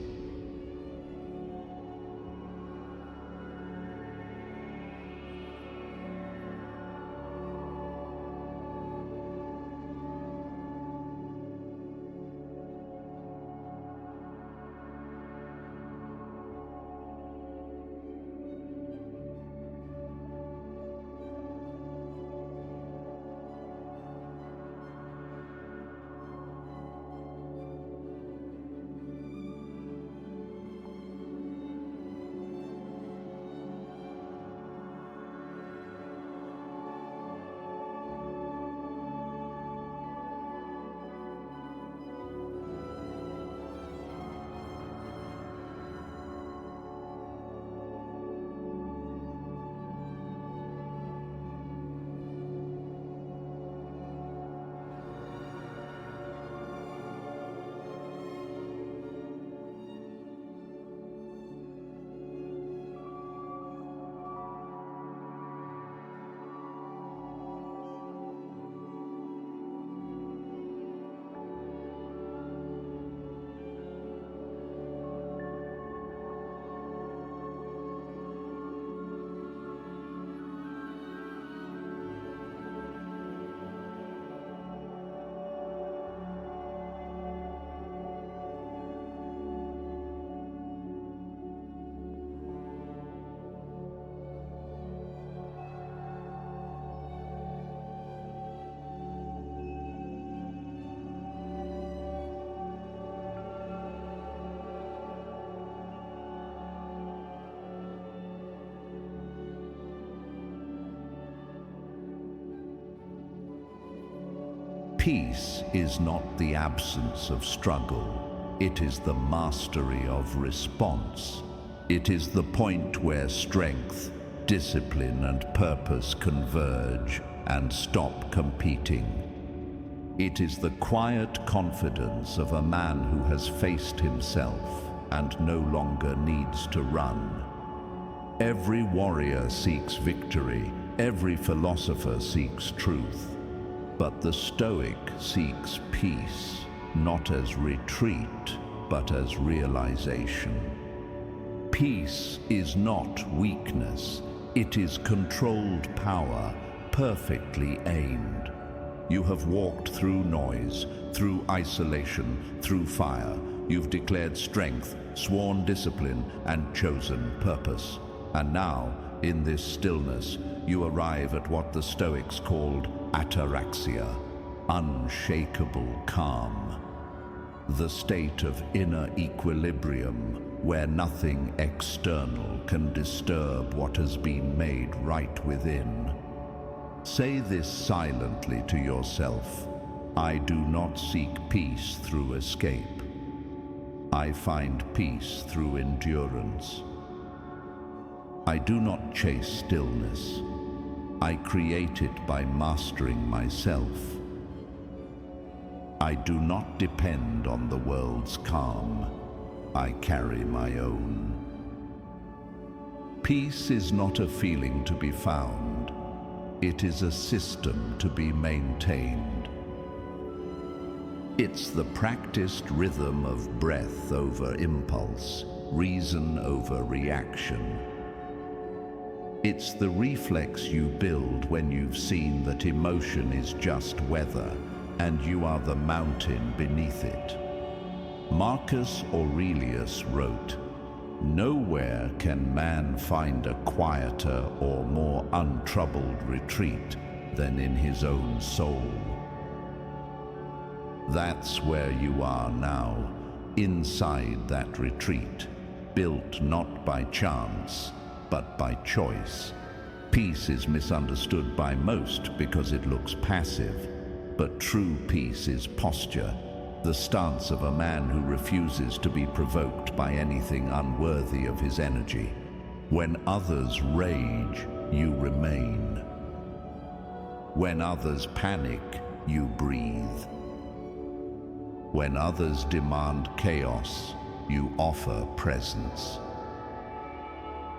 Peace is not the absence of struggle. It is the mastery of response. It is the point where strength, discipline, and purpose converge and stop competing. It is the quiet confidence of a man who has faced himself and no longer needs to run. Every warrior seeks victory, every philosopher seeks truth, but the Stoic seeks peace, not as retreat, but as realization. Peace is not weakness, it is controlled power, perfectly aimed. You have walked through noise, through isolation, through fire. You've declared strength, sworn discipline, and chosen purpose. And now, in this stillness, you arrive at what the Stoics called ataraxia, unshakable calm. The state of inner equilibrium, where nothing external can disturb what has been made right within. Say this silently to yourself: I do not seek peace through escape. I find peace through endurance. I do not chase stillness. I create it by mastering myself. I do not depend on the world's calm. I carry my own. Peace is not a feeling to be found. It is a system to be maintained. It's the practiced rhythm of breath over impulse, reason over reaction. It's the reflex you build when you've seen that emotion is just weather and you are the mountain beneath it. Marcus Aurelius wrote, "Nowhere can man find a quieter or more untroubled retreat than in his own soul." That's where you are now, inside that retreat, built not by chance, but by choice. Peace is misunderstood by most because it looks passive, but true peace is posture, the stance of a man who refuses to be provoked by anything unworthy of his energy. When others rage, you remain. When others panic, you breathe. When others demand chaos, you offer presence.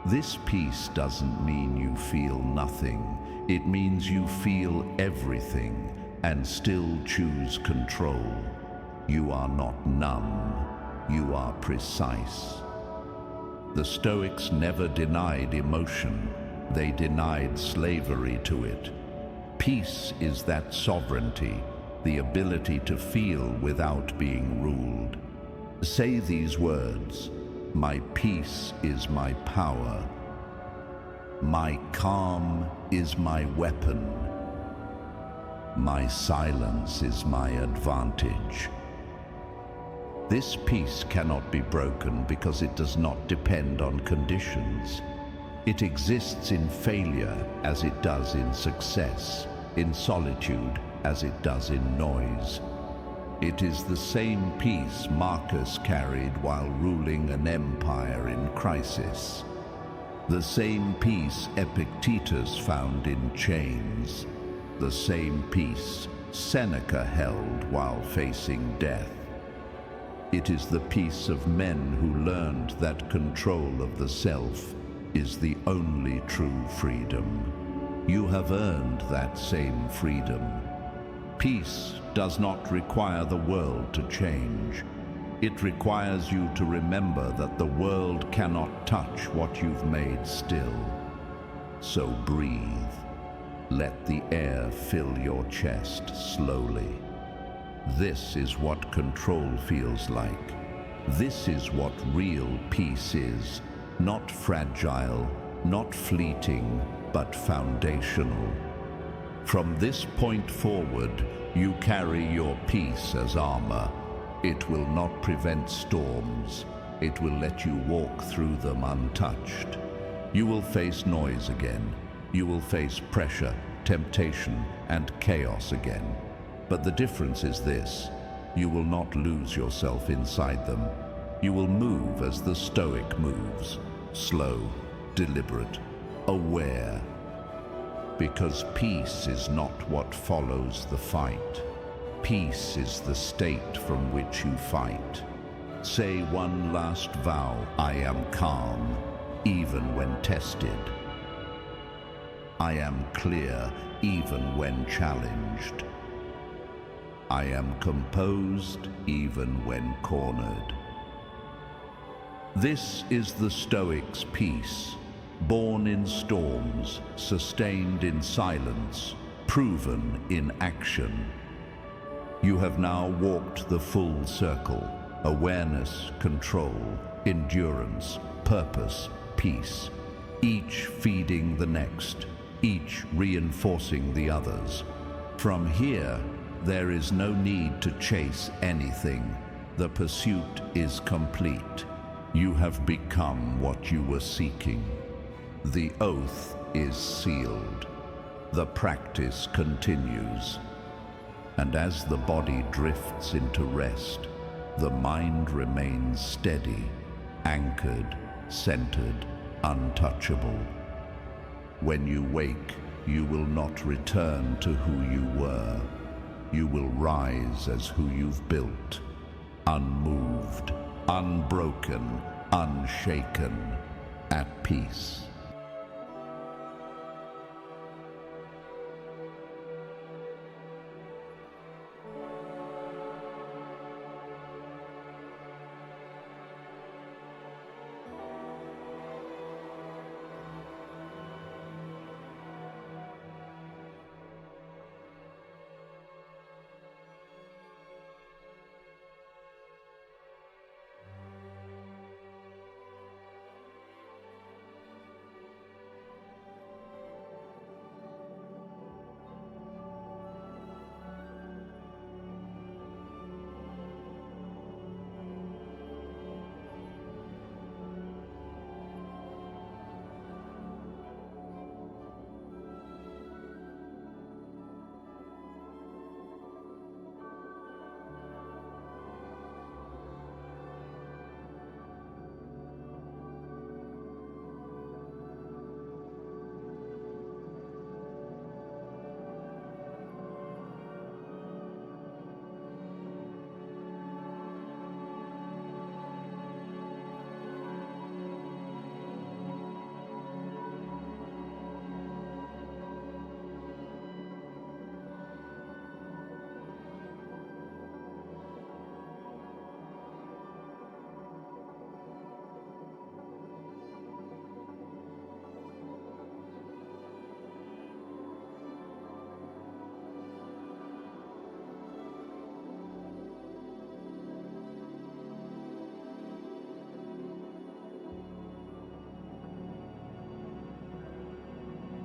This peace doesn't mean you feel nothing. It means you feel everything and still choose control. You are not numb, you are precise. The Stoics never denied emotion, they denied slavery to it. Peace is that sovereignty, the ability to feel without being ruled. Say these words: my peace is my power. My calm is my weapon. My silence is my advantage. This peace cannot be broken because it does not depend on conditions. It exists in failure as it does in success, in solitude as it does in noise. It is the same peace Marcus carried while ruling an empire in crisis. The same peace Epictetus found in chains. The same peace Seneca held while facing death. It is the peace of men who learned that control of the self is the only true freedom. You have earned that same freedom. Peace does not require the world to change. It requires you to remember that the world cannot touch what you've made still. So breathe. Let the air fill your chest slowly. This is what control feels like. This is what real peace is. Not fragile, not fleeting, but foundational. From this point forward, you carry your peace as armor. It will not prevent storms. It will let you walk through them untouched. You will face noise again. You will face pressure, temptation, and chaos again. But the difference is this: you will not lose yourself inside them. You will move as the Stoic moves, slow, deliberate, aware. Because peace is not what follows the fight. Peace is the state from which you fight. Say one last vow: I am calm, even when tested. I am clear, even when challenged. I am composed, even when cornered. This is the Stoic's peace, born in storms, sustained in silence, proven in action. You have now walked the full circle: awareness, control, endurance, purpose, peace, each feeding the next, each reinforcing the others. From here, there is no need to chase anything. The pursuit is complete. You have become what you were seeking. The oath is sealed. The practice continues. And as the body drifts into rest, the mind remains steady, anchored, centered, untouchable. When you wake, you will not return to who you were. You will rise as who you've built, unmoved, unbroken, unshaken, at peace.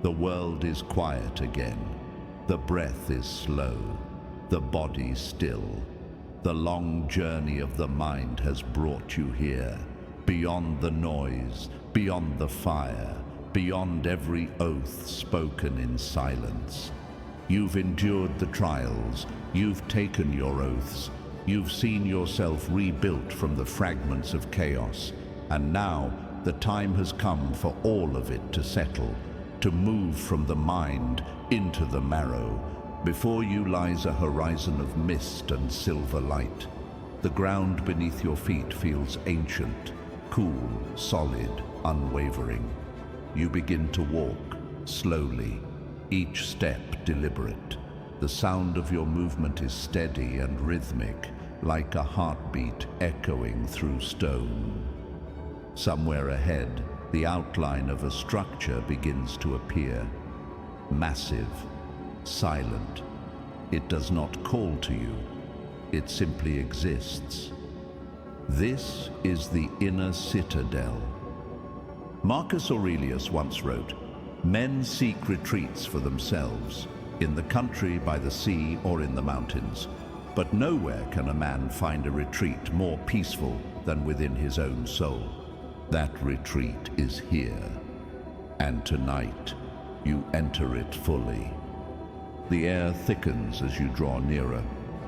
The world is quiet again. The breath is slow. The body still. The long journey of the mind has brought you here, beyond the noise, beyond the fire, beyond every oath spoken in silence. You've endured the trials. You've taken your oaths. You've seen yourself rebuilt from the fragments of chaos. And now the time has come for all of it to settle, to move from the mind into the marrow. Before you lies a horizon of mist and silver light. The ground beneath your feet feels ancient, cool, solid, unwavering. You begin to walk, slowly, each step deliberate. The sound of your movement is steady and rhythmic, like a heartbeat echoing through stone. Somewhere ahead, the outline of a structure begins to appear. Massive, silent. It does not call to you. It simply exists. This is the inner citadel. Marcus Aurelius once wrote, "Men seek retreats for themselves, in the country, by the sea, or in the mountains. But nowhere can a man find a retreat more peaceful than within his own soul. That retreat is here, and tonight you enter it fully." The air thickens as you draw nearer,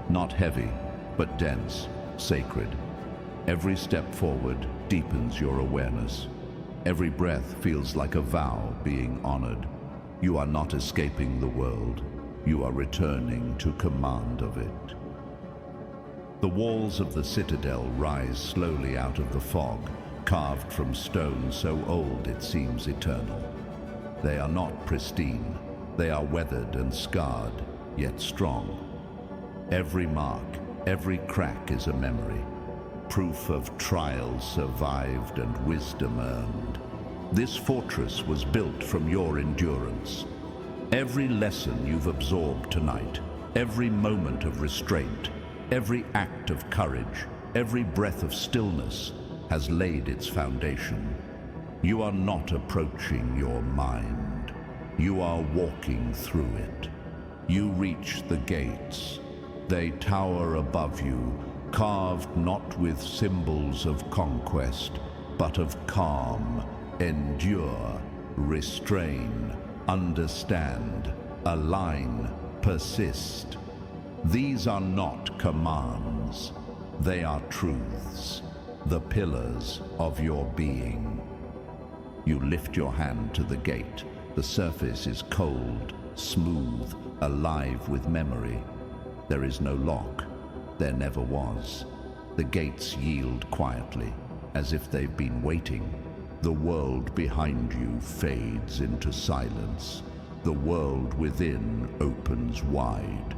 not heavy, but dense, sacred. Every step forward deepens your awareness. Every breath feels like a vow being honored. You are not escaping the world. You are returning to command of it. The walls of the citadel rise slowly out of the fog, carved from stone so old it seems eternal. They are not pristine. They are weathered and scarred, yet strong. Every mark, every crack is a memory, proof of trials survived and wisdom earned. This fortress was built from your endurance. Every lesson you've absorbed tonight, every moment of restraint, every act of courage, every breath of stillness has laid its foundation. You are not approaching your mind. You are walking through it. You reach the gates. They tower above you, carved not with symbols of conquest, but of calm. Endure, restrain, understand, align, persist. These are not commands. They are truths, the pillars of your being. You lift your hand to the gate. The surface is cold, smooth, alive with memory. There is no lock. There never was. The gates yield quietly, as if they've been waiting. The world behind you fades into silence. The world within opens wide.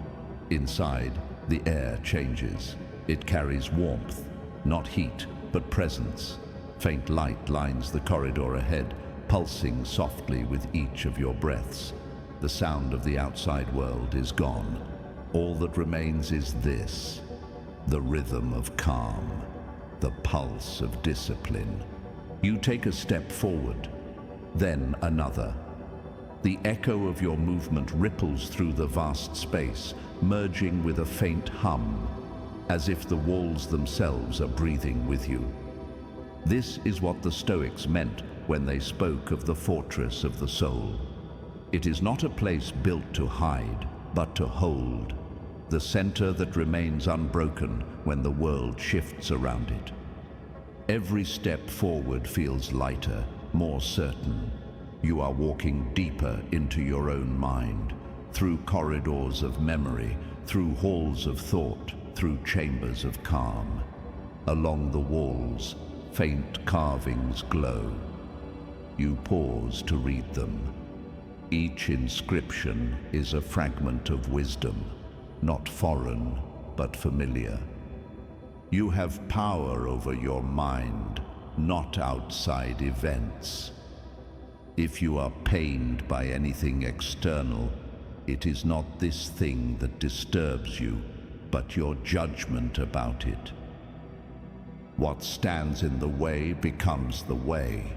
Inside, the air changes. It carries warmth, not heat, but presence. Faint light lines the corridor ahead, pulsing softly with each of your breaths. The sound of the outside world is gone. All that remains is this, the rhythm of calm, the pulse of discipline. You take a step forward, then another. The echo of your movement ripples through the vast space, merging with a faint hum, as if the walls themselves are breathing with you. This is what the Stoics meant when they spoke of the fortress of the soul. It is not a place built to hide, but to hold, the center that remains unbroken when the world shifts around it. Every step forward feels lighter, more certain. You are walking deeper into your own mind, through corridors of memory, through halls of thought, through chambers of calm. Along the walls, faint carvings glow. You pause to read them. Each inscription is a fragment of wisdom, not foreign, but familiar. You have power over your mind, not outside events. If you are pained by anything external, it is not this thing that disturbs you, but your judgment about it. What stands in the way becomes the way.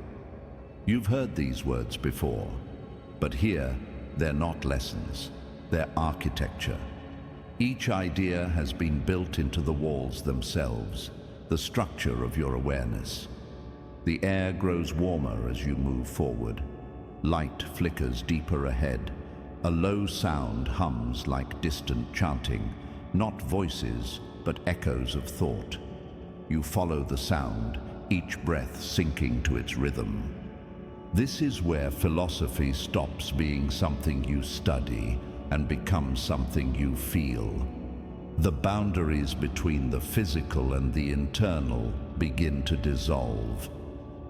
You've heard these words before, but here they're not lessons, they're architecture. Each idea has been built into the walls themselves, the structure of your awareness. The air grows warmer as you move forward. Light flickers deeper ahead. A low sound hums like distant chanting, not voices, but echoes of thought. You follow the sound, each breath sinking to its rhythm. This is where philosophy stops being something you study and becomes something you feel. The boundaries between the physical and the internal begin to dissolve.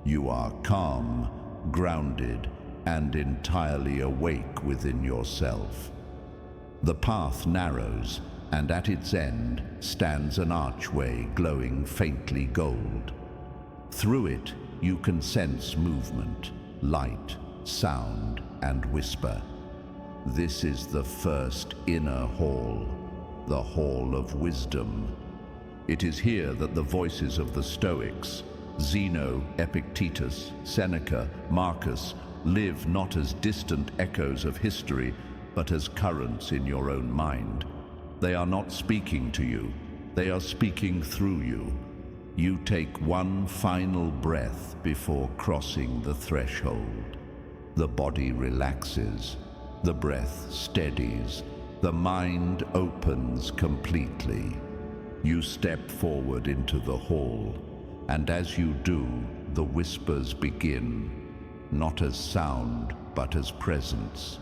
You are calm, grounded, and entirely awake within yourself. The path narrows, and at its end stands an archway glowing faintly gold. Through it, you can sense movement, light, sound, and whisper. This is the first inner hall, the Hall of Wisdom. It is here that the voices of the Stoics, Zeno, Epictetus, Seneca, Marcus, live not as distant echoes of history, but as currents in your own mind. They are not speaking to you, they are speaking through you. You take one final breath before crossing the threshold. The body relaxes, the breath steadies, the mind opens completely. You step forward into the hall, and as you do, the whispers begin, not as sound, but as presence.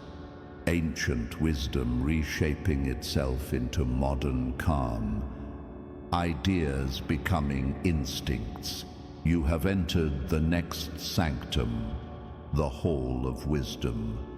Ancient wisdom reshaping itself into modern calm. Ideas becoming instincts. You have entered the next sanctum, the Hall of Wisdom.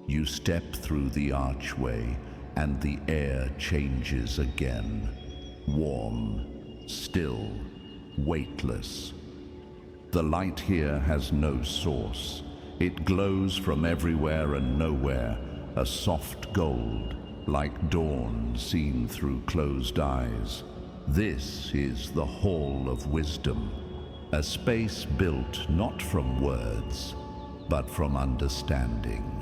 You step through the archway, and the air changes again. Warm, still, weightless. The light here has no source. It glows from everywhere and nowhere, a soft gold, like dawn seen through closed eyes. This is the Hall of Wisdom, a space built not from words, but from understanding.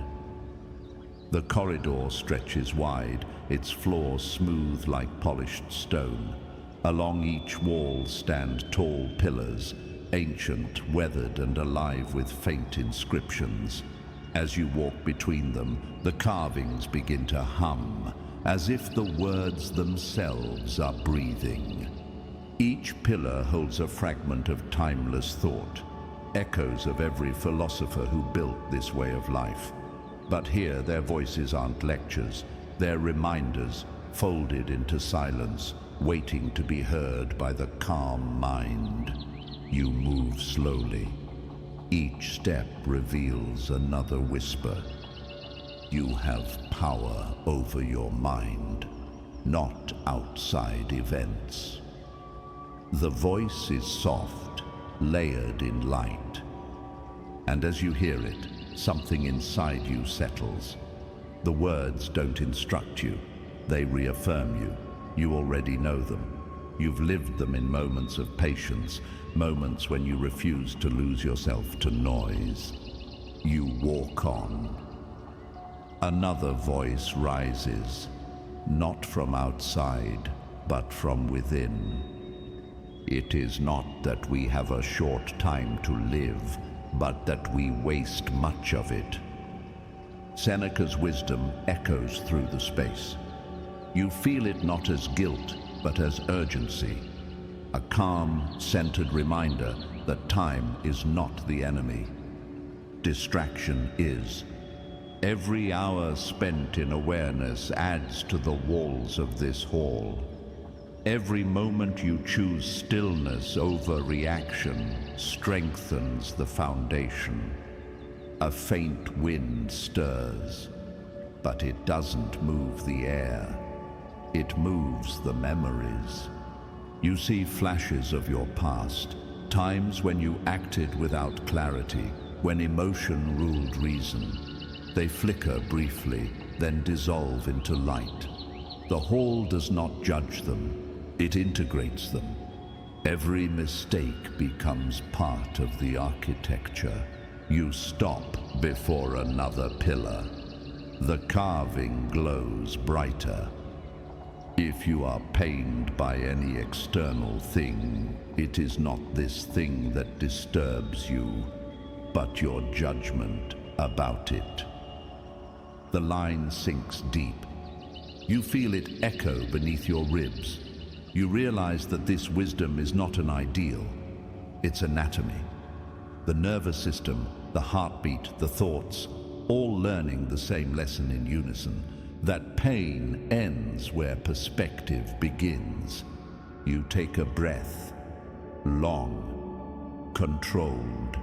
The corridor stretches wide, its floor smooth like polished stone. Along each wall stand tall pillars, ancient, weathered, and alive with faint inscriptions. As you walk between them, the carvings begin to hum, as if the words themselves are breathing. Each pillar holds a fragment of timeless thought, echoes of every philosopher who built this way of life. But here their voices aren't lectures, they're reminders, folded into silence, waiting to be heard by the calm mind. You move slowly. Each step reveals another whisper. You have power over your mind, not outside events. The voice is soft, layered in light. And as you hear it, something inside you settles. The words don't instruct you, they reaffirm you. You already know them. You've lived them in moments of patience, moments when you refuse to lose yourself to noise. You walk on. Another voice rises, not from outside, but from within. It is not that we have a short time to live, but that we waste much of it. Seneca's wisdom echoes through the space. You feel it not as guilt, but as urgency, a calm, centered reminder that time is not the enemy. Distraction is. Every hour spent in awareness adds to the walls of this hall. Every moment you choose stillness over reaction strengthens the foundation. A faint wind stirs, but it doesn't move the air. It moves the memories. You see flashes of your past, times when you acted without clarity, when emotion ruled reason. They flicker briefly, then dissolve into light. The hall does not judge them, it integrates them. Every mistake becomes part of the architecture. You stop before another pillar. The carving glows brighter. If you are pained by any external thing, it is not this thing that disturbs you, but your judgment about it. The line sinks deep. You feel it echo beneath your ribs. You realize that this wisdom is not an ideal, it's anatomy. The nervous system, the heartbeat, the thoughts, all learning the same lesson in unison, that pain ends where perspective begins. You take a breath, long, controlled.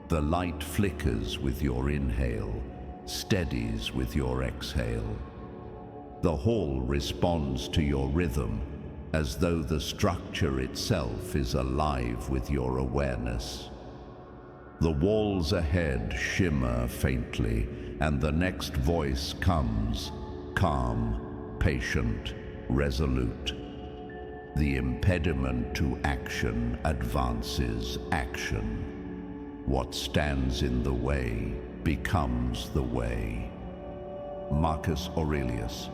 The light flickers with your inhale, steadies with your exhale. The hall responds to your rhythm, as though the structure itself is alive with your awareness. The walls ahead shimmer faintly, and the next voice comes, calm, patient, resolute. The impediment to action advances action. What stands in the way becomes the way. Marcus Aurelius.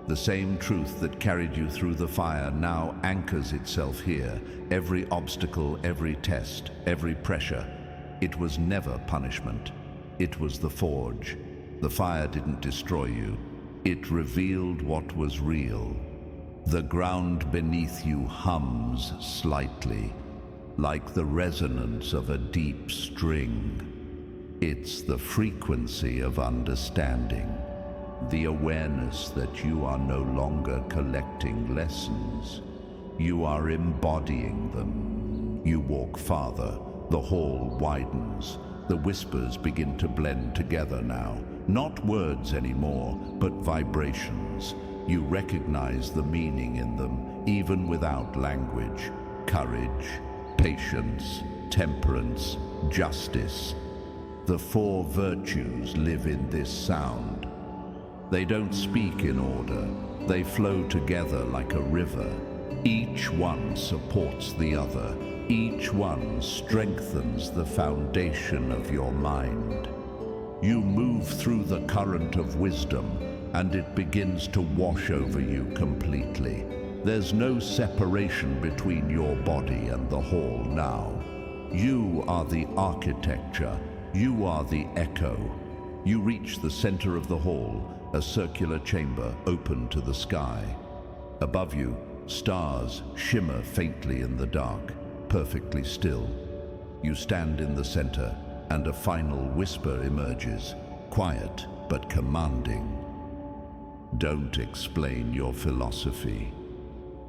The same truth that carried you through the fire now anchors itself here. Every obstacle, every test, every pressure. It was never punishment. It was the forge. The fire didn't destroy you. It revealed what was real. The ground beneath you hums slightly, like the resonance of a deep string. It's the frequency of understanding, the awareness that you are no longer collecting lessons. You are embodying them. You walk farther. The hall widens. The whispers begin to blend together now. Not words anymore, but vibrations. You recognize the meaning in them, even without language. Courage, patience, temperance, justice. The four virtues live in this sound. They don't speak in order. They flow together like a river. Each one supports the other. Each one strengthens the foundation of your mind. You move through the current of wisdom, and it begins to wash over you completely. There's no separation between your body and the hall now. You are the architecture. You are the echo. You reach the center of the hall, a circular chamber open to the sky. Above you, stars shimmer faintly in the dark, perfectly still. You stand in the center, and a final whisper emerges, quiet but commanding. Don't explain your philosophy.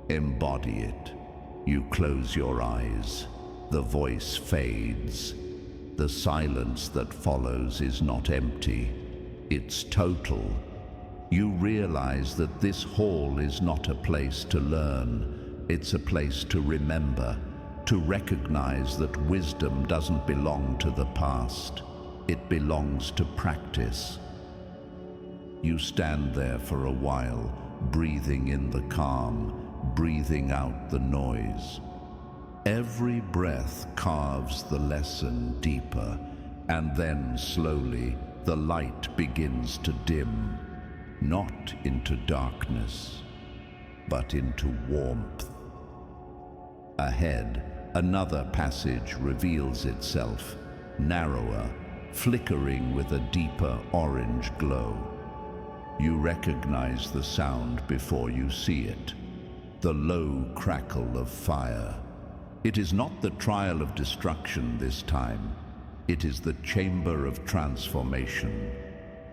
Embody it. You close your eyes. The voice fades. The silence that follows is not empty. It's total. You realize that this hall is not a place to learn. It's a place to remember, to recognize that wisdom doesn't belong to the past. It belongs to practice. You stand there for a while, breathing in the calm, breathing out the noise. Every breath carves the lesson deeper, and then slowly the light begins to dim, not into darkness, but into warmth. Ahead, another passage reveals itself, narrower, flickering with a deeper orange glow. You recognize the sound before you see it, the low crackle of fire. It is not the trial of destruction this time. It is the chamber of transformation.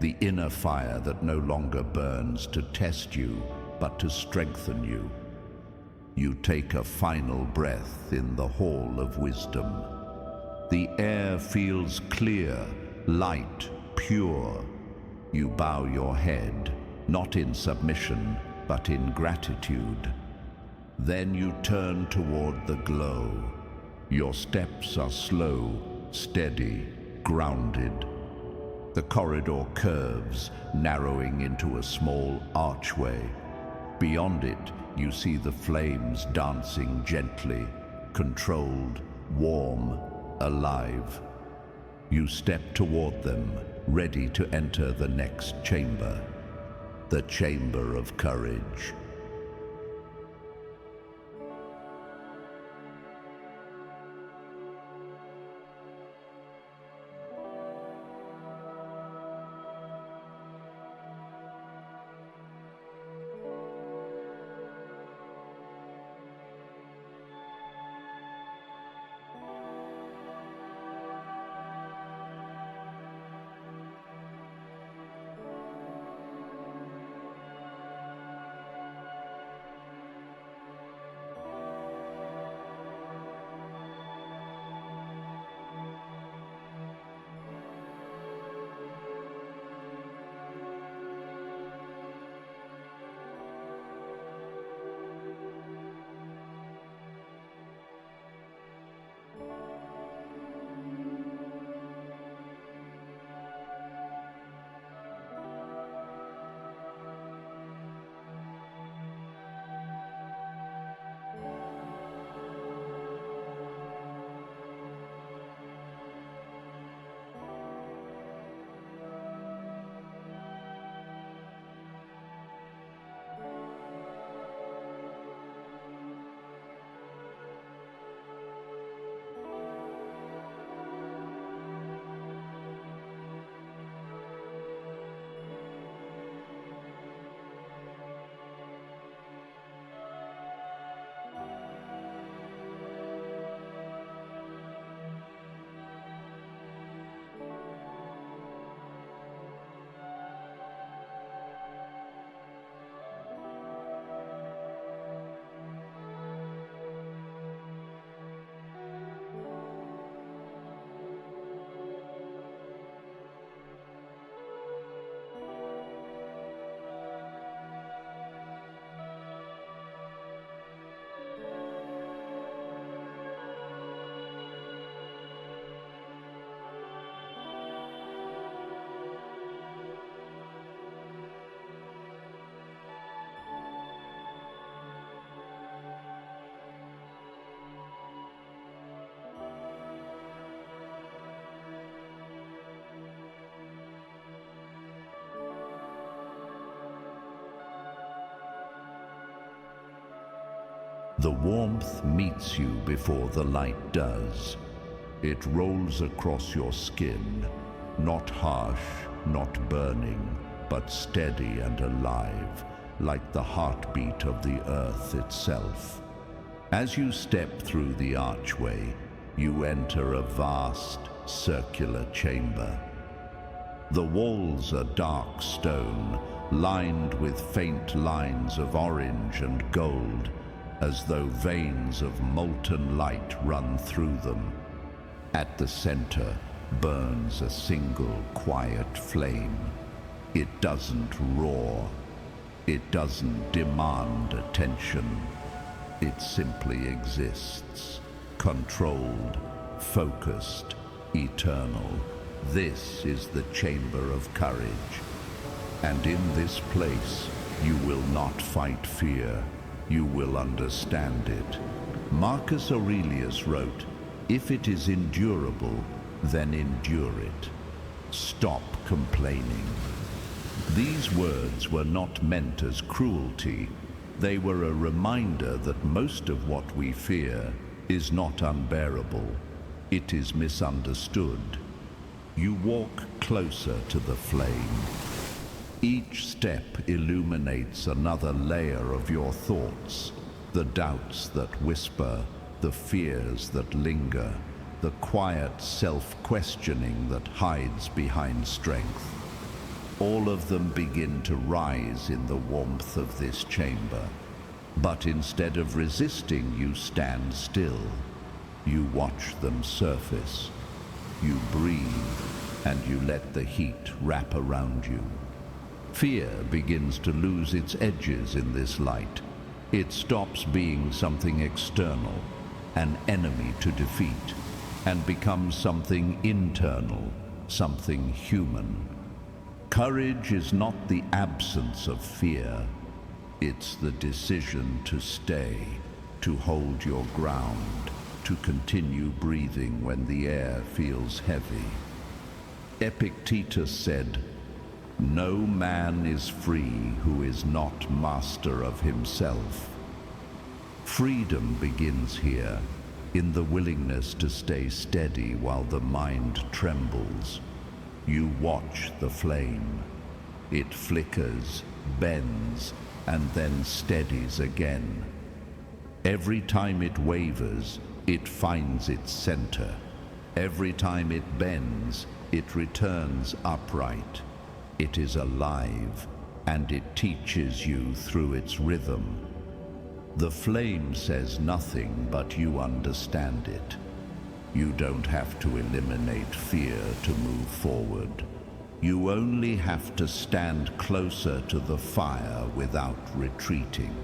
the inner fire that no longer burns to test you, but to strengthen you. You take a final breath in the hall of wisdom. The air feels clear, light, pure. You bow your head, not in submission, but in gratitude. Then you turn toward the glow. Your steps are slow, steady, grounded. The corridor curves, narrowing into a small archway. Beyond it, you see the flames dancing gently, controlled, warm, alive. You step toward them, ready to enter the next chamber, the chamber of courage. The warmth meets you before the light does. It rolls across your skin, not harsh, not burning, but steady and alive, like the heartbeat of the earth itself. As you step through the archway, you enter a vast, circular chamber. The walls are dark stone, lined with faint lines of orange and gold, as though veins of molten light run through them. At the center burns a single quiet flame. It doesn't roar. It doesn't demand attention. It simply exists, controlled, focused, eternal. This is the chamber of courage. And in this place, you will not fight fear. You will understand it. Marcus Aurelius wrote, "If it is endurable, then endure it. Stop complaining." These words were not meant as cruelty. They were a reminder that most of what we fear is not unbearable. It is misunderstood. You walk closer to the flame. Each step illuminates another layer of your thoughts, the doubts that whisper, the fears that linger, the quiet self-questioning that hides behind strength. All of them begin to rise in the warmth of this chamber. But instead of resisting, you stand still. You watch them surface. You breathe, and you let the heat wrap around you. Fear begins to lose its edges in this light. It stops being something external, an enemy to defeat, and becomes something internal, something human. Courage is not the absence of fear. It's the decision to stay, to hold your ground, to continue breathing when the air feels heavy. Epictetus said, "No man is free who is not master of himself." Freedom begins here, in the willingness to stay steady while the mind trembles. You watch the flame. It flickers, bends, and then steadies again. Every time it wavers, it finds its center. Every time it bends, it returns upright. It is alive, and it teaches you through its rhythm. The flame says nothing, but you understand it. You don't have to eliminate fear to move forward. You only have to stand closer to the fire without retreating.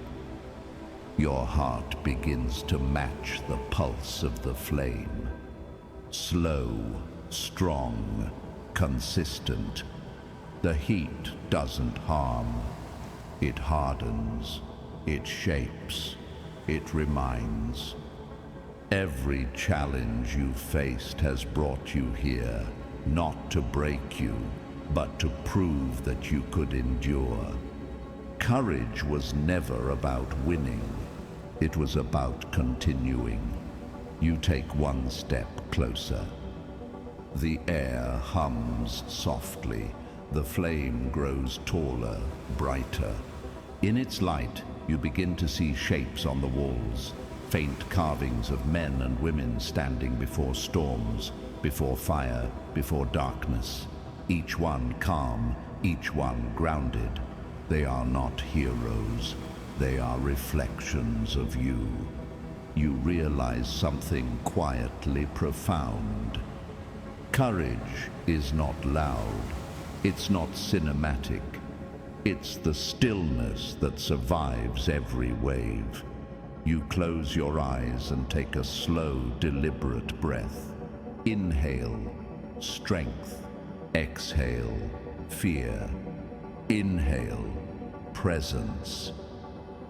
Your heart begins to match the pulse of the flame. Slow, strong, consistent. The heat doesn't harm. It hardens. It shapes. It reminds. Every challenge you faced has brought you here, not to break you, but to prove that you could endure. Courage was never about winning. It was about continuing. You take one step closer. The air hums softly. The flame grows taller, brighter. In its light, you begin to see shapes on the walls, faint carvings of men and women standing before storms, before fire, before darkness. Each one calm, each one grounded. They are not heroes. They are reflections of you. You realize something quietly profound. Courage is not loud. It's not cinematic. It's the stillness that survives every wave. You close your eyes and take a slow, deliberate breath. Inhale, strength. Exhale, fear. Inhale, presence.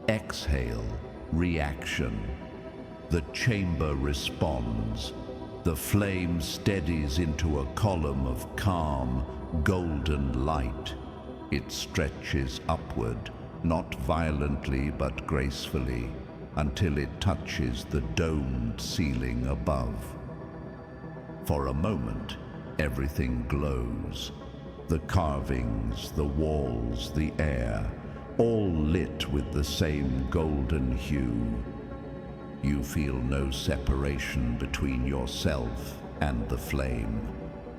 Exhale, reaction. The chamber responds. The flame steadies into a column of calm, golden light. It stretches upward, not violently but gracefully, until it touches the domed ceiling above. For a moment, everything glows. The carvings, the walls, the air, all lit with the same golden hue. You feel no separation between yourself and the flame.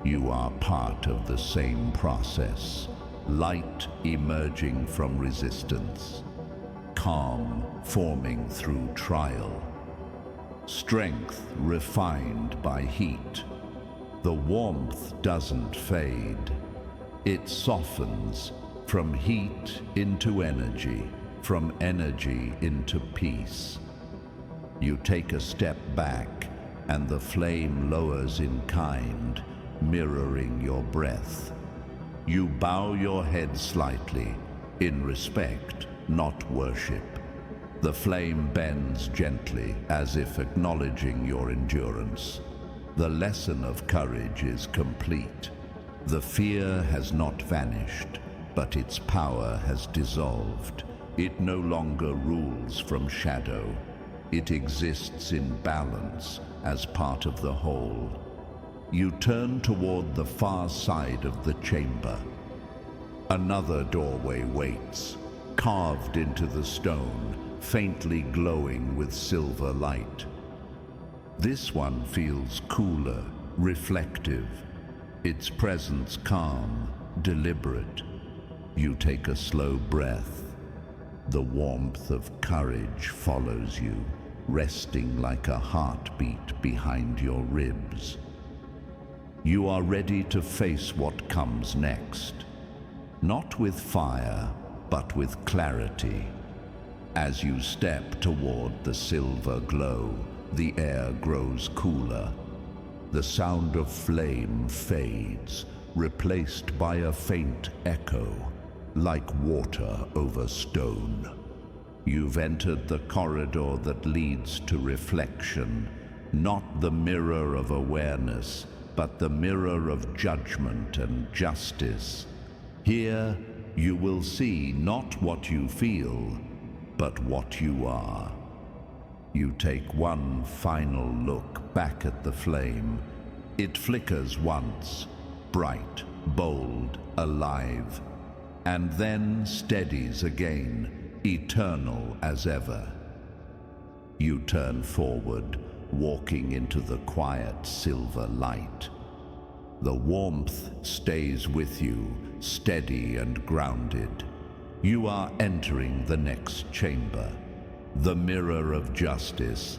You are part of the same process. Light emerging from resistance. Calm forming through trial. Strength refined by heat. The warmth doesn't fade. It softens from heat into energy, from energy into peace. You take a step back, and the flame lowers in kind, mirroring your breath. You bow your head slightly, in respect, not worship. The flame bends gently, as if acknowledging your endurance. The lesson of courage is complete. The fear has not vanished, but its power has dissolved. It no longer rules from shadow. It exists in balance, as part of the whole. You turn toward the far side of the chamber. Another doorway waits, carved into the stone, faintly glowing with silver light. This one feels cooler, reflective, its presence calm, deliberate. You take a slow breath. The warmth of courage follows you, resting like a heartbeat behind your ribs. You are ready to face what comes next, not with fire, but with clarity. As you step toward the silver glow, the air grows cooler. The sound of flame fades, replaced by a faint echo, like water over stone. You've entered the corridor that leads to reflection, not the mirror of awareness, but the mirror of judgment and justice. Here, you will see not what you feel, but what you are. You take one final look back at the flame. It flickers once, bright, bold, alive, and then steadies again, eternal as ever. You turn forward, walking into the quiet silver light. The warmth stays with you, steady and grounded. You are entering the next chamber, the mirror of justice.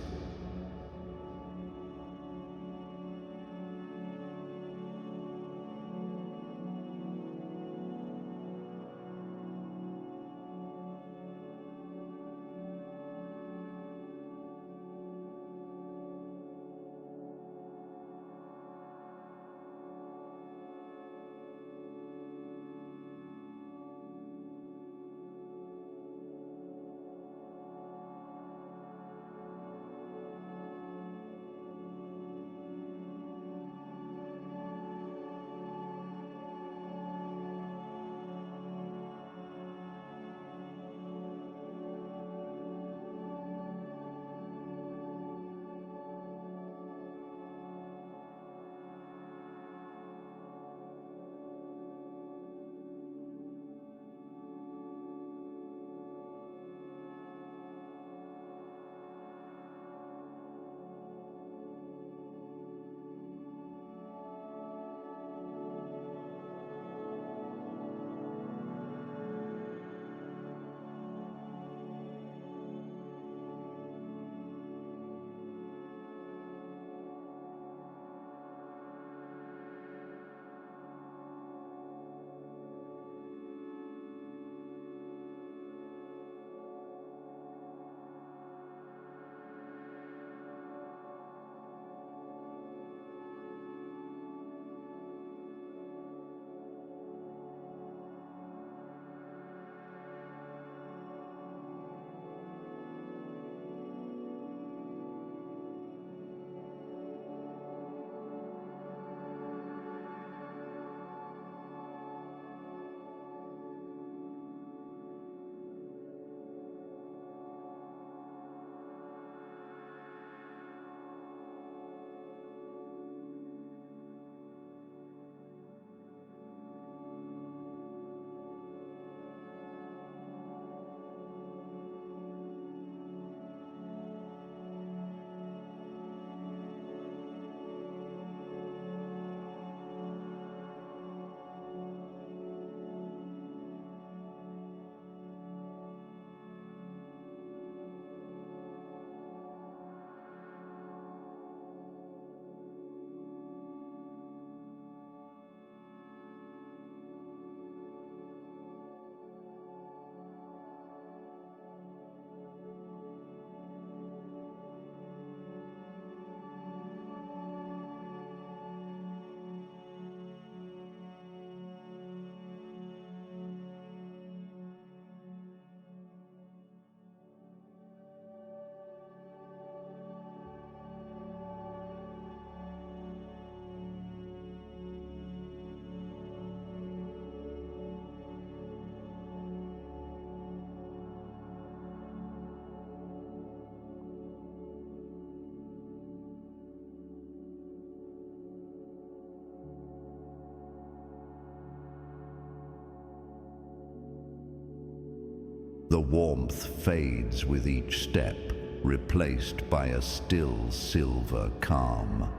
The warmth fades with each step, replaced by a still silver calm.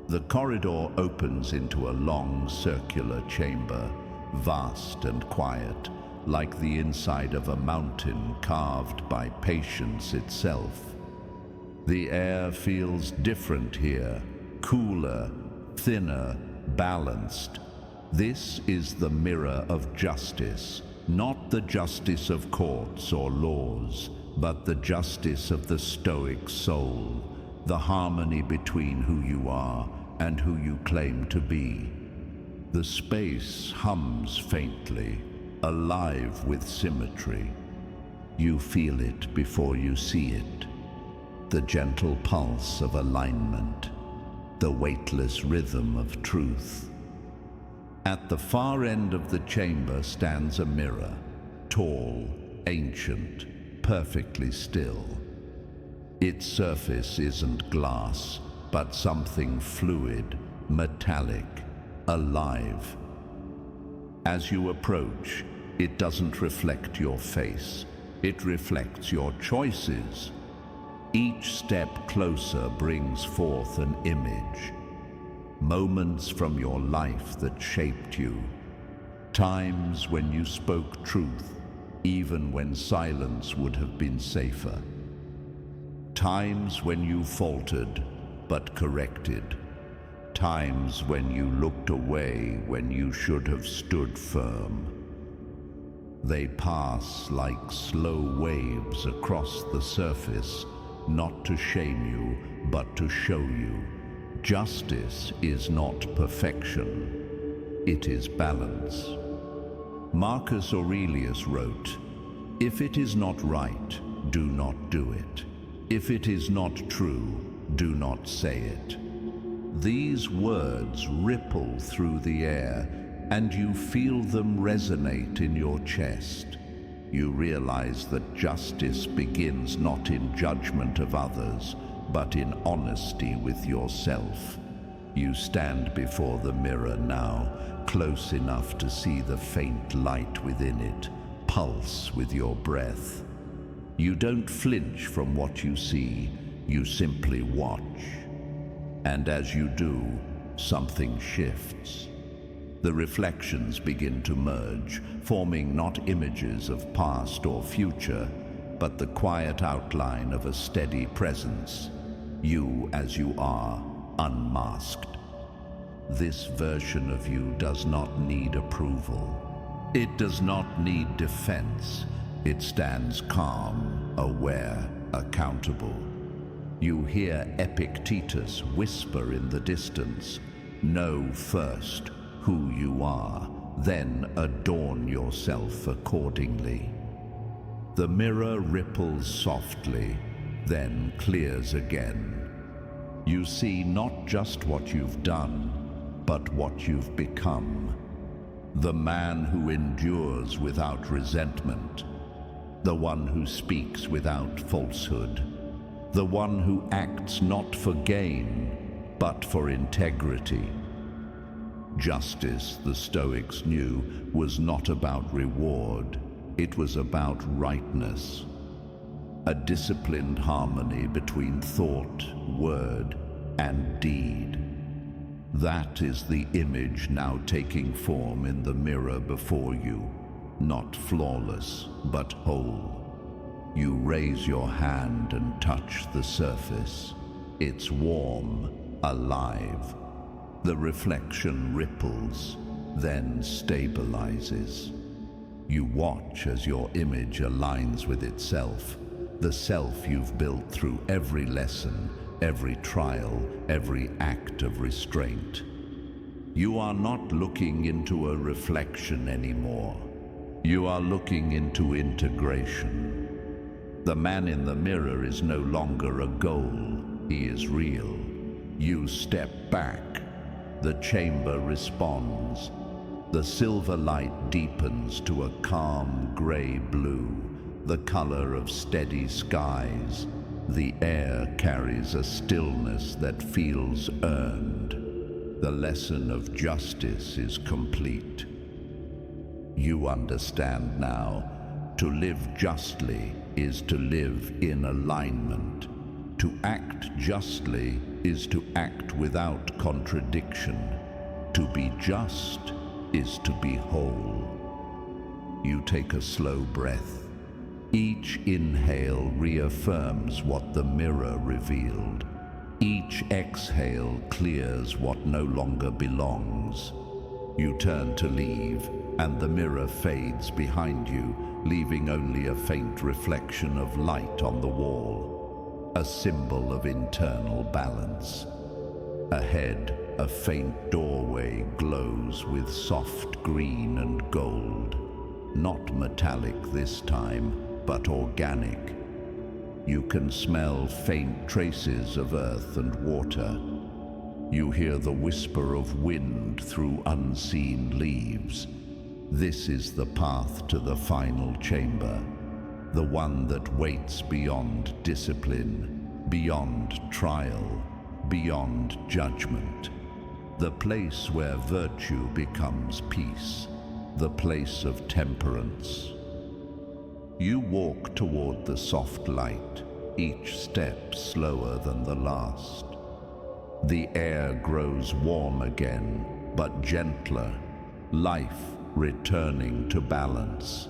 The corridor opens into a long circular chamber, vast and quiet, like the inside of a mountain carved by patience itself. The air feels different here, cooler, thinner, balanced. This is the mirror of justice, not the justice of courts or laws, but the justice of the Stoic soul, the harmony between who you are and who you claim to be. The space hums faintly, alive with symmetry. You feel it before you see it. The gentle pulse of alignment, the weightless rhythm of truth. At the far end of the chamber stands a mirror, tall, ancient, perfectly still. Its surface isn't glass, but something fluid, metallic, alive. As you approach, it doesn't reflect your face. It reflects your choices. Each step closer brings forth an image. Moments from your life that shaped you. Times when you spoke truth, even when silence would have been safer. Times when you faltered, but corrected. Times when you looked away when you should have stood firm. They pass like slow waves across the surface, not to shame you, but to show you. Justice is not perfection, it is balance. Marcus Aurelius wrote, "If it is not right, do not do it. If it is not true, do not say it." These words ripple through the air, and you feel them resonate in your chest. You realize that justice begins not in judgment of others, but in honesty with yourself. You stand before the mirror now, close enough to see the faint light within it, pulse with your breath. You don't flinch from what you see, you simply watch. And as you do, something shifts. The reflections begin to merge, forming not images of past or future, but the quiet outline of a steady presence. You as you are, unmasked. This version of you does not need approval. It does not need defense. It stands calm, aware, accountable. You hear Epictetus whisper in the distance, "Know first who you are, then adorn yourself accordingly." The mirror ripples softly, then clears again. You see not just what you've done, but what you've become. The man who endures without resentment, the one who speaks without falsehood, the one who acts not for gain, but for integrity. Justice, the Stoics knew, was not about reward, it was about rightness. A disciplined harmony between thought, word, and deed. That is the image now taking form in the mirror before you, not flawless, but whole. You raise your hand and touch the surface. It's warm, alive. The reflection ripples, then stabilizes. You watch as your image aligns with itself, the self you've built through every lesson, every trial, every act of restraint. You are not looking into a reflection anymore. You are looking into integration. The man in the mirror is no longer a goal, he is real. You step back. The chamber responds. The silver light deepens to a calm gray blue, the color of steady skies. The air carries a stillness that feels earned. The lesson of justice is complete. You understand now. To live justly is to live in alignment. To act justly is to act without contradiction. To be just is to be whole. You take a slow breath. Each inhale reaffirms what the mirror revealed. Each exhale clears what no longer belongs. You turn to leave, and the mirror fades behind you, leaving only a faint reflection of light on the wall, a symbol of internal balance. Ahead, a faint doorway glows with soft green and gold, not metallic this time, but organic. You can smell faint traces of earth and water. You hear the whisper of wind through unseen leaves. This is the path to the final chamber, the one that waits beyond discipline, beyond trial, beyond judgment. The place where virtue becomes peace, the place of temperance. You walk toward the soft light, each step slower than the last. The air grows warm again, but gentler, life returning to balance.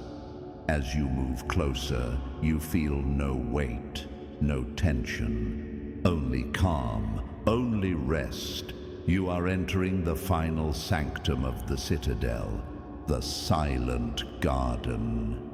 As you move closer, you feel no weight, no tension, only calm, only rest. You are entering the final sanctum of the citadel, the silent garden.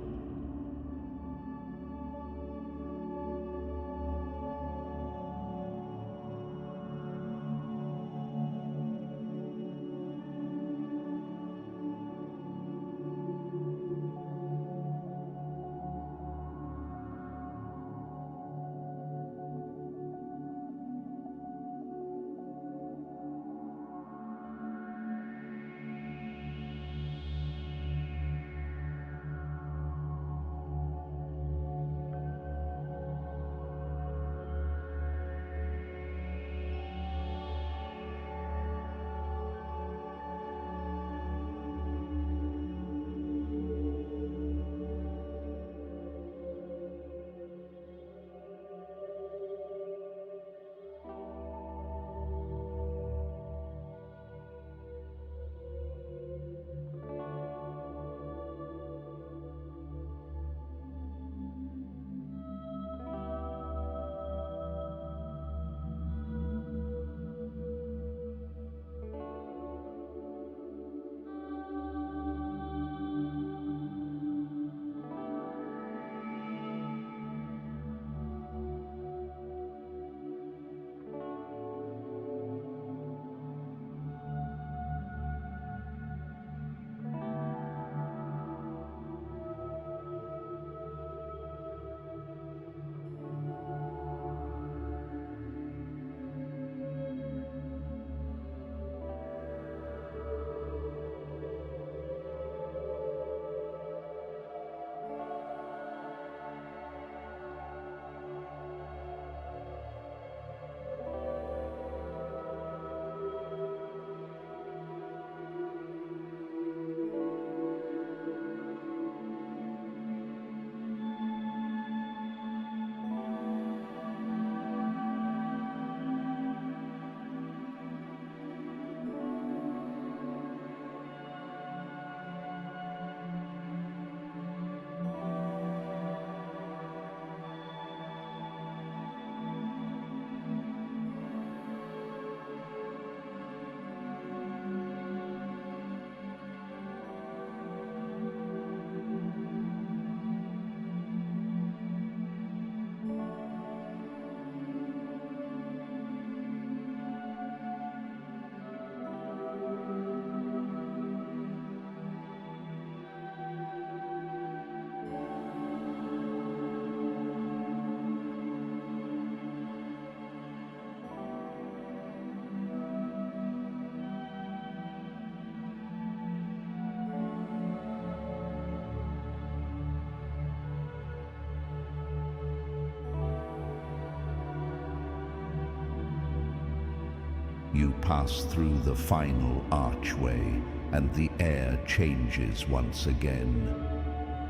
You pass through the final archway, and the air changes once again.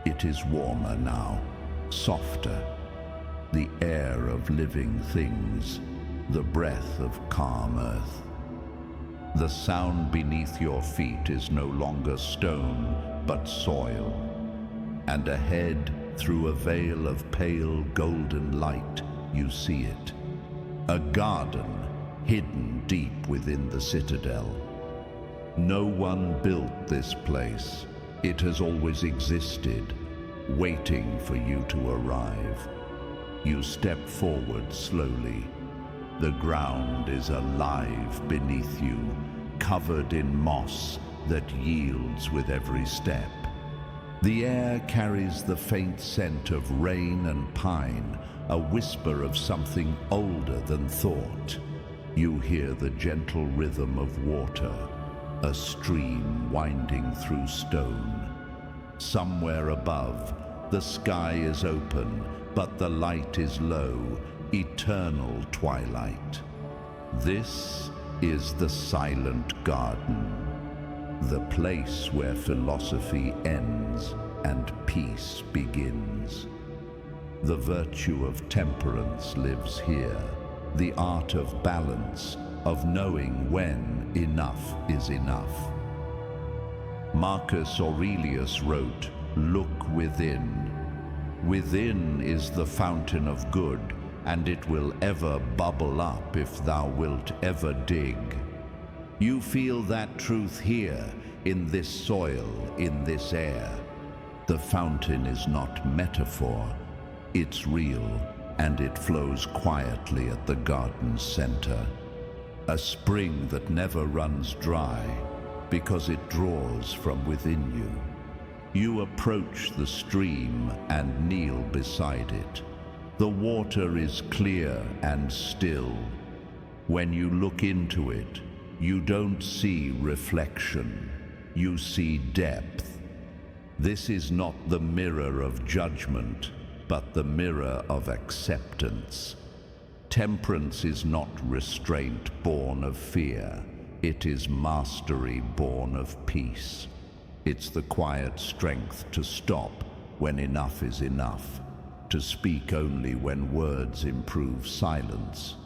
It is warmer now, softer, the air of living things, the breath of calm earth. The sound beneath your feet is no longer stone, but soil. And ahead, through a veil of pale golden light, you see it. A garden hidden deep within the citadel. No one built this place. It has always existed, waiting for you to arrive. You step forward slowly. The ground is alive beneath you, covered in moss that yields with every step. The air carries the faint scent of rain and pine, a whisper of something older than thought. You hear the gentle rhythm of water, a stream winding through stone. Somewhere above, the sky is open, but the light is low, eternal twilight. This is the silent garden, the place where philosophy ends and peace begins. The virtue of temperance lives here, the art of balance, of knowing when enough is enough. Marcus Aurelius wrote, "Look within. Within is the fountain of good, and it will ever bubble up if thou wilt ever dig." You feel that truth here, in this soil, in this air. The fountain is not metaphor, it's real, and it flows quietly at the garden's center. A spring that never runs dry, because it draws from within you. You approach the stream and kneel beside it. The water is clear and still. When you look into it, you don't see reflection, you see depth. This is not the mirror of judgment, but the mirror of acceptance. Temperance is not restraint born of fear. It is mastery born of peace. It's the quiet strength to stop when enough is enough, to speak only when words improve silence,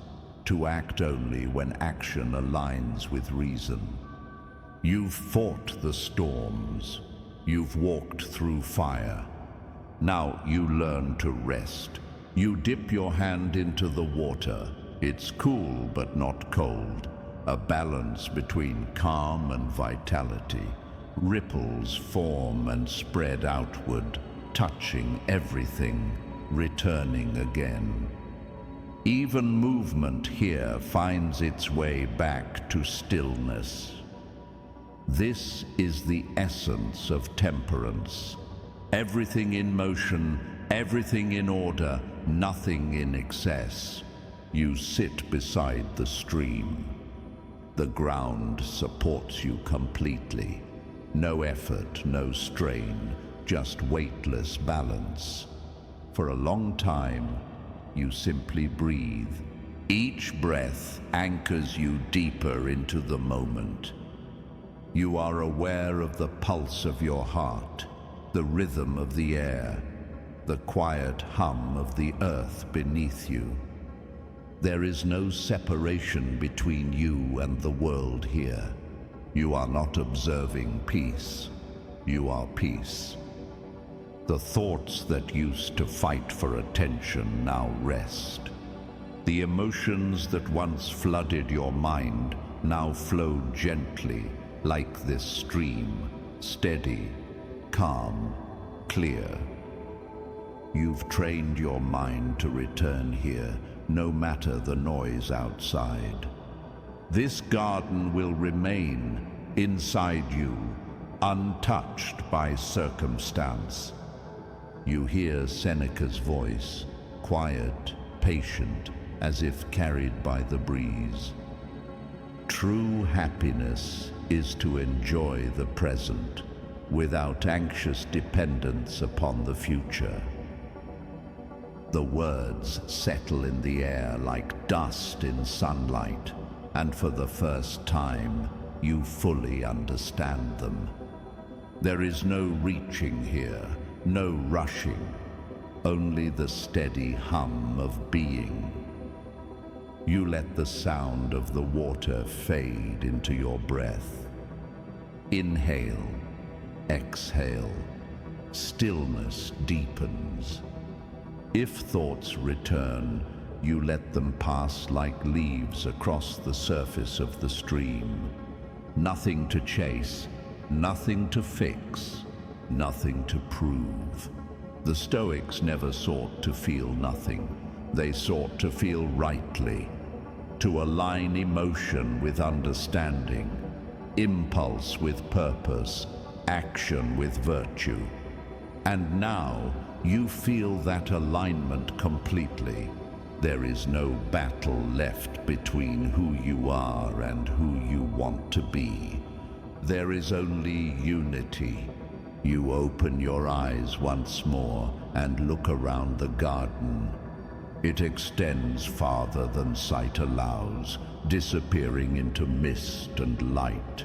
to act only when action aligns with reason. You've fought the storms. You've walked through fire. Now you learn to rest. You dip your hand into the water. It's cool but not cold, a balance between calm and vitality. Ripples form and spread outward, touching everything, returning again. Even movement here finds its way back to stillness. This is the essence of temperance. Everything in motion, everything in order, nothing in excess. You sit beside the stream. The ground supports you completely. No effort, no strain, just weightless balance. For a long time, you simply breathe. Each breath anchors you deeper into the moment. You are aware of the pulse of your heart, the rhythm of the air, the quiet hum of the earth beneath you. There is no separation between you and the world here. You are not observing peace. You are peace. The thoughts that used to fight for attention now rest. The emotions that once flooded your mind now flow gently, like this stream, steady, calm, clear. You've trained your mind to return here, no matter the noise outside. This garden will remain inside you, untouched by circumstance. You hear Seneca's voice, quiet, patient, as if carried by the breeze. True happiness is to enjoy the present, without anxious dependence upon the future. The words settle in the air like dust in sunlight, and for the first time, you fully understand them. There is no reaching here, no rushing, only the steady hum of being. You let the sound of the water fade into your breath. Inhale, exhale. Stillness deepens. If thoughts return, you let them pass like leaves across the surface of the stream. Nothing to chase, nothing to fix, nothing to prove. The Stoics never sought to feel nothing. They sought to feel rightly, to align emotion with understanding, impulse with purpose, action with virtue. And now you feel that alignment completely. There is no battle left between who you are and who you want to be. There is only unity. You open your eyes once more and look around the garden. It extends farther than sight allows, disappearing into mist and light.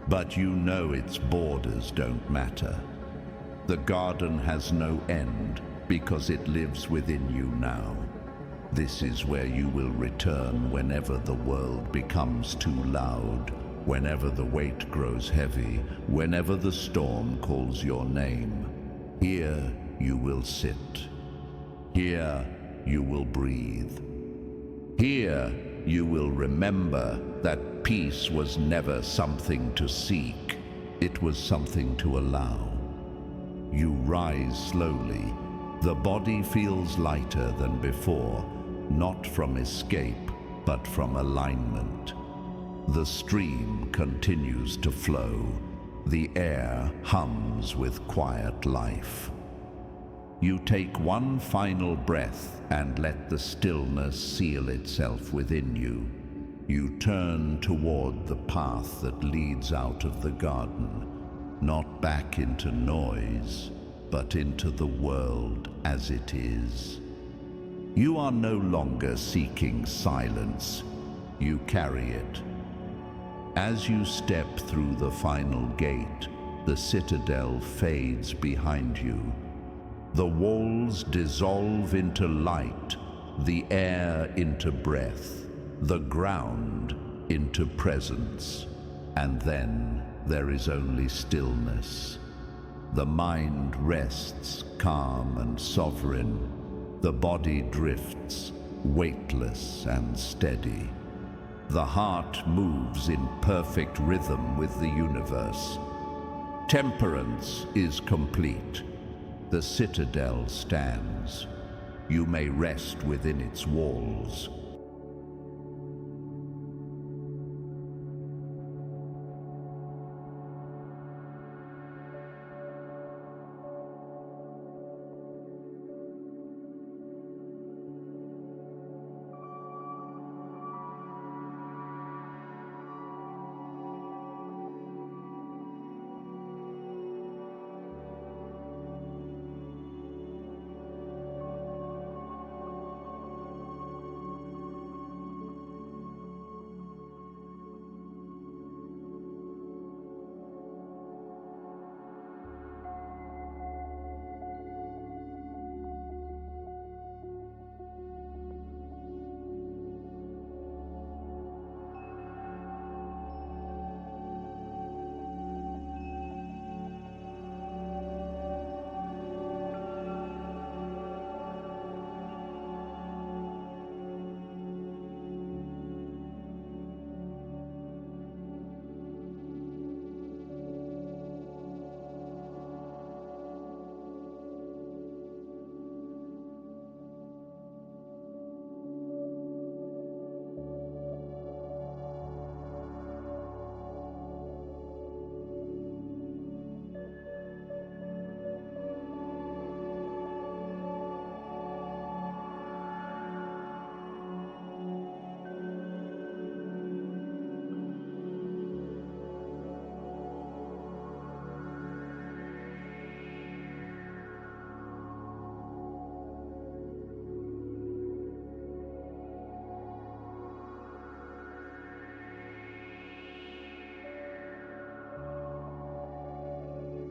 But you know its borders don't matter. The garden has no end because it lives within you now. This is where you will return whenever the world becomes too loud, whenever the weight grows heavy, whenever the storm calls your name. Here you will sit. Here you will breathe. Here you will remember that peace was never something to seek. It was something to allow. You rise slowly. The body feels lighter than before, not from escape, but from alignment. The stream continues to flow. The air hums with quiet life. You take one final breath and let the stillness seal itself within you. You turn toward the path that leads out of the garden, not back into noise, but into the world as it is. You are no longer seeking silence. You carry it. As you step through the final gate, the citadel fades behind you. The walls dissolve into light, the air into breath, the ground into presence. And then there is only stillness. The mind rests calm and sovereign. The body drifts, weightless and steady. The heart moves in perfect rhythm with the universe. Temperance is complete. The citadel stands. You may rest within its walls.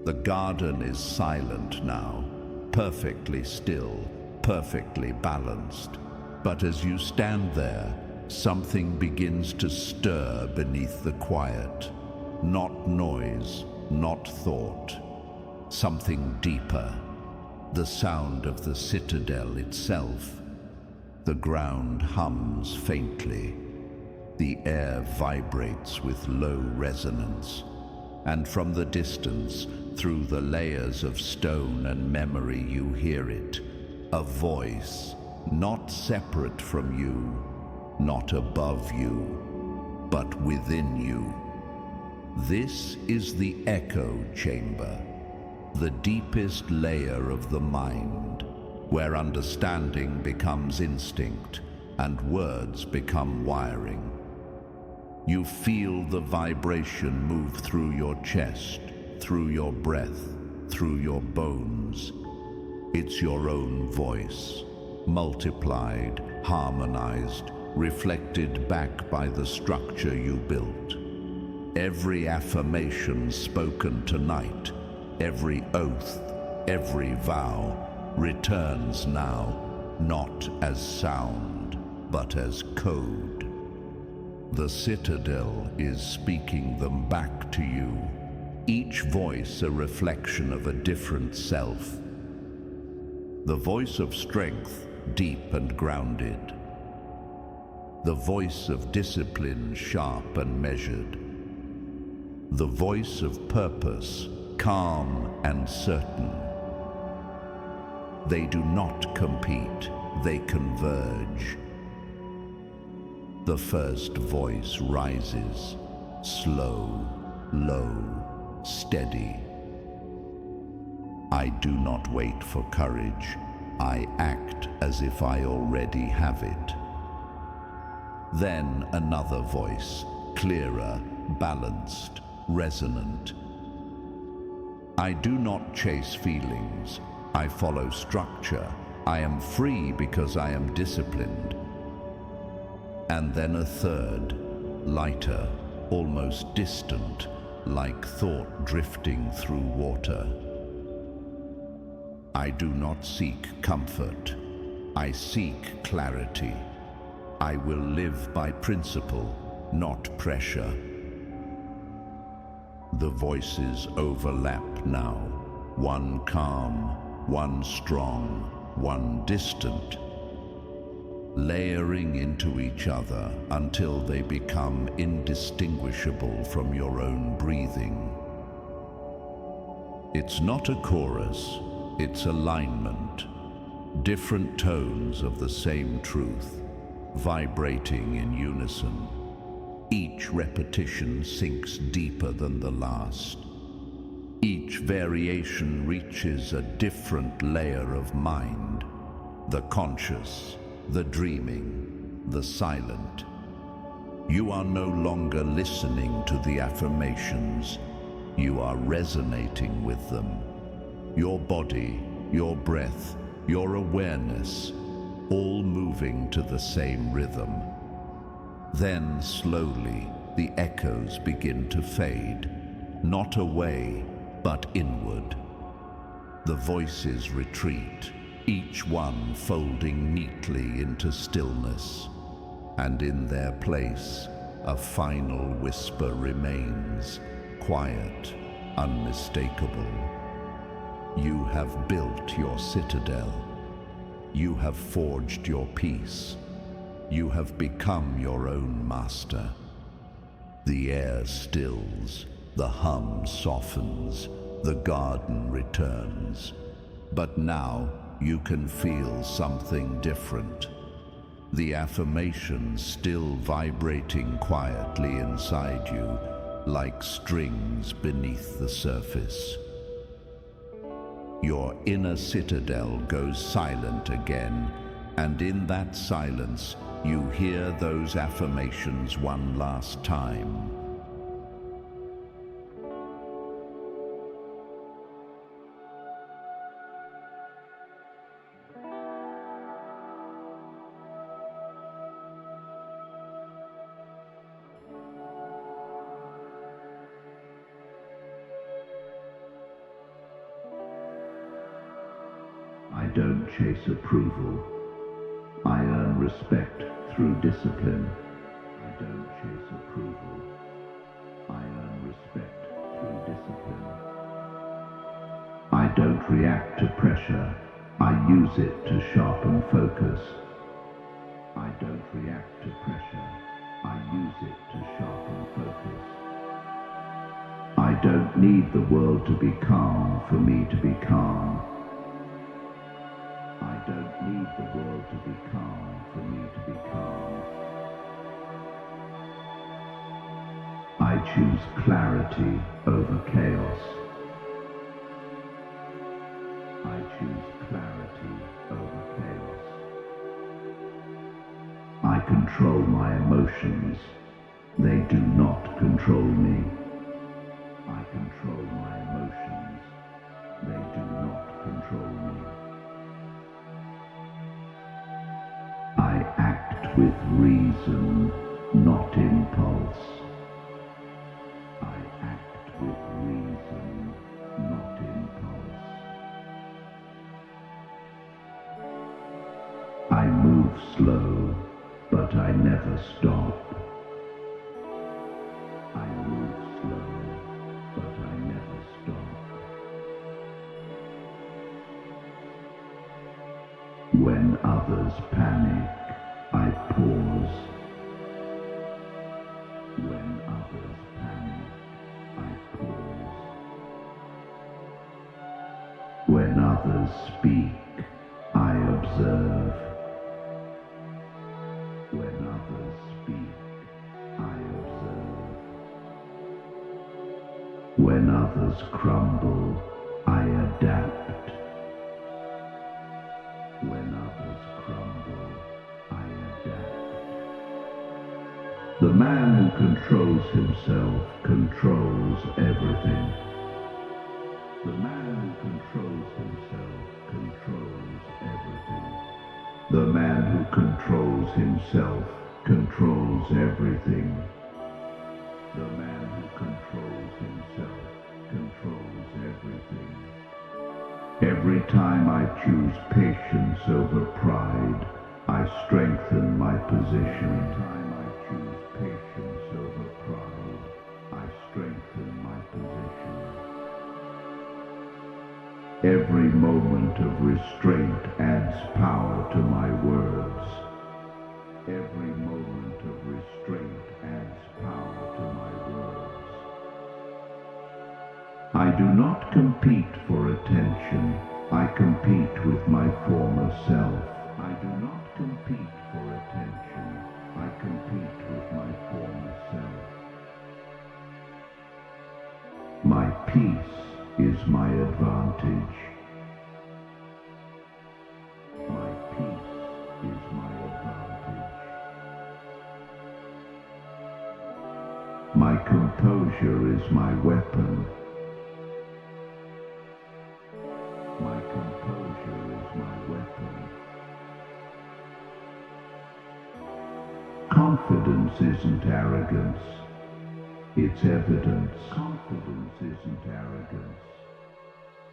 The garden is silent now, perfectly still, perfectly balanced. But as you stand there, something begins to stir beneath the quiet. Not noise, not thought. Something deeper. The sound of the citadel itself. The ground hums faintly. The air vibrates with low resonance. And from the distance, through the layers of stone and memory, you hear it. A voice, not separate from you, not above you, but within you. This is the echo chamber, the deepest layer of the mind, where understanding becomes instinct and words become wiring. You feel the vibration move through your chest, through your breath, through your bones. It's your own voice, multiplied, harmonized, reflected back by the structure you built. Every affirmation spoken tonight, every oath, every vow, returns now, not as sound, but as code. The citadel is speaking them back to you, each voice a reflection of a different self. The voice of strength, deep and grounded. The voice of discipline, sharp and measured. The voice of purpose, calm and certain. They do not compete, they converge. The first voice rises, slow, low, steady. I do not wait for courage. I act as if I already have it. Then another voice, clearer, balanced, resonant. I do not chase feelings. I follow structure. I am free because I am disciplined. And then a third, lighter, almost distant, like thought drifting through water. I do not seek comfort. I seek clarity. I will live by principle, not pressure. The voices overlap now, one calm, one strong, one distant, layering into each other until they become indistinguishable from your own breathing. It's not a chorus, it's alignment, different tones of the same truth, vibrating in unison. Each repetition sinks deeper than the last. Each variation reaches a different layer of mind, the conscious, the dreaming, the silent. You are no longer listening to the affirmations, you are resonating with them. Your body, your breath, your awareness, all moving to the same rhythm. Then slowly, the echoes begin to fade, not away, but inward. The voices retreat, each one folding neatly into stillness, and in their place, a final whisper remains, quiet, unmistakable. You have built your citadel. You have forged your peace. You have become your own master. The air stills, the hum softens, the garden returns. But now you can feel something different. The affirmations still vibrating quietly inside you, like strings beneath the surface. Your inner citadel goes silent again, and in that silence, you hear those affirmations one last time. I don't chase approval. I earn respect through discipline. I don't chase approval. I earn respect through discipline. I don't react to pressure. I use it to sharpen focus. I don't react to pressure. I use it to sharpen focus. I don't need the world to be calm for me to be calm. I don't need the world to be calm for me to be calm. I choose clarity over chaos. I choose clarity over chaos. I control my emotions. They do not control me. I control my emotions. They do not control me. I act with reason, not impulse. I act with reason, not impulse. I move slow, but I never stop. I move slow, but I never stop. When others panic, I pause. When others panic, I pause. When others speak, I observe. When others speak, I observe. When others crumble, I adapt. When others crumble, I adapt. The man who controls himself controls everything. The man who controls himself controls everything. The man who controls himself controls everything. The man who controls himself controls everything. Every time I choose patience over pride, I strengthen my position. Every time I choose patience over pride, I strengthen my position. Every moment of restraint adds power to my words. Every moment of restraint adds power to my words. I do not compete for attention. I compete with my former self. I do not compete for attention. I compete with my former self. My peace is my advantage. My peace is my advantage. My composure is my weapon. My composure is my weapon. Confidence isn't arrogance. It's evidence. Confidence isn't arrogance.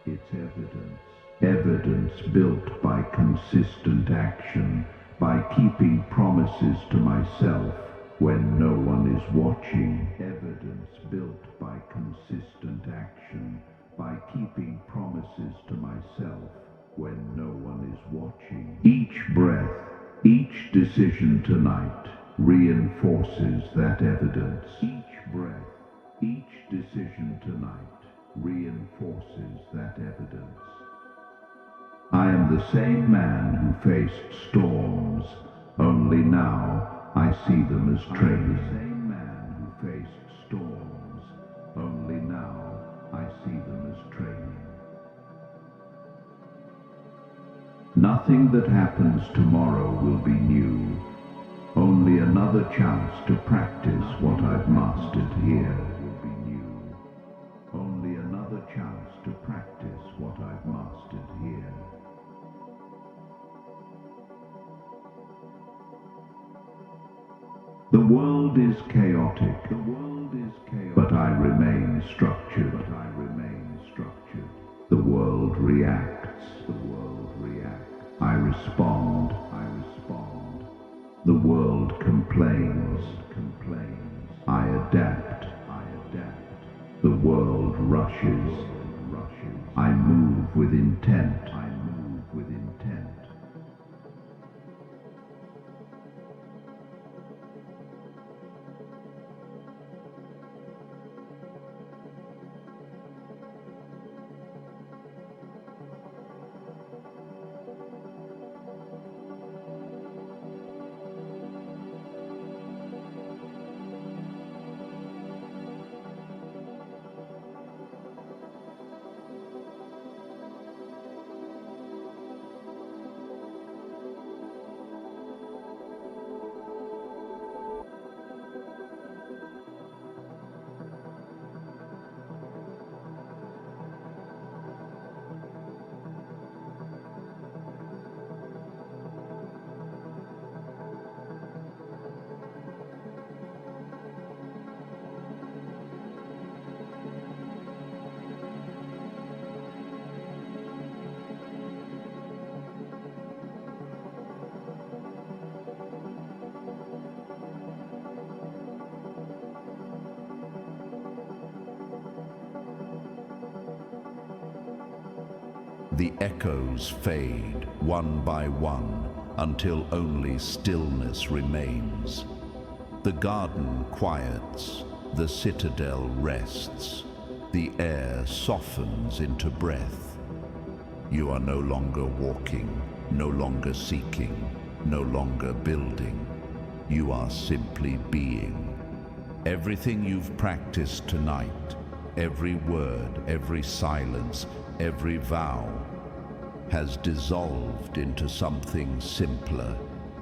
It's evidence. Evidence built by consistent action, by keeping promises to myself when no one is watching. Evidence built by consistent action, by keeping promises to myself when no one is watching. Each breath, each decision tonight reinforces that evidence. Each breath, each decision tonight reinforces that evidence. I am the same man who faced storms, only now I see them as training. I am the same man who faced storms, only now I see them as training. Nothing that happens tomorrow will be new, only another chance to practice what I've mastered here. Will be new, only another chance to practice what I've mastered here. The world is chaotic, but I remain structured. The world reacts. I respond. I adapt. The world rushes. I move with intent. The echoes fade one by one until only stillness remains. The garden quiets, the citadel rests, the air softens into breath. You are no longer walking, no longer seeking, no longer building. You are simply being. Everything you've practiced tonight, every word, every silence, every vow, has dissolved into something simpler,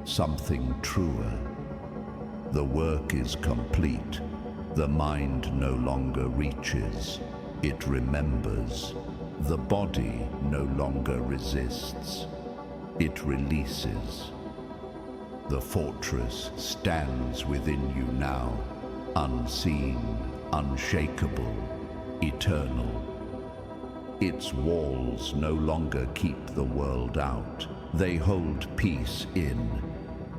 something truer. The work is complete. The mind no longer reaches. It remembers. The body no longer resists. It releases. The fortress stands within you now, unseen, unshakable, eternal. Its walls no longer keep the world out. They hold peace in.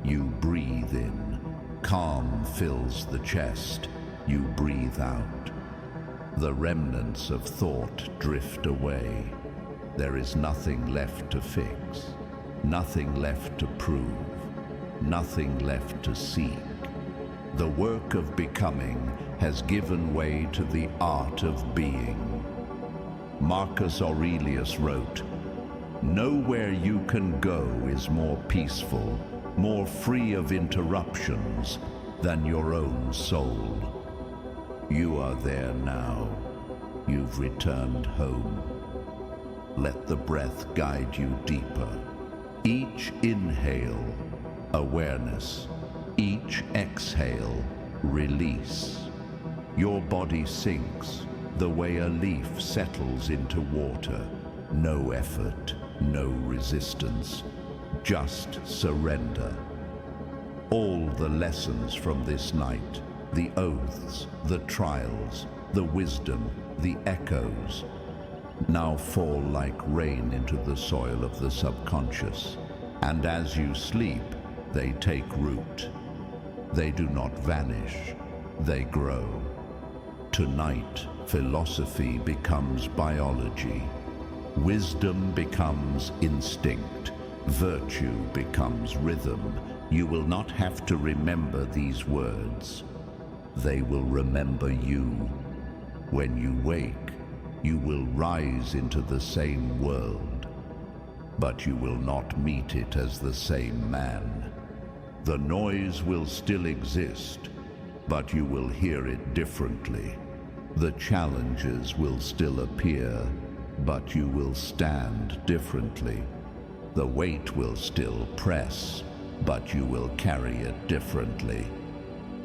You breathe in. Calm fills the chest. You breathe out. The remnants of thought drift away. There is nothing left to fix, nothing left to prove, nothing left to seek. The work of becoming has given way to the art of being. Marcus Aurelius wrote, "Nowhere you can go is more peaceful, more free of interruptions than your own soul." You are there now. You've returned home. Let the breath guide you deeper. Each inhale, awareness. Each exhale, release. Your body sinks the way a leaf settles into water. No effort, no resistance, just surrender. All the lessons from this night, the oaths, the trials, the wisdom, the echoes, now fall like rain into the soil of the subconscious. And as you sleep, they take root. They do not vanish, they grow. Tonight, philosophy becomes biology. Wisdom becomes instinct. Virtue becomes rhythm. You will not have to remember these words. They will remember you. When you wake, you will rise into the same world, but you will not meet it as the same man. The noise will still exist, but you will hear it differently. The challenges will still appear, but you will stand differently. The weight will still press, but you will carry it differently.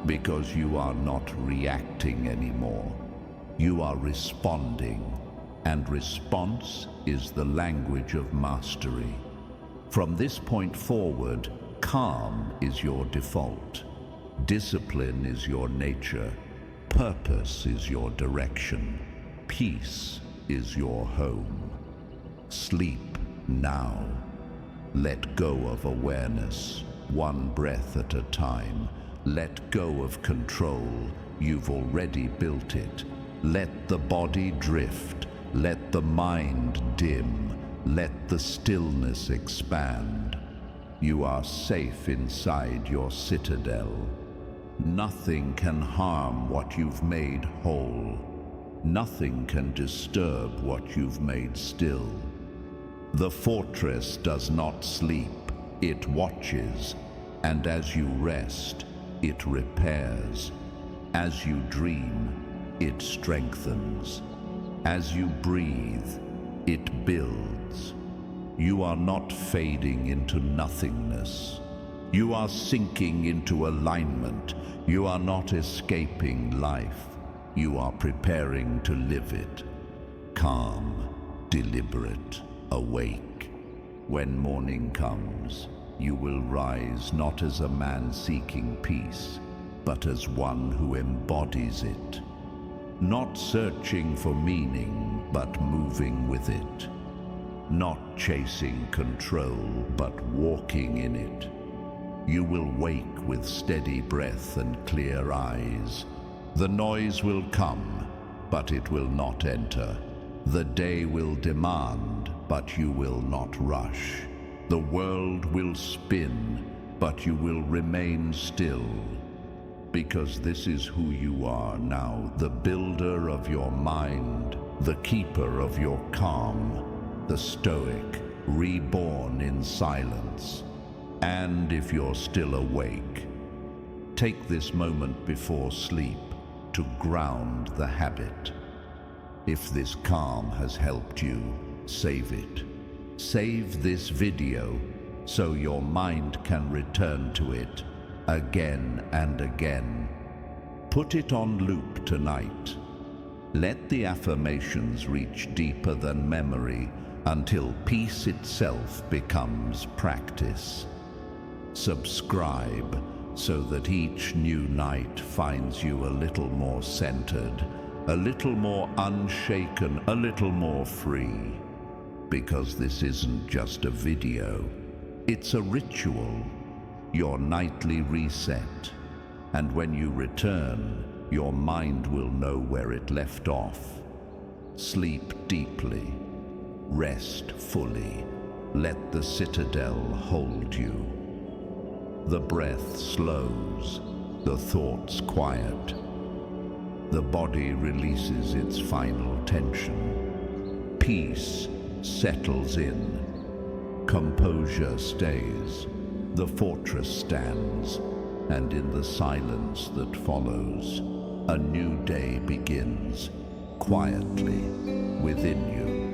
Because you are not reacting anymore. You are responding, and response is the language of mastery. From this point forward, calm is your default. Discipline is your nature. Purpose is your direction. Peace is your home. Sleep now. Let go of awareness, one breath at a time. Let go of control. You've already built it. Let the body drift. Let the mind dim. Let the stillness expand. You are safe inside your citadel. Nothing can harm what you've made whole. Nothing can disturb what you've made still. The fortress does not sleep, it watches, and as you rest, it repairs. As you dream, it strengthens. As you breathe, it builds. You are not fading into nothingness. You are sinking into alignment. You are not escaping life. You are preparing to live it. Calm, deliberate, awake. When morning comes, you will rise not as a man seeking peace, but as one who embodies it. Not searching for meaning, but moving with it. Not chasing control, but walking in it. You will wake with steady breath and clear eyes. The noise will come, but it will not enter. The day will demand, but you will not rush. The world will spin, but you will remain still. Because this is who you are now, the builder of your mind, the keeper of your calm, the Stoic, reborn in silence. And if you're still awake, take this moment before sleep to ground the habit. If this calm has helped you, save it. Save this video so your mind can return to it again and again. Put it on loop tonight. Let the affirmations reach deeper than memory until peace itself becomes practice. Subscribe so that each new night finds you a little more centered, a little more unshaken, a little more free. Because this isn't just a video, it's a ritual, your nightly reset. And when you return, your mind will know where it left off. Sleep deeply, rest fully, let the citadel hold you. The breath slows, the thoughts quiet. The body releases its final tension. Peace settles in. Composure stays. The fortress stands. And in the silence that follows, a new day begins, quietly within you.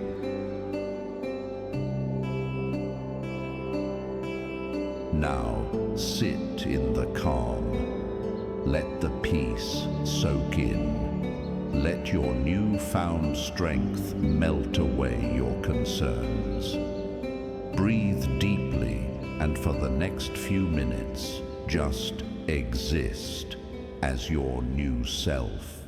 Now, sit in the calm. Let the peace soak in. Let your newfound strength melt away your concerns. Breathe deeply, and for the next few minutes, just exist as your new self.